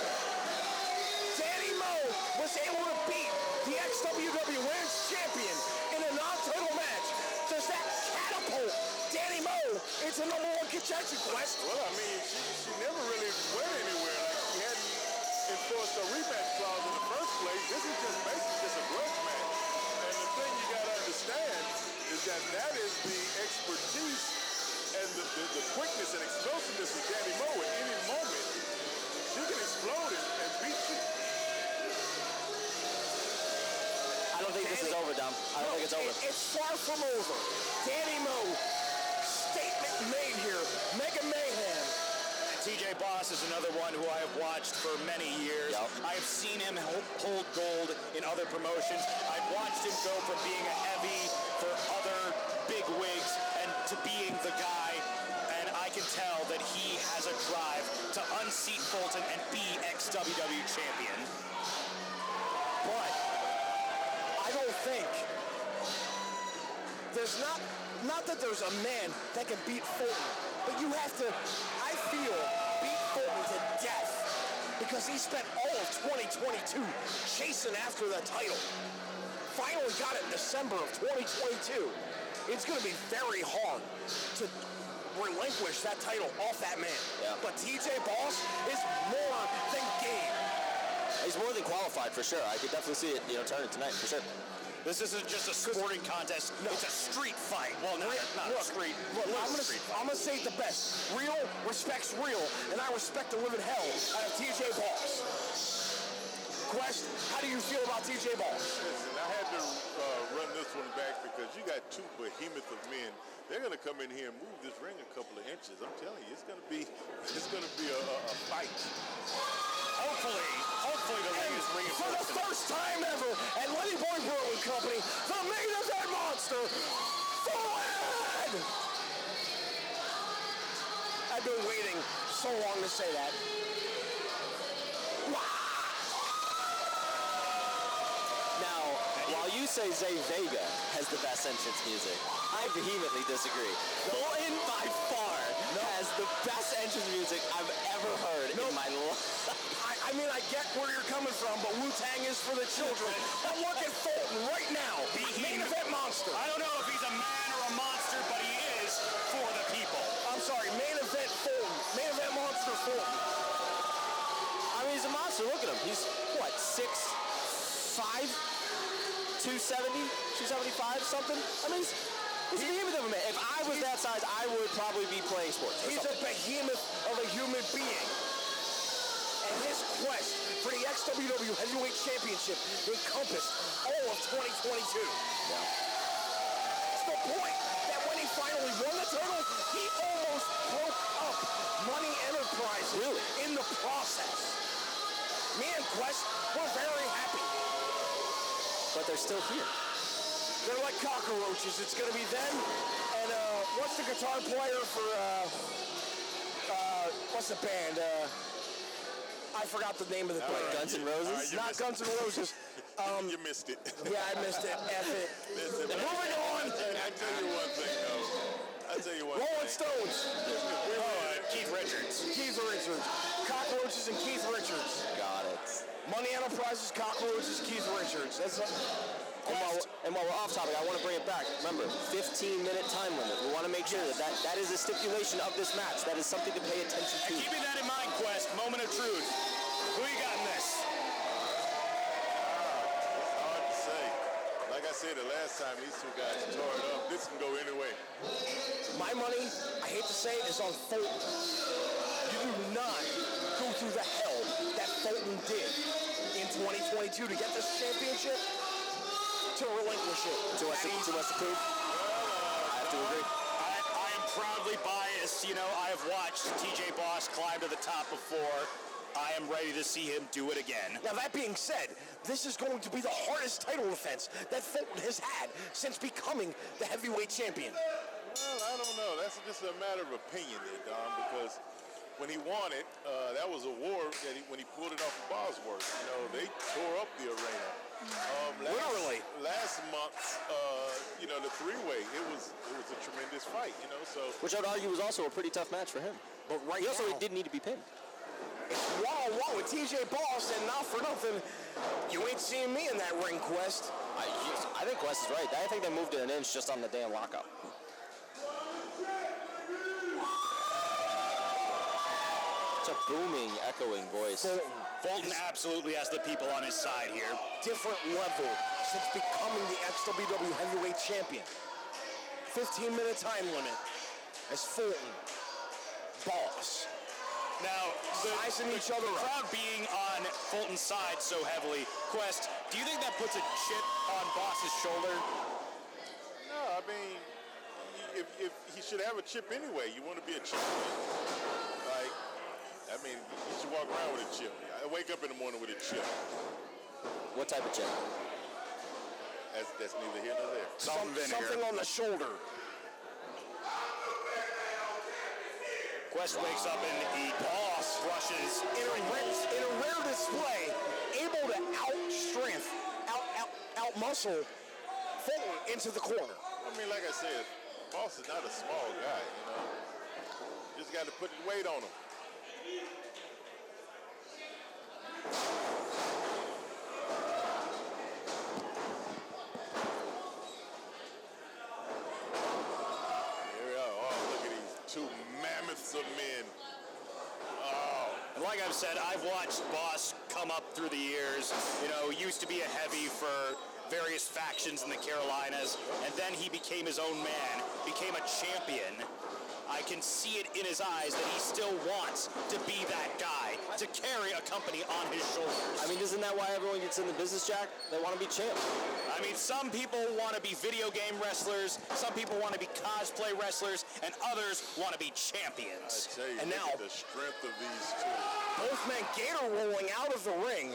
Danny Moe was able to beat the XWW Women's Champion in a non-title match. Does that catapult Danny Moe into #1 contention, Quest? Well, I mean, she never really went anywhere. Like, she hadn't enforced a rematch clause in the first place. This is just basically just a grudge match. And the thing you got to understand is that is the expertise and the quickness and explosiveness of Danny Moe. At any moment, she can explode and beat you. I don't think this is over, Dom. I don't think it's over. It's far from over. Danny Moe, statement made here. Mega Mayhem. TJ Boss is another one who I have watched for many years. Yep. I have seen him hold gold in other promotions. I've watched him go from being a heavy for other big wigs and to being the guy. And I can tell that he has a drive to unseat Fulton and be ex-WW champion. But I don't think there's not that there's a man that can beat Fulton, but you have to, I feel, beat Fulton to death because he spent all of 2022 chasing after the title. Finally got it in December of 2022. It's going to be very hard to relinquish that title off that man. Yeah. But TJ Boss is more than game. He's more than qualified for sure. I could definitely see it, turning tonight for sure. This isn't just a sporting contest. No. It's a street fight. Well, not a street. Look, I'm gonna say it the best. Real respects real, and I respect the living hell out of TJ Boss. Quest, how do you feel about TJ Boss? Listen, I had to run this one back because you got two behemoth of men. They're going to come in here and move this ring a couple of inches. I'm telling you, it's going to be a fight. Hopefully the ring is reinforced. For the first time ever at Lenny Boy Brewing Company, the main event monster, Fulton! I've been waiting so long to say that. Now, while you say Zay Vega has the best entrance music, I vehemently disagree. Fulton by far has the best entrance music I've ever heard in my life. I mean, I get where you're coming from, but Wu-Tang is for the children. But look at Fulton right now. Main event monster. I don't know if he's a man or a monster, but he is for the people. I'm sorry, main event Fulton. Main event monster Fulton. I mean, he's a monster. Look at him. He's, what, 6'5"? 270? 275, something? I mean, he's a behemoth of a man. If I was that size, I would probably be playing sports. He's a behemoth of a human being. And his quest for the XWW Heavyweight Championship encompassed all of 2022. Yeah. To the point that when he finally won the title, he almost broke up Money Enterprises in the process. Me and Quest were very happy. But they're still here. They're like cockroaches. It's going to be them and what's the guitar player for what's the band? I forgot the name of the band. Guns N' Roses? Not Guns N' Roses. You missed it. Yeah, I missed it. F it. Listen, Moving on. I tell you one thing, though. I tell you one Rolling thing. Stones. Keith Richards. Keith Richards. Cockroaches and Keith Richards. Got it. Money Enterprises, Cockroaches, Keith Richards. That's And while we're off topic, I want to bring it back. Remember, 15-minute time limit. We want to make sure that is a stipulation of this match. That is something to pay attention to. And keeping that in mind, Quest, moment of truth. Who you got in this? It's hard to say. Like I said the last time, these two guys tore it up. This can go any way. my money, I hate to say it, is on Fulton. You do not go through the hell that Fulton did in 2022 to get this championship, to relinquish it. Too much to prove? I have to agree. I am proudly biased. You know, I have watched TJ Boss climb to the top before. I am ready to see him do it again. Now, that being said, this is going to be the hardest title defense that Fulton has had since becoming the heavyweight champion. Well, I don't know. That's just a matter of opinion there, Don, because when he won it, that was a war that when he pulled it off of Bosworth. You know, they tore up the arena. Literally. Last month, you know, the three-way, it was a tremendous fight, you know, so. Which I'd argue was also a pretty tough match for him. But right He also now, didn't need to be pinned. it's wall-on-wall with TJ Boss, and not for nothing, you ain't seeing me in that ring, Quest. I think Quest is right. I think they moved it an inch just on the damn lockout. Such a booming, echoing voice. Fulton absolutely has the people on his side here. Different level since becoming the XWW heavyweight champion. 15-minute time limit as Fulton, Boss. Now, Sizing each other the up. crowd being on Fulton's side so heavily, Quest, do you think that puts a chip on Boss's shoulder? No, I mean, if he should have a chip anyway. You want to be a champion. Like, I mean, you should walk around with a chip. I wake up in the morning with a chip. What type of chip? That's neither here nor there. Something on the shoulder. Quest wakes up and the Boss rushes. In a rare display, able to out-muscle Fulton into the corner. I mean, like I said, Boss is not a small guy, you know. Just got to put the weight on him. Here we are. Oh, look at these two mammoths of men. Oh. And like I've said, I've watched Boss come up through the years. You know, used to be a heavy for various factions in the Carolinas, and then he became his own man, became a champion. I can see it in his eyes that he still wants to be that guy, to carry a company on his shoulders. I mean, isn't that why everyone gets in the business, Jack? They want to be champ. I mean, some people want to be video game wrestlers, some people want to be cosplay wrestlers, and others want to be champions. I tell you, And look now- at the strength of these two. Both men Gator rolling out of the ring.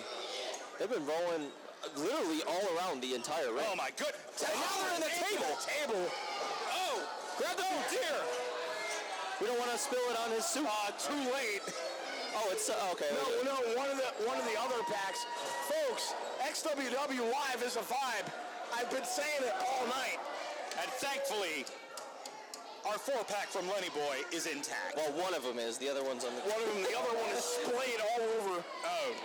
They've been rolling literally all around the entire ring. Oh my good! And now they're in the table. Oh, Grab the dear. We don't want to spill it on his suit. too late. Oh, it's okay. No, one of the other packs. Folks, XWW Live is a vibe. I've been saying it all night. And thankfully, our 4-pack from Lenny Boy is intact. Well, one of them is. The other one's on the. The other one is splayed all over. Oh.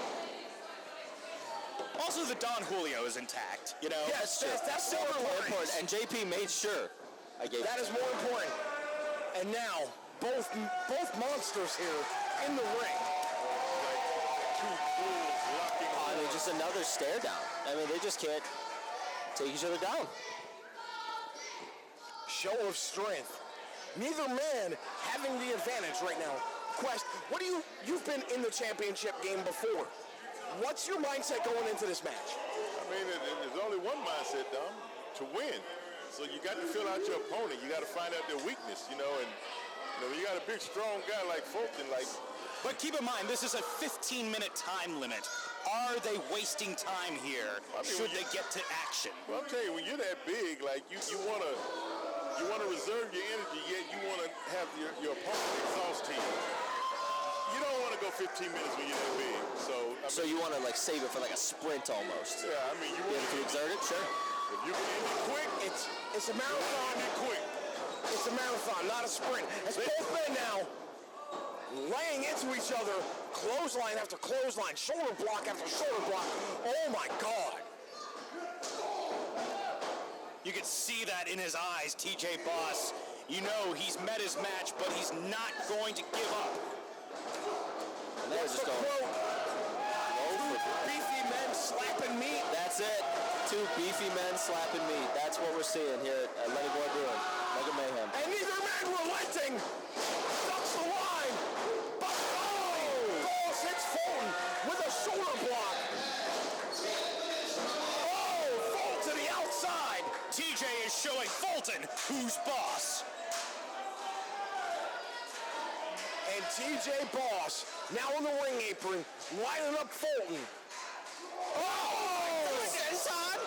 Also, the Don Julio is intact. You know. Yes, that's more More important. important. And JP made sure I gave That is more important. And now, both monsters here in the ring. Two bulls locking I mean, just another stare down. I mean, they just can't take each other down. Show of strength. Neither man having the advantage right now. Quest, you've been in the championship game before. What's your mindset going into this match? I mean, there's only one mindset, Dom, to win. So you got to fill out your opponent. You got to find out their weakness, you know. And you know, when you got a big, strong guy like Fulton, like. But keep in mind, this is a 15-minute time limit. Are they wasting time here? I mean, Should they get to action? Well, I'll tell you, when you're that big, like you wanna reserve your energy, yet you wanna have your opponent exhausted. You don't want to go 15 minutes when you're that big. So you want to like save it for like a sprint almost. Yeah, I mean, you Be want able to exert it, sure. if you can end it quick, It's a marathon. end it quick. It's a marathon, not a sprint. As both men now laying into each other, clothesline after clothesline, shoulder block after shoulder block. Oh my God. You can see that in his eyes, TJ Boss. You know he's met his match, but he's not going to give up. And they're That's just the going. quote. Beefy men slapping meat. That's it. Two beefy men slapping meat. That's what we're seeing here at Lenny Boy Brewing. Mega Mayhem. And neither man relenting. Ducks the line. But Boss hits Fulton with a shoulder block. Oh, Fulton to the outside. TJ is showing Fulton who's boss. And TJ Boss, now on the ring apron, lining up Fulton. Oh! Son!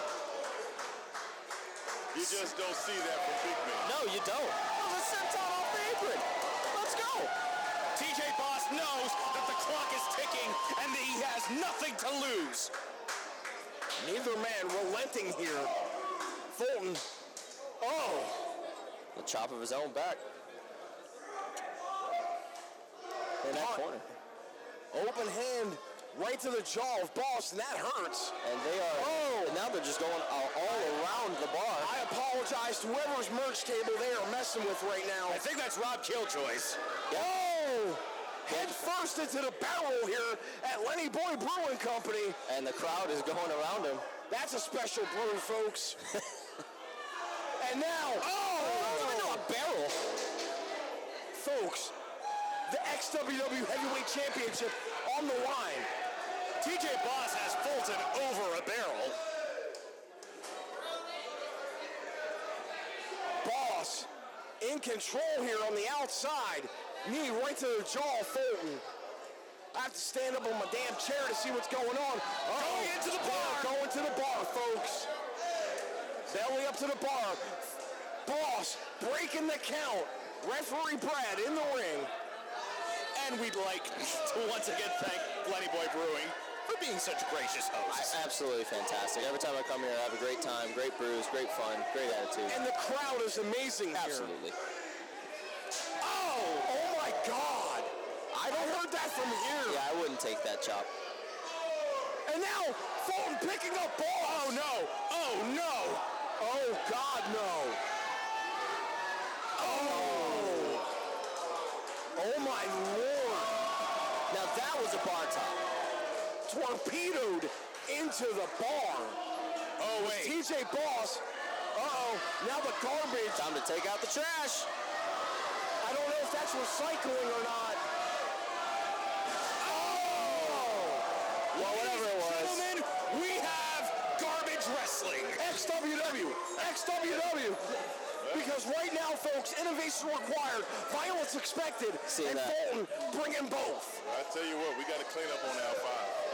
You just don't see that from big men. No, you don't. That was a senton off the apron. Let's go. TJ Boss knows that the clock is ticking and that he has nothing to lose. Neither man relenting here. Fulton. Oh! The chop of his own back. In that corner. Open hand right to the jaw of Boss, and that hurts. And they are, and now they're just going all around the bar. I apologize to whoever's merch table they are messing with right now. I think that's Rob Killjoy's. Oh! Head first into the barrel here at Lenny Boy Brewing Company. And the crowd is going around him. That's a special brew, folks. And now, Into a barrel. folks, the XWW Heavyweight Championship on the line. TJ Boss has Fulton over a barrel. Boss in control here on the outside. Knee right to the jaw of Fulton. I have to stand up on my damn chair to see what's going on. Going into the bar. Going to the bar, folks. Belly up to the bar. Boss breaking the count. Referee Brad in the ring. And we'd like to once again thank Lenny Boy Brewing for being such gracious hosts. Absolutely fantastic. Every time I come here, I have a great time, great brews, great fun, great attitude. And the crowd is amazing here. Absolutely. Oh my God. I heard that from here. Yeah, I wouldn't take that chop. And now Fulton picking up Boss. Oh no! Oh no! Oh God, no. Oh my Lord. Now that was a bar top. Torpedoed into the bar. Oh wait! TJ Boss. Now the garbage. Time to take out the trash. I don't know if that's recycling or not. Well, whatever it was. Gentlemen, we have garbage wrestling. XWW. Because right now, folks, innovation required, violence expected, Seeing and that. Fulton bringing both. I tell you what, we got to clean up on aisle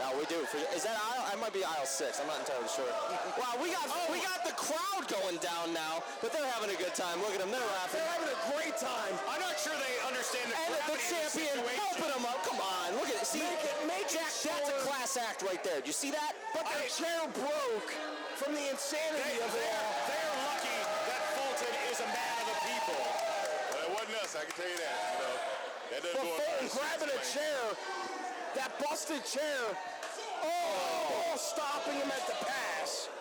5. No, we do. Is that aisle? I might be aisle 6. I'm not entirely sure. Wow, we got the crowd going down now, but they're having a good time. Look at them. They're laughing. They're having a great time. I'm not sure they understand the And the gravity of the champion situation. helping them up. Come on, look at it. See, Make it Jack, that's a sure. class act right there. Do you see that? But the chair broke from the insanity of it all. They're lucky that Fulton is a man of the people. Well, it wasn't us, I can tell you that. You know, that doesn't But go Fulton up grabbing a chair, that busted chair. Oh, stopping him at the pass.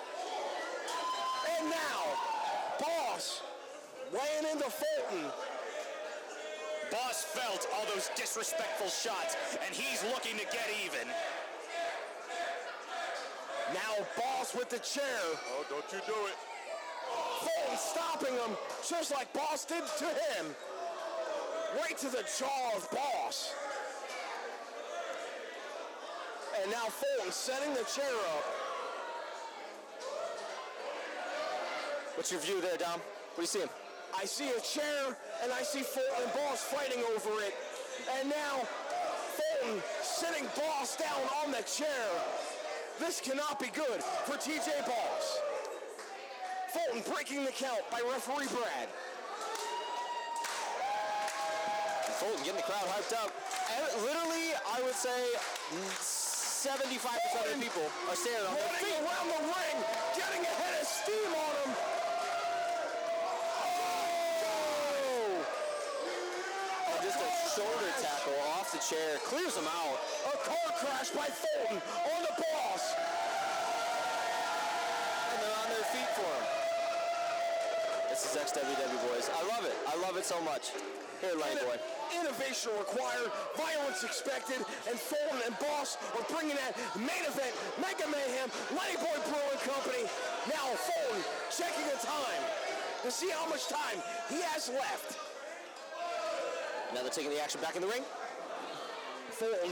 And now, Boss laying into Fulton. Boss felt all those disrespectful shots, and he's looking to get even. Now Boss with the chair. Oh, don't you do it. Fulton stopping him just like Boss did to him. Right to the jaw of Boss. And now Fulton setting the chair up. What's your view there, Dom? What do you see? I see a chair and I see Fulton and Boss fighting over it. And now Fulton sitting Boss down on the chair. This cannot be good for TJ Boss. Fulton breaking the count by referee Brad. Fulton getting the crowd hyped up. And literally, I would say 75% of the people are standing on their Running feet. around the ring, getting a head of steam on him. And just a shoulder tackle off the chair. Clears him out. A car crash by Fulton on the Boss. And they're on their feet for him. This is XWW, boys. I love it. I love it so much. Here, Lenny Boy. Innovation required, violence expected, and Fulton and Boss are bringing that main event, Mega Mayhem, Lenny Boy Brewing Company. Now Fulton checking the time to see how much time he has left. Now they're taking the action back in the ring. Fulton.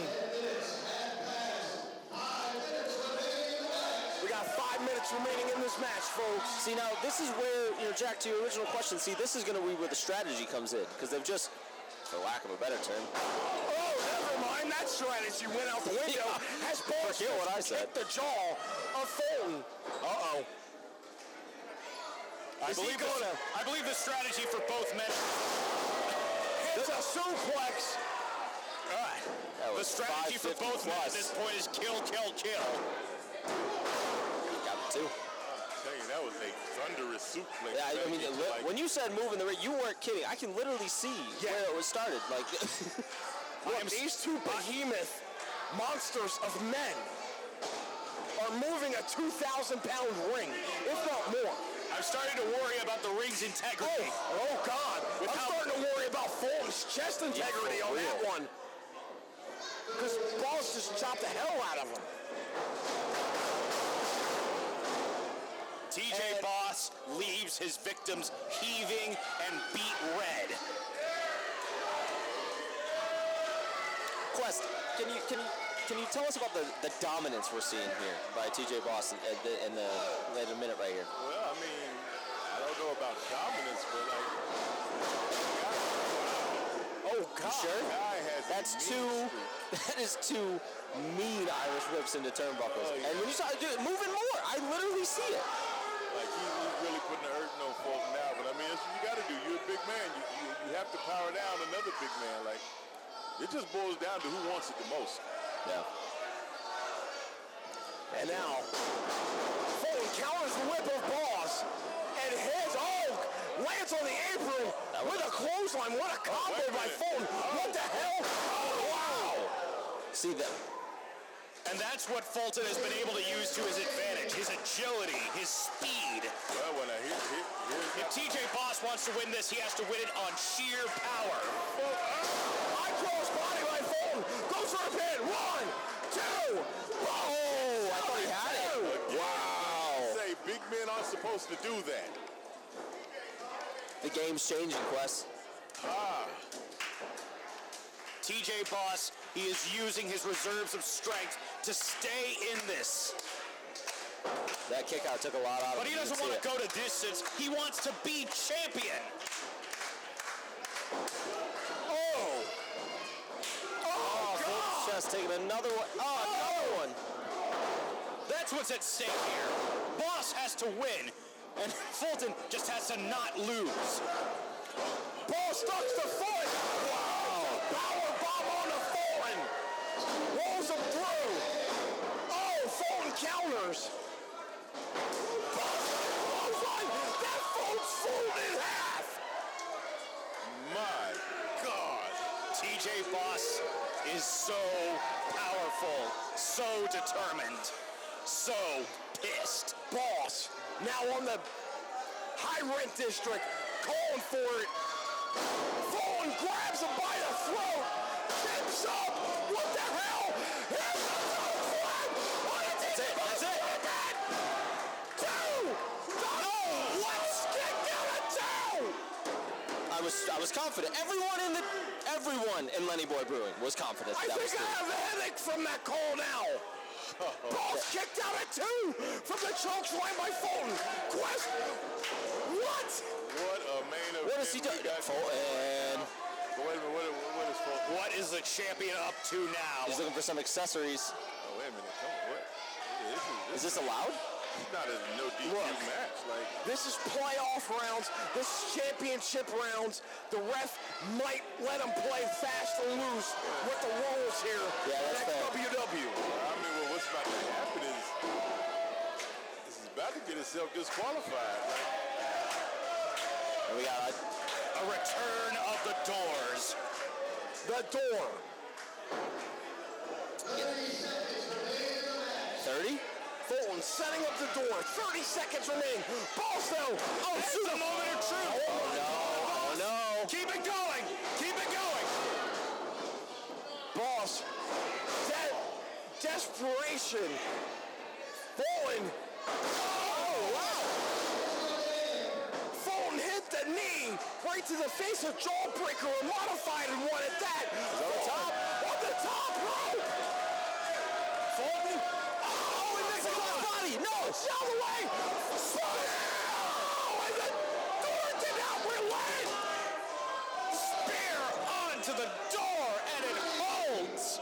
We got 5 minutes remaining in this match, folks. See, now this is where, Jack, to your original question, see, this is going to be where the strategy comes in, because they've just, for lack of a better term, strategy went out the window as Boss Forget what I said. kicked the jaw of Fulton. Uh-oh. I believe the strategy for both men. It's a suplex. All right. The strategy for both men at this point is kill, kill, kill. Got it too. Dang, that was a thunderous suplex. Yeah, I mean, when you said move in the ring, you weren't kidding. I can literally see where it was started. Like, Look, these two behemoth monsters of men are moving a 2,000-pound ring, if not more. I'm starting to worry about the ring's integrity. Oh God. I'm starting to worry about Fulton's chest integrity on that one. Because Boss just chopped the hell out of him. TJ Boss leaves his victims heaving and beat red. Quest, can you tell us about the dominance we're seeing here by TJ Boss in the later minute right here? Well, I mean, I don't know about dominance, but like, Oh God. Sure? guy has That's a mean two. streak. That is two mean Irish whips into turnbuckles. And when you saw it, moving more, I literally see it. Like he's really putting the hurt on Fulton now. But I mean, that's what you got to do. You're a big man. You have to power down another big man. Like it just boils down to who wants it the most. Yeah. And now, Fulton counters the whip of Boss and hits, lands on the apron with a clothesline. What a combo by Fulton. What the hell? Oh, wow. See them. And that's what Fulton has been able to use to his advantage, his agility, his speed. Well, when If TJ Boss wants to win this, he has to win it on sheer power. High cross body by Fulton. Goes for a pin. 1, 2. Oh, I thought he had it. wow. Say big men aren't supposed to do that. The game's changing, Quest. TJ Boss, he is using his reserves of strength to stay in this. That kick out took a lot out of him. But he doesn't want to go to distance. He wants to be champion. Oh, Fulton's chest taking another one. Oh, another one. That's what's at stake here. Boss has to win, and Fulton just has to not lose. Boss ducks the foot. Wow. Power bomb on the Fulton. Rolls him through. Oh, Fulton counters. That folds Fulton in half. My God. TJ Boss is so powerful, so determined, so pissed. Boss now on the high rent district, calling for it. Fulton grabs him by the throat, tips up. What the hell? Here's the throat slam. That's it. That's it. Two. What's kicked out of two? I was confident. Everyone in Lenny Boy Brewing was confident. I that think was I have a headache from that call now. Boss kicked out at 2 from the choke slam by Fulton. Quest. What? What a main event. What is he doing? Fulton. Wait a minute. What is Fulton? What is the champion up to now? He's looking for some accessories. Oh, wait a minute. Come on. What? Is this allowed? It's not a no DQ match. Like This is playoff rounds. This is championship rounds. The ref might let him play fast and loose with the rules here. Yeah, that's fair. XWW. I mean, well, what's about to happen is this is about to get itself disqualified. Like, And we got A return of the doors. The door. 30? Fulton setting up the door. 30 seconds remaining. Balls though. Oh, this is the moment of truth. Oh, no. Keep it going. Keep it going. Boss. Desperation. Fulton. Oh, wow. Fulton hit the knee right to the face of Jawbreaker, a modified one at that. On the top. On the top rope. Fulton. Oh, he misses the body. No, it's out of the way. Oh, and the door did not relent. Spear onto the door, and it holds.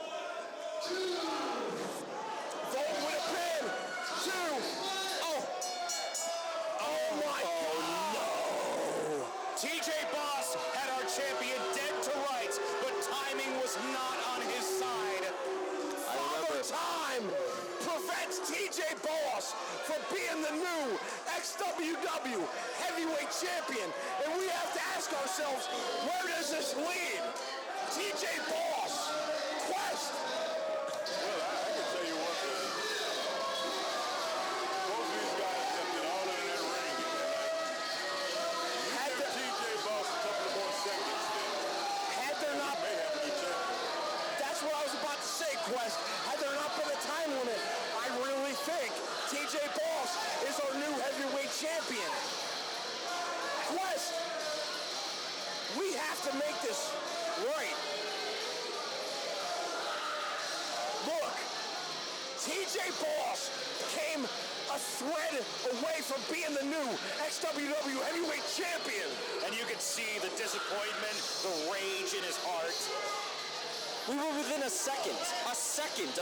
Boss for being the new XWW Heavyweight Champion. And we have to ask ourselves, where does this lead? TJ Boss, Quest. Well, I can tell you one thing. Both of these guys have been all in that ring. You give TJ Boss a couple more seconds, then Had there not, may have to be champion. that's what I was about to say, Quest. Had there not been a time limit, I really think TJ Boss is our new heavyweight champion. Quest, we have to make this right. Look, TJ Boss came a thread away from being the new XWW Heavyweight Champion. And you could see the disappointment, the rage in his heart. We were within a second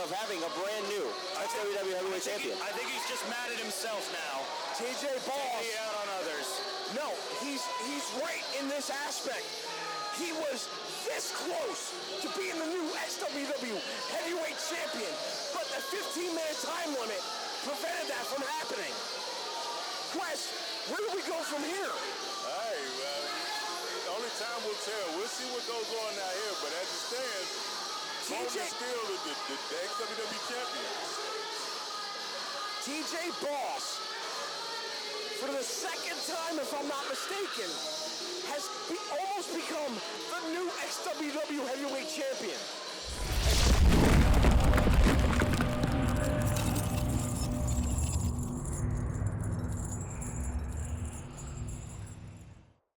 of having a brand new XWW Heavyweight Champion. I think he's just mad at himself now. TJ Boss. Taking out on others. No, he's right in this aspect. He was this close to being the new XWW Heavyweight Champion, but the 15-minute time limit prevented that from happening. Quest, where do we go from here? Hey, only time will tell. We'll see what goes on out here, but as it stands, Boss is still the XWW champion. TJ Boss, for the second time, if I'm not mistaken, has almost become the new XWW Heavyweight Champion.